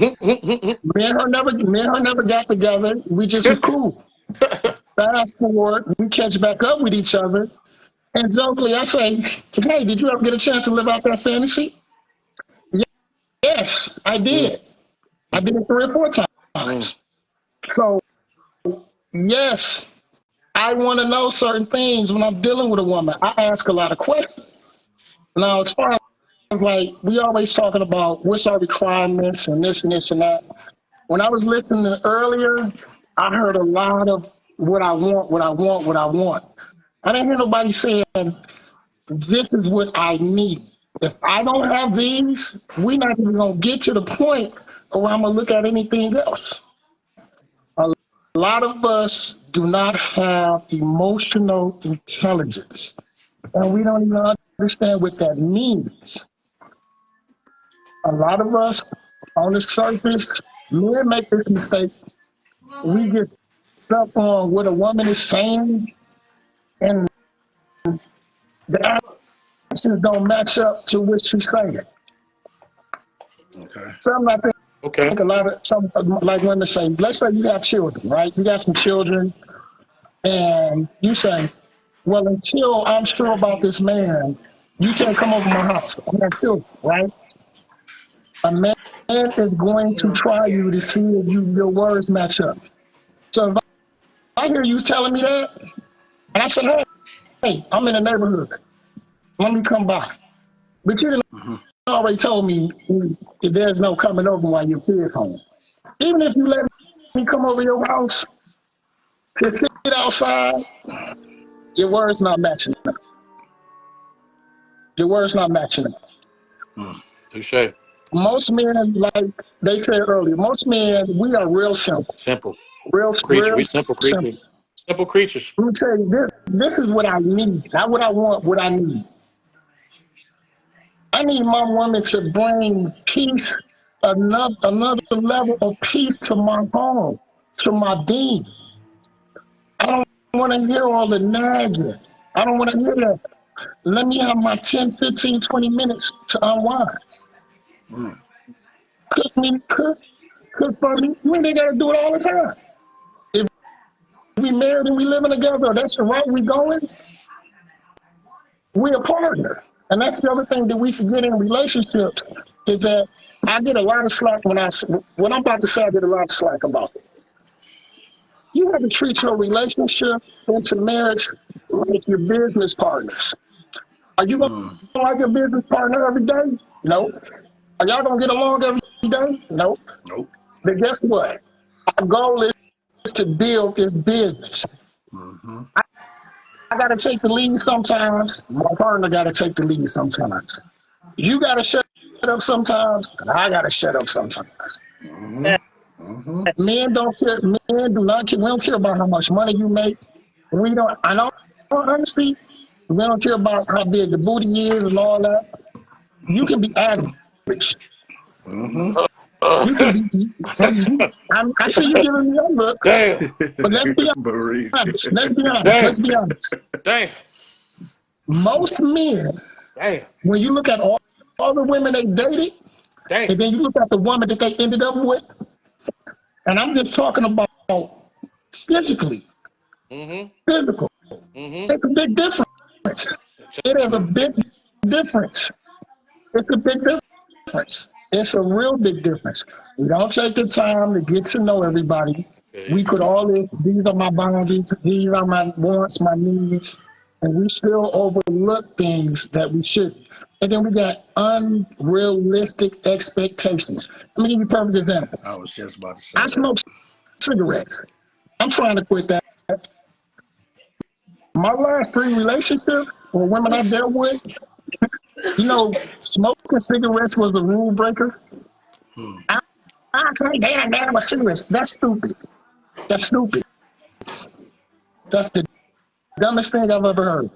and her never got together. We just was cool. Fast forward, we catch back up with each other, and jokingly I say, "Hey, did you ever get a chance to live out that fantasy?" Yes, I did. I did it 3 or 4 times. So yes, I want to know certain things when I'm dealing with a woman. I ask a lot of questions. Now, as far as like we always talking about what's our requirements and this and this and that. When I was listening earlier, I heard a lot of what I want, what I want, what I want. I didn't hear nobody saying this is what I need. If I don't have these, we're not even gonna get to the point where I'm gonna look at anything else. A lot of us do not have emotional intelligence, and we don't even understand what that means. A lot of us on the surface, men make this mistake. We get stuck on what a woman is saying, and the actions don't match up to what she's saying. Okay. Something I Okay. think a lot of some like women say. Let's say you have children, right? You got some children, and you say, "Well, until I'm sure about this man, you can't come over my house." I have children, right? A man is going to try you to see if your words match up. So if I hear you telling me that, and I say, "Hey, I'm in the neighborhood. Let me come by," but you didn't already told me there's no coming over while your kid's home. Even if you let me come over your house to sit outside, your words not matching up. Your words not matching up. Touche. Most men, like they said earlier, most men, we are real simple. Simple Real, creature. real We simple creature. simple. Simple creatures. Let me tell you this is what I need, not what I want, what I need. I need my woman to bring peace, another level of peace to my home, to my being. I don't want to hear all the nagging. I don't want to hear that. Let me have my 10, 15, 20 minutes to unwind. Cook for me. We ain't got to do it all the time. If we married and we living together, that's the route we going, we're a partner. And that's the other thing that we forget in relationships is that I get a lot of slack when I'm about to say I get a lot of slack about it. You have to treat your relationship into marriage like your business partners. Are you going to like your business partner every day? No. Are y'all going to get along every day? No. Nope. But guess what? Our goal is to build this business. I got to take the lead sometimes. My partner got to take the lead sometimes. You got to shut up sometimes, and I got to shut up sometimes. Men don't care. Men do not care. We don't care about how much money you make. We don't. I know. Honestly, we don't care about how big the booty is and all that. You can be average. You can be. I see you giving me a look, Damn. but let's be Marie. honest. Let's be honest. Damn. Let's be honest. Damn. Most men, Damn. when you look at all the women they dated, Damn. and then you look at the woman that they ended up with, and I'm just talking about physically, physical. It's a big difference. It is a big difference. It's a big difference. It's a real big difference. We don't take the time to get to know everybody. We put all this, these are my boundaries, these are my wants, my needs, and we still overlook things that we should. And then we got unrealistic expectations. Let me give you a perfect example. I was just about to say I that. smoke cigarettes. I'm trying to quit that. My last 3 relationships or women I dealt with, smoking cigarettes was the rule breaker. I say, damn, a cigarette. That's stupid. That's stupid. That's the dumbest thing I've ever heard.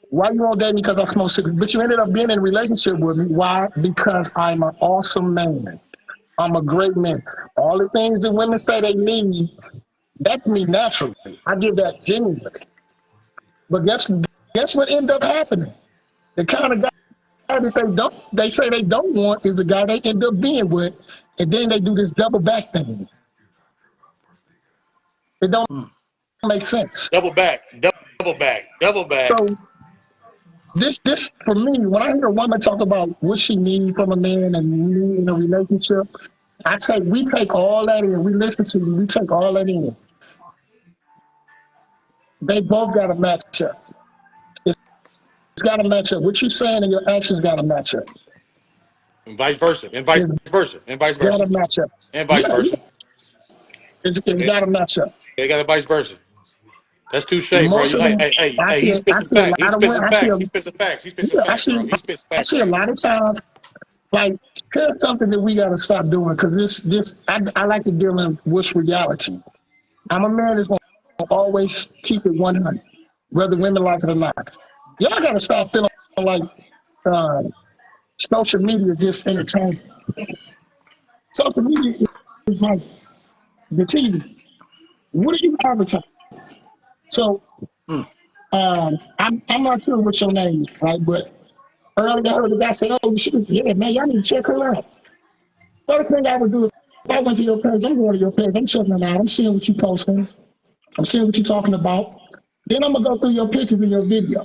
Why you won't date me because I smoke cigarettes? But you ended up being in a relationship with me. Why? Because I'm an awesome man. I'm a great man. All the things that women say they need, that's me naturally. I give that genuinely. But guess what ended up happening? The kind of guy that they say they don't want is the guy they end up being with, and then they do this double back thing. It don't make sense. Double back. Double back. Double back. So this for me, when I hear a woman talk about what she needs from a man and me in a relationship, I say we take all that in. We listen to you. We take all that in. They both got to match up. It's got to match up. What you're saying and your actions got to match up. And vice versa. And vice It's versa. And vice got versa. to match up. And vice Yeah, versa. it's They got to match up. got a vice versa. That's touche, bro. Most of them, He I spits see a facts. He lot of spits women. facts. He spits facts. He spits Yeah, facts, bro. He spits I facts see a right lot of times. Like, here's something that we got to stop doing because I like to deal in what's reality. I'm a man that's going to always keep it 100, whether women like it or not. Y'all got to stop feeling like uh, social media is just entertainment. Social media is like the TV. What do you advertise? So I'm not sure what your name is, right? But earlier I heard the guy say, "Oh, yeah, man, y'all need to check her out." First thing I would do if I went to your page, I'm going to your page, I'm checking it out, I'm seeing what you posting, I'm seeing what you're talking about. Then I'm gonna go through your pictures and your video.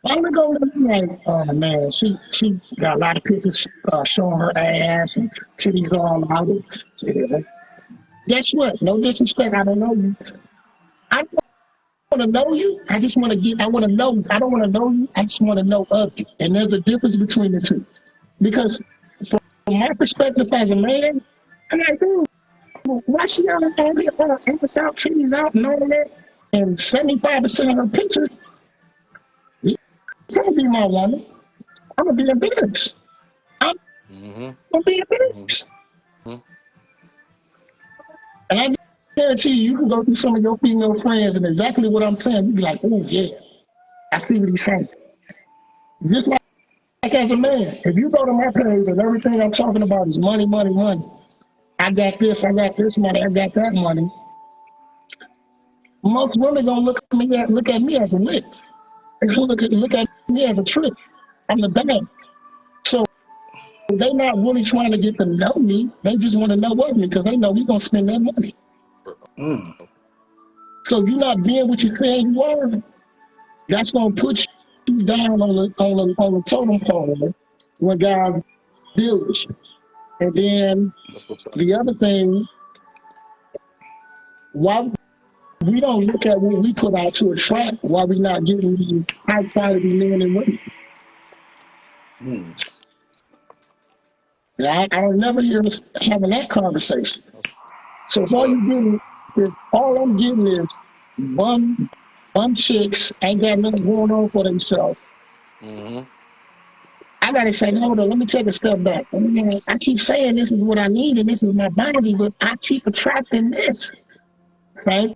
I'm gonna go like, oh man, she got a lot of pictures showing her ass and titties all out. Yeah. Guess what? No disrespect, I don't know you. I don't want to know you. I just want to get. I want to know. I don't want to know you. I just want to know of you. And there's a difference between the two. Because from my perspective as a man, I'm like, dude, why she out here ass out, titties out, and all that? And 75% of her pictures, you can't be my woman. I'm gonna be a bitch. I'm gonna be a bitch. And I guarantee you can go through some of your female friends and exactly what I'm saying. You be like, oh yeah, I see what he's saying. Just like as a man, if you go to my page and everything I'm talking about is money, money, money. I got this money, I got that money. Most women gonna look at me as a lick. They gonna look at me as a trick. I'm the bad. So they not really trying to get to know me. They just want to know of me because they know we gonna spend that money. Mm. So you not being what you saying you are. That's gonna put you down on the totem pole when God deals you. And then That's what's up. the other thing, why we don't look at what we put out to attract, why we not getting these high quality men and women. Mm. I don't never hear us having that conversation. So if What's all up? you getting, if all I'm getting is bum bum chicks ain't got nothing going on for themselves, Mm-hmm. I gotta say, hold on, let me take a step back. And, I keep saying this is what I need and this is my boundary, but I keep attracting this. Same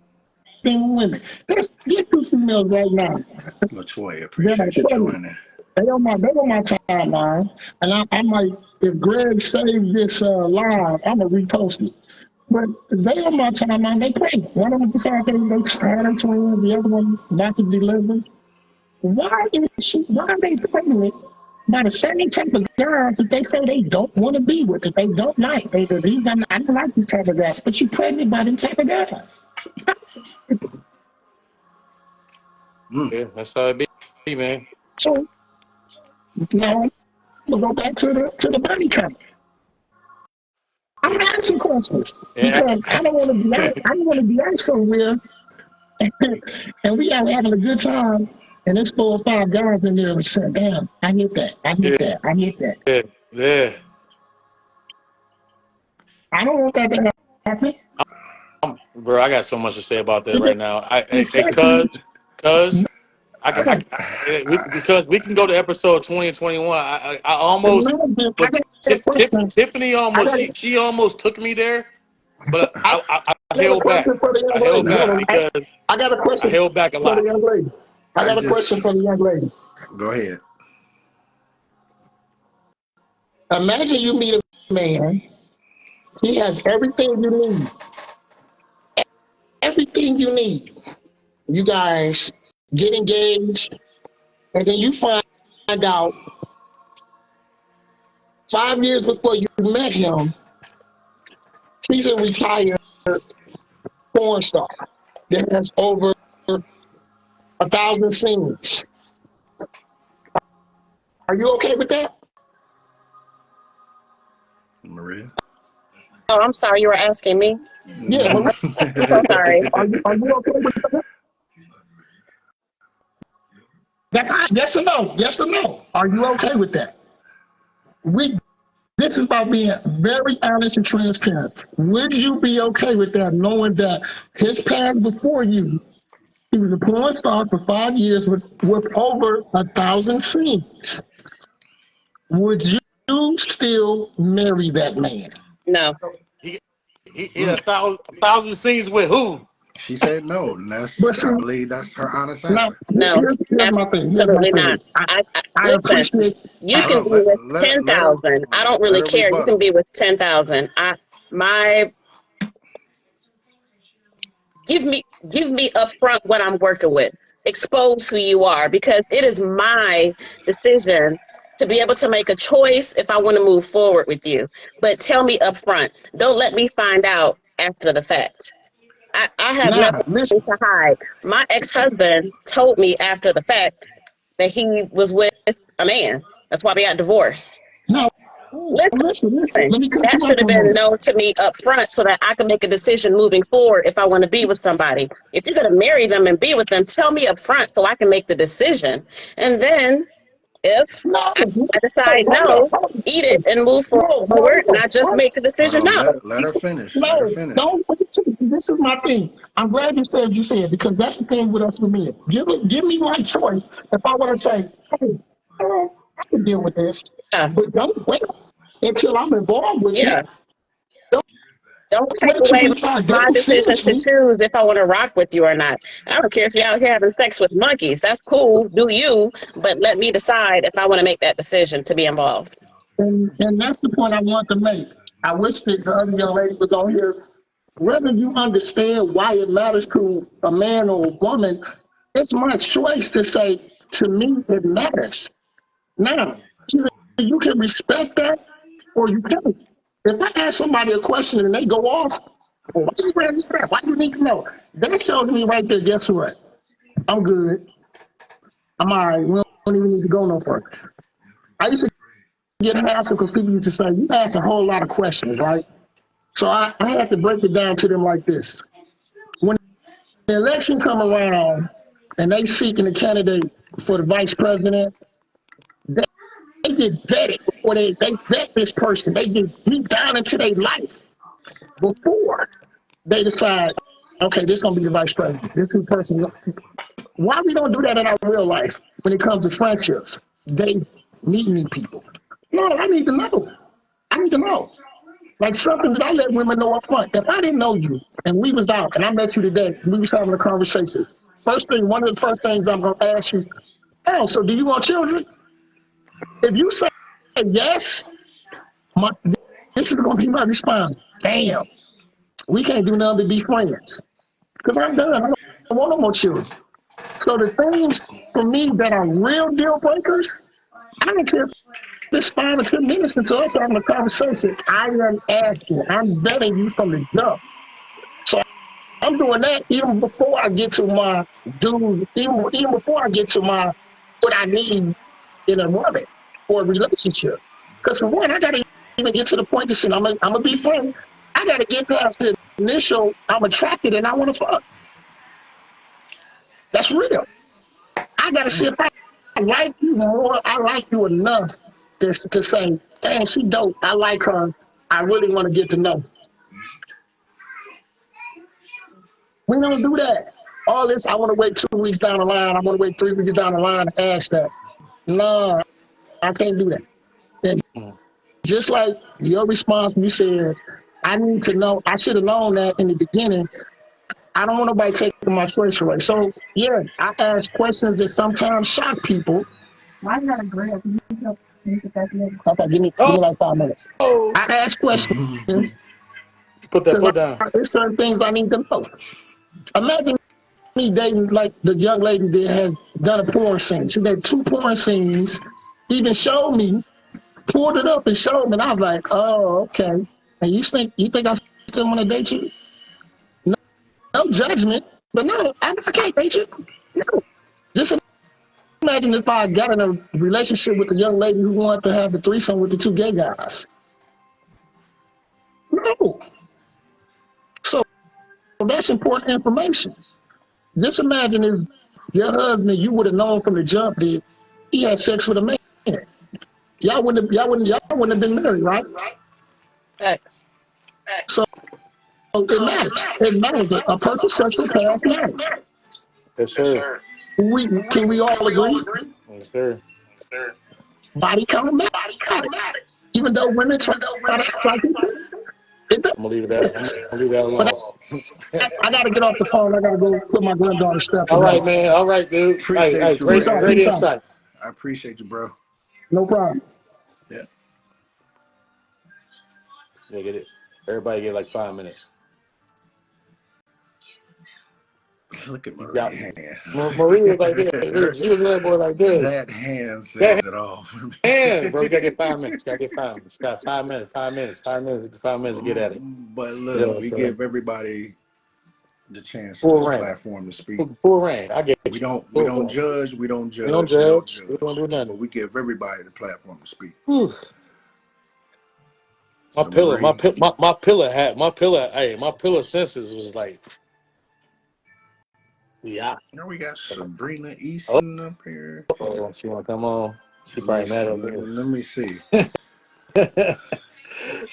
thing with women. Get two females right now. Latoya, They're appreciate you like, joining. they on my timeline. And I might, if Greg saves this live, I'm gonna repost it. But they on my timeline, they pregnant. One of them just out there, they had her twins, the other one about to deliver. Why are they pregnant by the same type of girls that they say they don't want to be with, that they don't like? I don't like these type of guys, but you pregnant by them type of guys. Mm. Yeah, that's how it be, man. So now we'll go back to the body count. I'm asking questions Yeah. because I don't want to be out. I don't want to be out somewhere and we out having a good time, and there's 4 or 5 guys in there saying, "Damn, I hit that. I hit Yeah, that. I hit that." yeah. I don't want that to happen. Bro, I got so much to say about that right now. Especially, Cuz, I, because we can go to episode 20 and 21. I almost, I but got a question. Tiffany I almost, got, she almost took me there, but I I got a held back. question for the young I held lady. nah, back Hold on. because I got a I question held back a for the lot. young lady. I I got a question just for the young lady. go ahead. Imagine you meet a man. He has everything you need. Everything you need. You guys get engaged, and then you find out 5 years before you met him, he's a retired porn star that has over 1,000 scenes. Are you okay with that? Maria. Oh, I'm sorry, you were asking me. Yeah, Maria, I'm so sorry. are you okay with that? Yes or no? Yes or no? Are you okay with that? We This is about being very honest and transparent. Would you be okay with that, knowing that his past before you, he was a porn star for 5 years with over 1,000 scenes? Would you still marry that man? No, He he had Mm. a thousand scenes with who? She said no, and that's But see, I believe that's her honest now answer. no, here's my thing. Here's my absolutely not. thing. I, I I listen. appreciate. You Hold can I, on, be with let her 10,000. I don't let really her care. You can rebuttal. be with 10,000. My give me give me upfront what I'm working with. Expose who you are because it is my decision to be able to make a choice if I want to move forward with you. But tell me upfront. Don't let me find out after the fact. I have now nothing listen. to hide. My ex-husband told me after the fact that he was with a man. That's why we got divorced. Now Listen, listen. Let me cut you that off should have for a been moment. known to me up front so that I can make a decision moving forward if I want to be with somebody. If you're going to marry them and be with them, tell me up front so I can make the decision. And then if No, I decide hold on, no, eat it and move forward, and I just make the Hold decision on, no. let her finish. Let her no, finish. don't. This is my thing. I'm glad you said because that's the thing with us men. Give me my choice. If I want to say, hey, I can deal with this, Yeah, but don't wait until I'm involved with you. yeah. Don't take Wait till away we start my dating decision to seriously. choose if I want to rock with you or not. I don't care if you're out here having sex with monkeys. That's cool. Do you? But let me decide if I want to make that decision to be involved. And that's the point I want to make. I wish that the other young lady was on here. Whether you understand why it matters to a man or a woman, it's my choice to say, to me, it matters. Now, either you can respect that or you can't. If I ask somebody a question and they go off, well, why you ready to that? Why do you need to know? That shows me right there, guess what? I'm good. I'm all right. We don't even need to go no further. I used to get hassled because people used to say, you ask a whole lot of questions, right? So I had to break it down to them like this. When the election come around and they seeking a candidate for the vice president, they get vetted before they vet this person. They get deep down into their life before they decide, okay, this is gonna be the vice president. This is the person. Why we don't do that in our real life when it comes to friendships? They meeting people. No, I need to know. I need to know. Like something that I let women know up front. If I didn't know you and we was out and I met you today, and we was having a conversation. One of the first things I'm gonna ask you, oh, so do you want children? If you say yes, my, this is gonna be my response. Damn, we can't do nothing but be friends. Because I'm done. I don't want no more children. So the things for me that are real deal breakers, I don't care if it's 5 or 10 minutes into us having a conversation. I am asking. I'm vetting you from the jump. So I'm doing that even before I get to my dude, even before I get to my what I need in a woman or a relationship. Because for one, I gotta even get to the point that shit, I'm gonna be friend. I gotta get past the initial I'm attracted and I wanna fuck. That's real. I gotta see if I like you more, I like you enough to say, dang, she dope. I like her. I really want to get to know. We don't do that. All this, I want to wait 2 weeks down the line. I want to wait 3 weeks down the line to ask that. No, I can't do that. And just like your response, you said, I need to know. I should have known that in the beginning. I don't want nobody taking my choice away. So, yeah, I ask questions that sometimes shock people. Why you gotta agree? Okay, give me like 5 minutes. Oh, I ask questions put that because foot down. there's certain things I need to know. Imagine me dating like the young lady that has done a porn scene. She did 2 porn scenes, even showed me, pulled it up and showed me, and I was like, oh, okay. And you think I still want to date you? No, no judgment, but no, I can't date you. No. Just imagine if I got in a relationship with a young lady who wanted to have the threesome with the 2 gay guys. No. So that's important information. Just imagine if your husband, you would have known from the jump that he had sex with a man. Y'all wouldn't have been married, right? Thanks. So it matters. It matters. A person's sexual past matters. Yes, sir. Can we all agree? Yes, sir. Body count matters. Even though women try to act like it I'm gonna leave it that. I'm does. gonna leave that But alone. I got to get off the phone. I got to go put my granddaughter step All right, tonight. man. All right, dude. Hey, Appreciate you, Peace great, out. man. great Peace out. insight. I appreciate you, bro. No problem. Yeah. Yeah, get it. Everybody get like 5 minutes. Look at You got Marie hand. Marie was like this. She was a little boy like this. That hand That says it all for me. hand, bro. You gotta get 5 minutes. Gotta get 5 minutes. Got 5 minutes. 5 minutes. 5 minutes. 5 minutes to get at it. But You look, know, we so give everybody the chance at full this range. platform to speak. Full range. I get We you. don't we Full don't range. judge, we don't We don't judge, we don't judge. We don't judge. do But nothing. we give everybody the platform to speak. Whew. My So pillow, Marie, my pillow had my pillow. Hey, my pillow senses was like, yeah. now we got Sabrina Oh, Eason up here. she wanna come on? She Let me probably mad at me. let me see.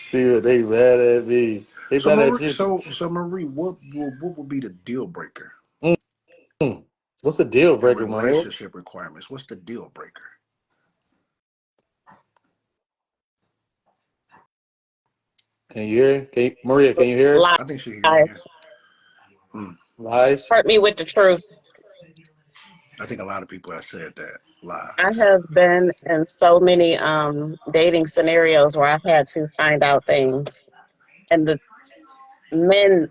See what they mad at me. They So mad at Marie, you. so Marie, what would be the deal breaker Mm. What's the deal in breaker, man? relationship requirements? What's the deal breaker? Can you hear? Maria, can you hear? I think she hear me. Lies. Yeah. Lies. Hurt me with the truth. I think a lot of people have said that. I Lies. have been in so many dating scenarios where I've had to find out things, and the men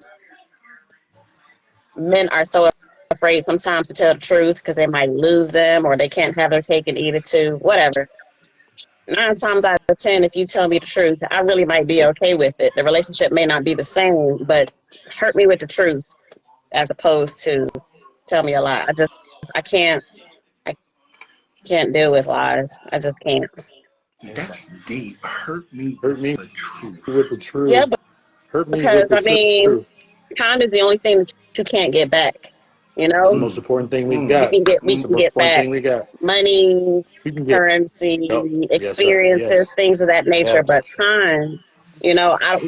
men are so afraid sometimes to tell the truth because they might lose them or they can't have their cake and eat it too. Whatever. 9 times out of 10, if you tell me the truth, I really might be okay with it. The relationship may not be the same, but hurt me with the truth as opposed to tell me a lie. I can't, I can't deal with lies. I just can't. That's deep. Hurt me Hurt with me the with truth. the Yeah, truth. Hurt me because with the I mean, truth. time is the only thing that you can't get back. You It's the know, most important thing we we got. can get we It's the can most get important back thing we got. money, We can get. Yep. currency, Yes, sir. experiences, Yes. things of that nature. Yes. But time,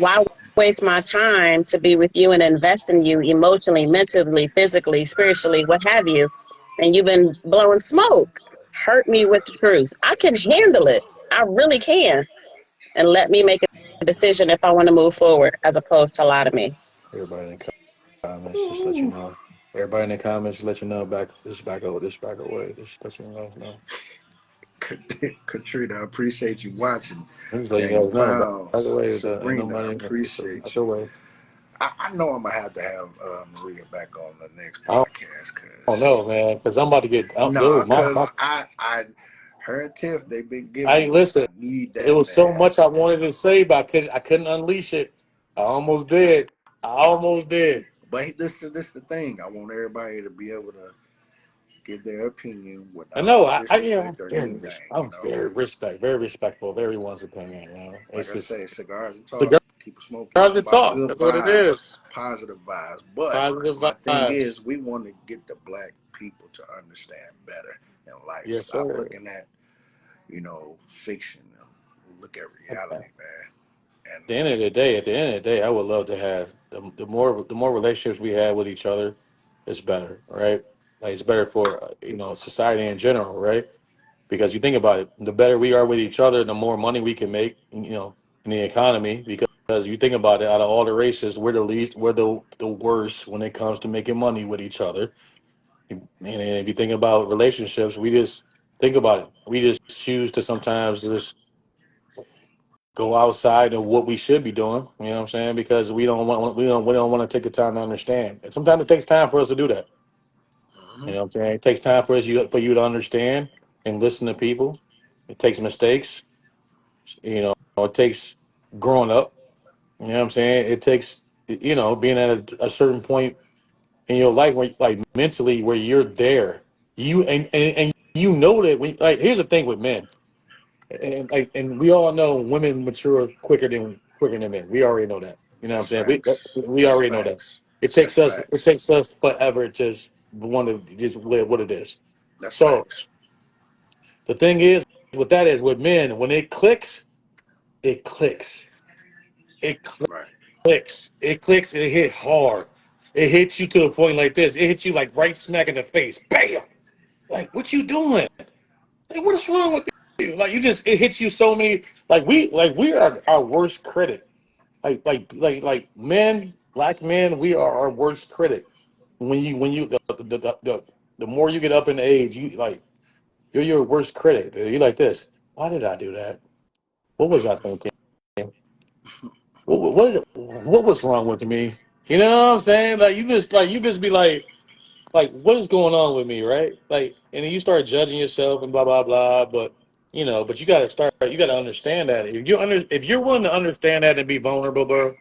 why waste my time to be with you and invest in you emotionally, mentally, physically, spiritually, what have you? And you've been blowing smoke. Hurt me with the truth. I can handle it. I really can. And let me make a decision if I want to move forward as opposed to lie to me. Everybody in the comments, just let you know. Everybody in the comments, let you know back. This back over. This back away. Just let you know. No. Katrina, I appreciate you watching. I'm just letting you Daniel guys know. Back Pounds, away. Ain't Sabrina, I nobody. appreciate Back you. away. I know I'm gonna have to have Maria back on the next I podcast don't because know, man, because I'm about to get out, no, dude. because her and Tiff, they've been I giving ain't me. listen. I need It that was so bad. much I wanted to say, but I couldn't unleash it. I almost did. I almost did. But this is the thing. I want everybody to be able to give their opinion I know. without I'm disrespect or very, anything. I'm very respectful of everyone's opinion. Like It's I just say, cigars and the talk, keep it smoky. girls It's that about talk. good That's what it is. vibes, positive vibes. But Positive my thing vibes. is, we want to get the black people to understand better in life. Yes, Stop sir. looking at, fiction and look at reality, man. And At the end of the day, I would love to have the more relationships we have with each other, it's better, right? Like it's better for society in general, right? Because you think about it, the better we are with each other, the more money we can make, in the economy. Because you think about it, out of all the races, we're the least, we're the worst when it comes to making money with each other. And if you think about relationships, we just think about it. We just choose to sometimes just go outside of what we should be doing. You know what I'm saying? Because we don't want to take the time to understand. And sometimes it takes time for us to do that. You mhm, know what I'm saying? It takes time for you to understand and listen to people. It takes mistakes. It takes growing up. You know what I'm saying? It takes being at a certain point in your life where like mentally where you're there. And you know that when like here's the thing with men. And we all know women mature quicker than men. We already know that. You know what I'm that's saying? facts. We That's already know that. facts. That's It facts. takes us forever to just want to just what it is. That's So facts. the thing is with that is with men, when it clicks, it clicks. It Right. clicks. It clicks and it hit hard. It hits you to the point like this. It hits you like right smack in the face. Bam! Like, what you doing? Like, what is wrong with you? Like, it hits you so many. We are our worst critic. Like men, black men, we are our worst critic. When you the more you get up in age, you're your worst critic. You're like this. Why did I do that? What was I thinking? What was wrong with me? You know what I'm saying? You just be like what is going on with me, right? Like, and then you start judging yourself and blah blah blah. But you got to understand that if you're willing to understand that and be vulnerable, bro,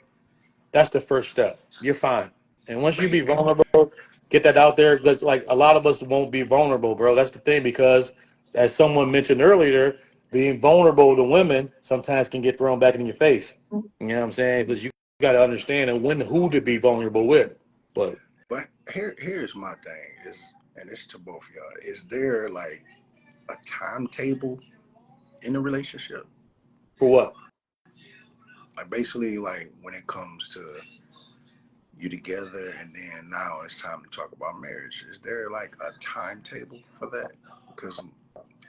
that's the first step. You're fine. And once you be vulnerable, get that out there because like a lot of us won't be vulnerable, bro. That's the thing because as someone mentioned earlier, being vulnerable to women sometimes can get thrown back in your face. You know what I'm saying? Because you got to understand and when who to be vulnerable with. But But here's my thing is, and it's to both of y'all. Is there like a timetable in a relationship? for what? Like basically, like when it comes to you together, and then now it's time to talk about marriage. Is there like a timetable for that? Because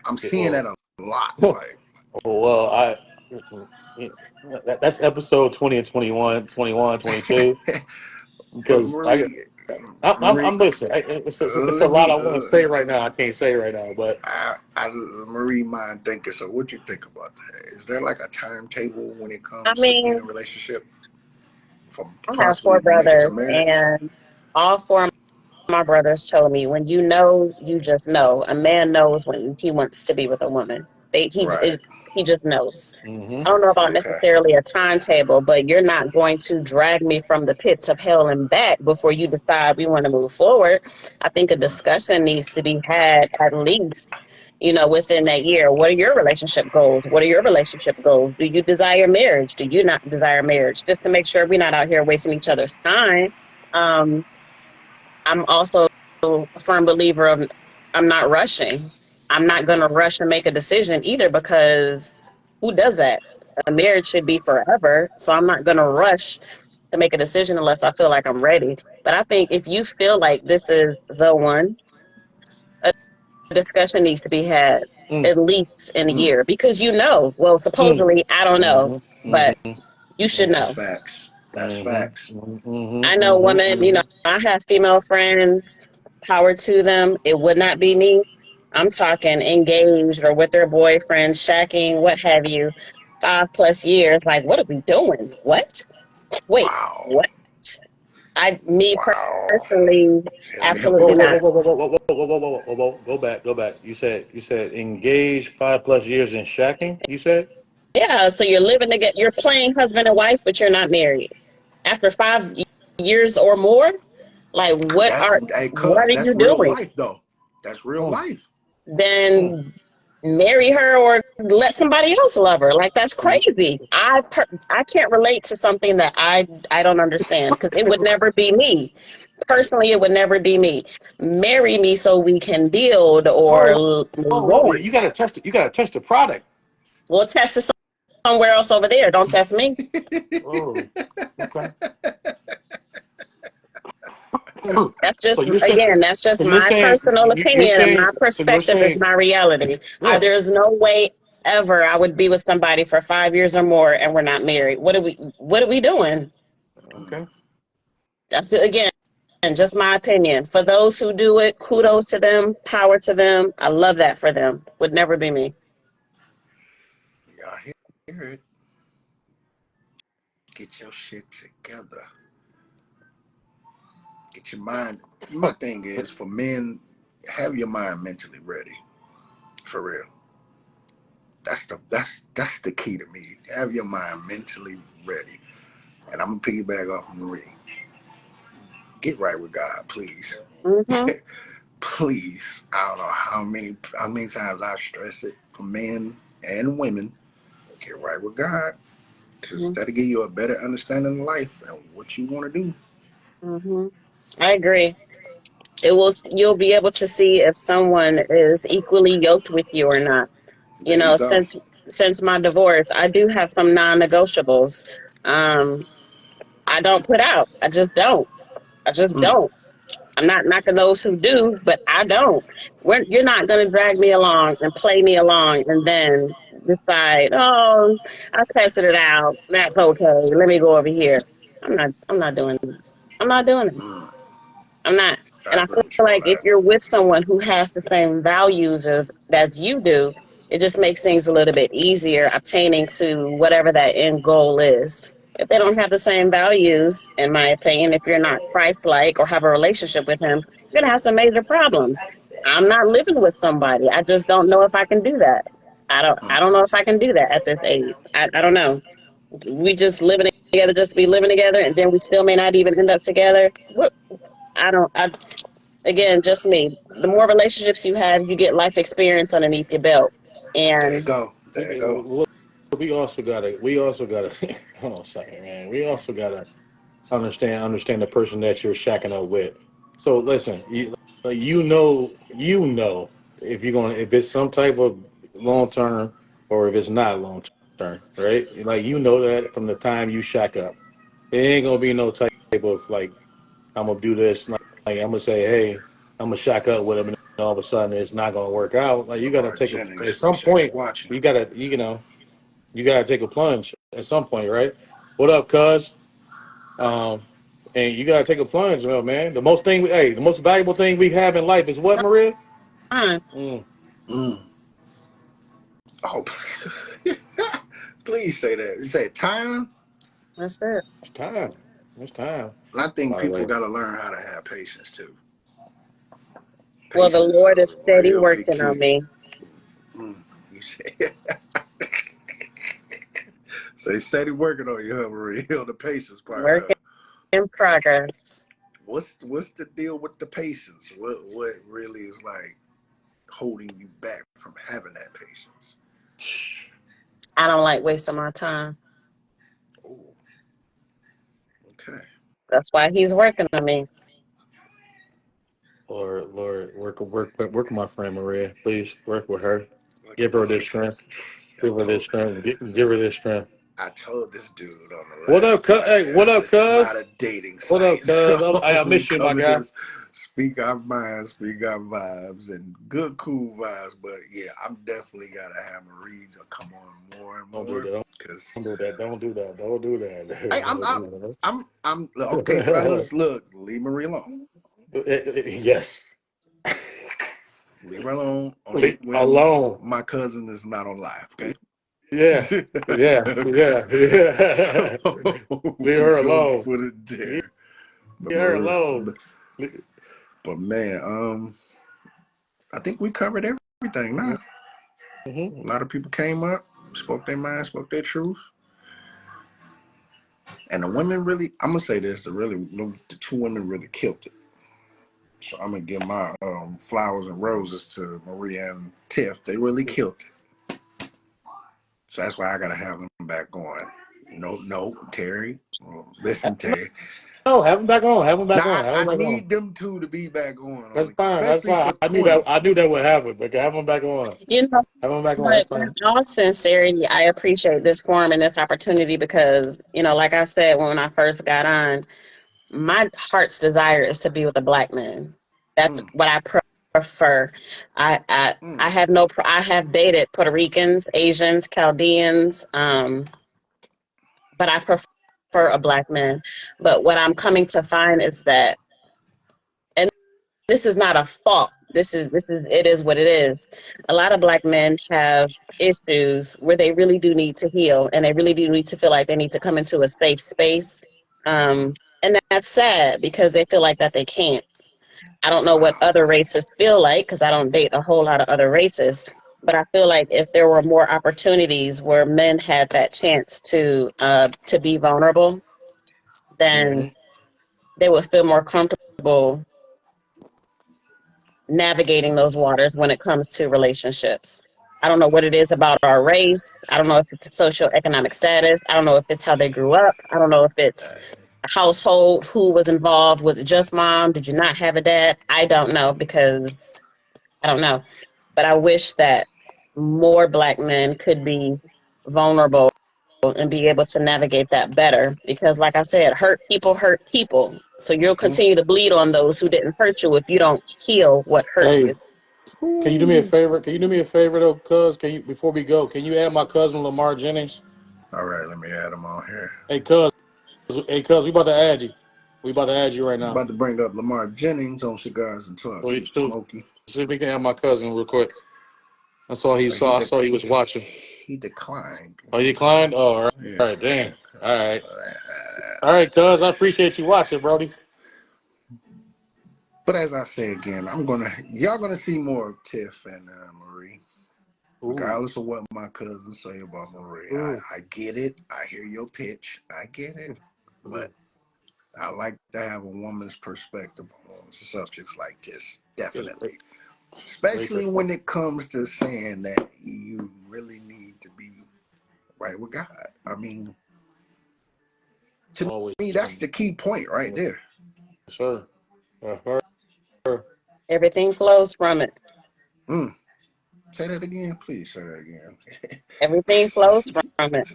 I'm seeing that Well, a lot. oh Like, well, That's episode 20 and 21, 21, 22. But Because Marie, I'm Marie, listening. It's a let lot I me. want to say right now. I can't say right now, but Marie, mind thinking. So, what you think about that? Is there like a timetable when it I comes to being in a mean, relationship, from I have possibly four making to brothers, marriage? and all four of my brothers told me when you know, you just know. A man knows when he wants to be with a woman. Right. He just knows. I hmm don't know about Okay. necessarily a timetable, but you're not going to drag me from the pits of hell and back before you decide we want to move forward. I think a discussion needs to be had at least, within that year. What are your relationship goals? What are your relationship goals? Do you desire marriage? Do you not desire marriage? Just to make sure we're not out here wasting each other's time. Um, I'm also a firm believer of I'm not rushing. I'm not going to rush and make a decision either because who does that? A marriage should be forever. So I'm not going to rush to make a decision unless I feel like I'm ready. But I think if you feel like this is the one, a discussion needs to be had mm, at least in a Mm, year because well, mm, supposedly, I don't know, hmm but hmm you should that's hmm know. facts. That's hmm facts. I know hmm women, I have female friends, power to them. It would not be me. I'm talking engaged or with their boyfriend, shacking, what have you, 5+ years. Like, what are we doing? What? Wait, Wow. what? Me Wow. personally, Hit me up Whoa, absolutely with whoa, not. whoa, that. whoa, whoa, whoa, whoa, whoa, whoa, whoa, whoa, whoa. Go back. You said engaged 5+ years in shacking. You said Yeah, so you're living together, you're playing husband and wife, but you're not married. After 5 years or more, like, That's hey, what cuz are that's you real doing? life though. That's real mm, life. mm, Then marry her or let somebody else love her. Like, that's crazy. I can't relate to something that I don't understand because it would never be me. Personally, it would never be me. Marry me so we can build or oh, move oh, on. you gotta test it. You gotta test the product. We'll test it somewhere else over there. Don't test me. Oh, okay. That's just, So you're saying, again, that's so just you're my saying, personal opinion and my so you're perspective is saying, my reality. yeah, There's no way ever I would be with somebody for 5 years or more and we're not married. What are we doing? okay. That's, again, just my opinion. For those who do it, kudos to them, power to them. I love that for them. Would never be me. Y'all hear it. Get your shit together. Get your mind. My thing is for men, have your mind mentally ready. For real. That's the key to me. Have your mind mentally ready. And I'm gonna piggyback off of Marie. Get right with God, please. Hmm. Please. I don't know how many times I stress it for men and women. Get right with God. Because that'll give you a better understanding of life and what you want to do. Hmm. I agree. You'll be able to see if someone is equally yoked with you or not. There you go. Since my divorce, I do have some non-negotiables. Um, I don't put out. I just don't. I just Mm, don't. I'm not knocking those who do, but I don't. You're not going to drag me along and play me along and then decide, oh, I tested it out. That's okay. Let me go over here. I'm not doing that. I'm not doing it. mm. I'm not. I And I agree feel with you on like if that. you're with someone who has the same values as you do, it just makes things a little bit easier attaining to whatever that end goal is. If they don't have the same values, in my opinion, if you're not Christ-like or have a relationship with him, you're gonna have some major problems. I'm not living with somebody. I just don't know if I can do that. I Mm. don't know if I can do that at this age. I don't know. We just living together, just be living together, and then we still may not even end up together. What I don't. Again, just me. The more relationships you have, you get life experience underneath your belt. There you And go. There you go. We also gotta hold on a second, man. We also gotta understand the person that you're shacking up with. So listen, you know if it's some type of long term or if it's not long term, right? Like you know that from the time you shack up, it ain't gonna be no type of like I'm gonna do this. Like I'm gonna say, hey, I'm gonna shack up with him, and all of a sudden it's not gonna work out. Like you gotta Lamar take Jennings at some appreciate you point. watching. You gotta. you gotta take a plunge at some point, right? What up, cuz? Um, and you gotta take a plunge, man. The most valuable thing we have in life is what, Maria? Fine. Mm, Mm. Oh, please say that. You say time. That's it. it's time. It's time. And I think By the people way, got to learn how to have patience too. Well, the Patience is Lord is a steady real big working on key. me. Mm. You say steady working on you, huh, Marie? On the patience part, Work huh? in progress. What's the deal with the patience? What really is like holding you back from having that patience? I don't like wasting my time. Oh, okay. That's why he's working on me. Lord, work with my friend Maria. Please work with her. Look at Give her this. this strength. I Give her this told strength. Give her this strength. I told this dude on the What up, last cuz? Hey, what podcast, up, this is not a cuz? dating What up, site. cuz? I We miss you, my come to guy. this, speak our minds, speak our vibes, and good, cool vibes. But yeah, I'm definitely gotta have Marie to come on more and Don't do more, that. cause Don't do that. Don't do that. Don't do that. hey, Don't do I'm okay, that. fellas. Look, leave Marie alone. Yes. Leave her alone. Only Leave when alone. my cousin is not on live. Okay. Yeah. Yeah. Okay. Yeah. Yeah. Leave We her go alone. put it Leave there. But her Marie, alone. but man, I think we covered everything now. Mm-hmm. A lot of people came up, spoke their mind, spoke their truth. And the women really, I'm gonna say this, the two women really killed it. So I'm gonna give my flowers and roses to Maria and Tiff. They really killed it. So that's why I gotta have them back on. No, Terry. Listen, Terry. No, have him back on. Have him back Now on. Have I him back on. need them two to be back on, That's fine. That's especially fine. for Queen. I knew that would happen. But have him back on. You know, Have him back on. but That's in fine. all sincerity, I appreciate this forum and this opportunity because, like I said when I first got on, my heart's desire is to be with a black man. That's Mm, what I prefer. I mm, have no. I have dated Puerto Ricans, Asians, Chaldeans, but I prefer a black man. But what I'm coming to find is that, and this is not a fault. This is it is what it is. A lot of black men have issues where they really do need to heal, and they really do need to feel like they need to come into a safe space. mm-hmm. And that's sad because they feel like that they can't. I don't know what Wow. other races feel like because I don't date a whole lot of other races. But I feel like if there were more opportunities where men had that chance to be vulnerable, Mm-hmm. then they would feel more comfortable navigating those waters when it comes to relationships. I don't know what it is about our race. I don't know if it's socioeconomic status. I don't know if it's how they grew up. I don't know if it's a household, who was involved. Was it just mom? Did you not have a dad? I don't know because I don't know. But I wish that more black men could be vulnerable and be able to navigate that better because like I said, hurt people. So you'll Mm-hmm. continue to bleed on those who didn't hurt you if you don't heal what hurt Hey, you. can you do me a Ooh. favor? Can you do me a favor though, cuz? Can you before we go? Can you add my cousin Lamar Jennings? All right, let me add them on here. Hey, cuz. Hey, cuz. We about to add you. We about to add you right now. About to bring up Lamar Jennings on Cigars and Talk. So, Keep it smoky. see if we can add my cousin real quick. I saw he He saw. I saw he was watching. he declined. Oh, you declined? Oh, all right. Yeah. All right. Damn. All right. All right, cuz. I appreciate you watching, Brody. But as I say again, y'all gonna see more of Tiff and Marie, Ooh. regardless of what my cousins say about Marie. Ooh. I get it. I hear your pitch. I get it. Ooh. But I like to have a woman's perspective on subjects like this. It's Definitely. great Especially when perspective. it comes to saying that you really need to be right with God. I mean, to Always me, that's gonna the key point right be. there. Sure. Sure. Everything flows from it. Mm. Say that again, please. Say that again. Everything flows from it.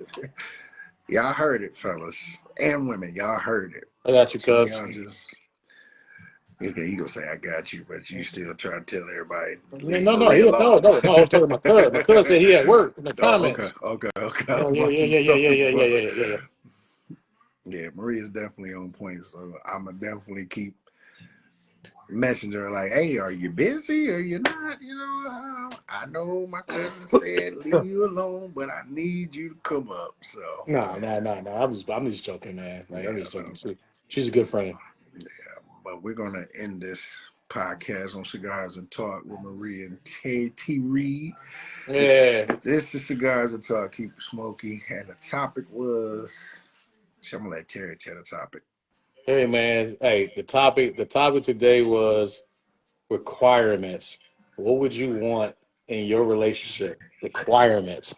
Y'all heard it, fellas and women. Y'all heard it. I got you, Some of cuz. y'all just Okay, he gonna say I got you, but you still try to tell everybody leave No, Marie alone. no. I was talking to my cousin. My cousin said he at work in the Oh, okay, comments. okay. I was Oh about to say, brother. yeah. Yeah, Marie is definitely on point, so I'ma definitely keep messaging her like, "Hey, are you busy? Or you not? You know, I know my cousin said leave you alone, but I need you to come up." So No. I'm just joking, man. Like I'm yeah, just joking. She's a good friend. yeah. But we're gonna end this podcast on Cigars and Talk with Marie and T Reed. Yeah. This is Cigars and Talk. Keep it smoky, and the topic was. So I'm gonna let Terry tell the topic. Hey man. Hey, the topic today was requirements. What would you want in your relationship? Requirements.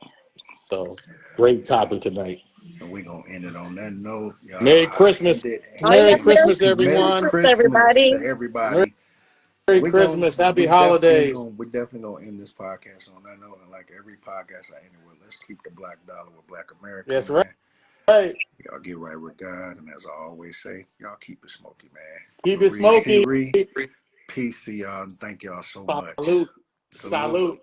So great topic tonight. And we're gonna end it on that note. Merry Y'all Christmas. ended. Oh, Merry yes, Christmas, Merry everyone. Christmas to everybody. Merry everybody. Christmas. Happy We're holidays. definitely gonna end this podcast on that note. And like every podcast I end it with, let's keep the black dollar with Black America, Yes, man. right. Y'all get right with God, and as I always say, y'all keep it smoky, man. Keep it Marie and T. smoky. Ree, peace to y'all, and thank y'all so much. Salute. Salute. Salute.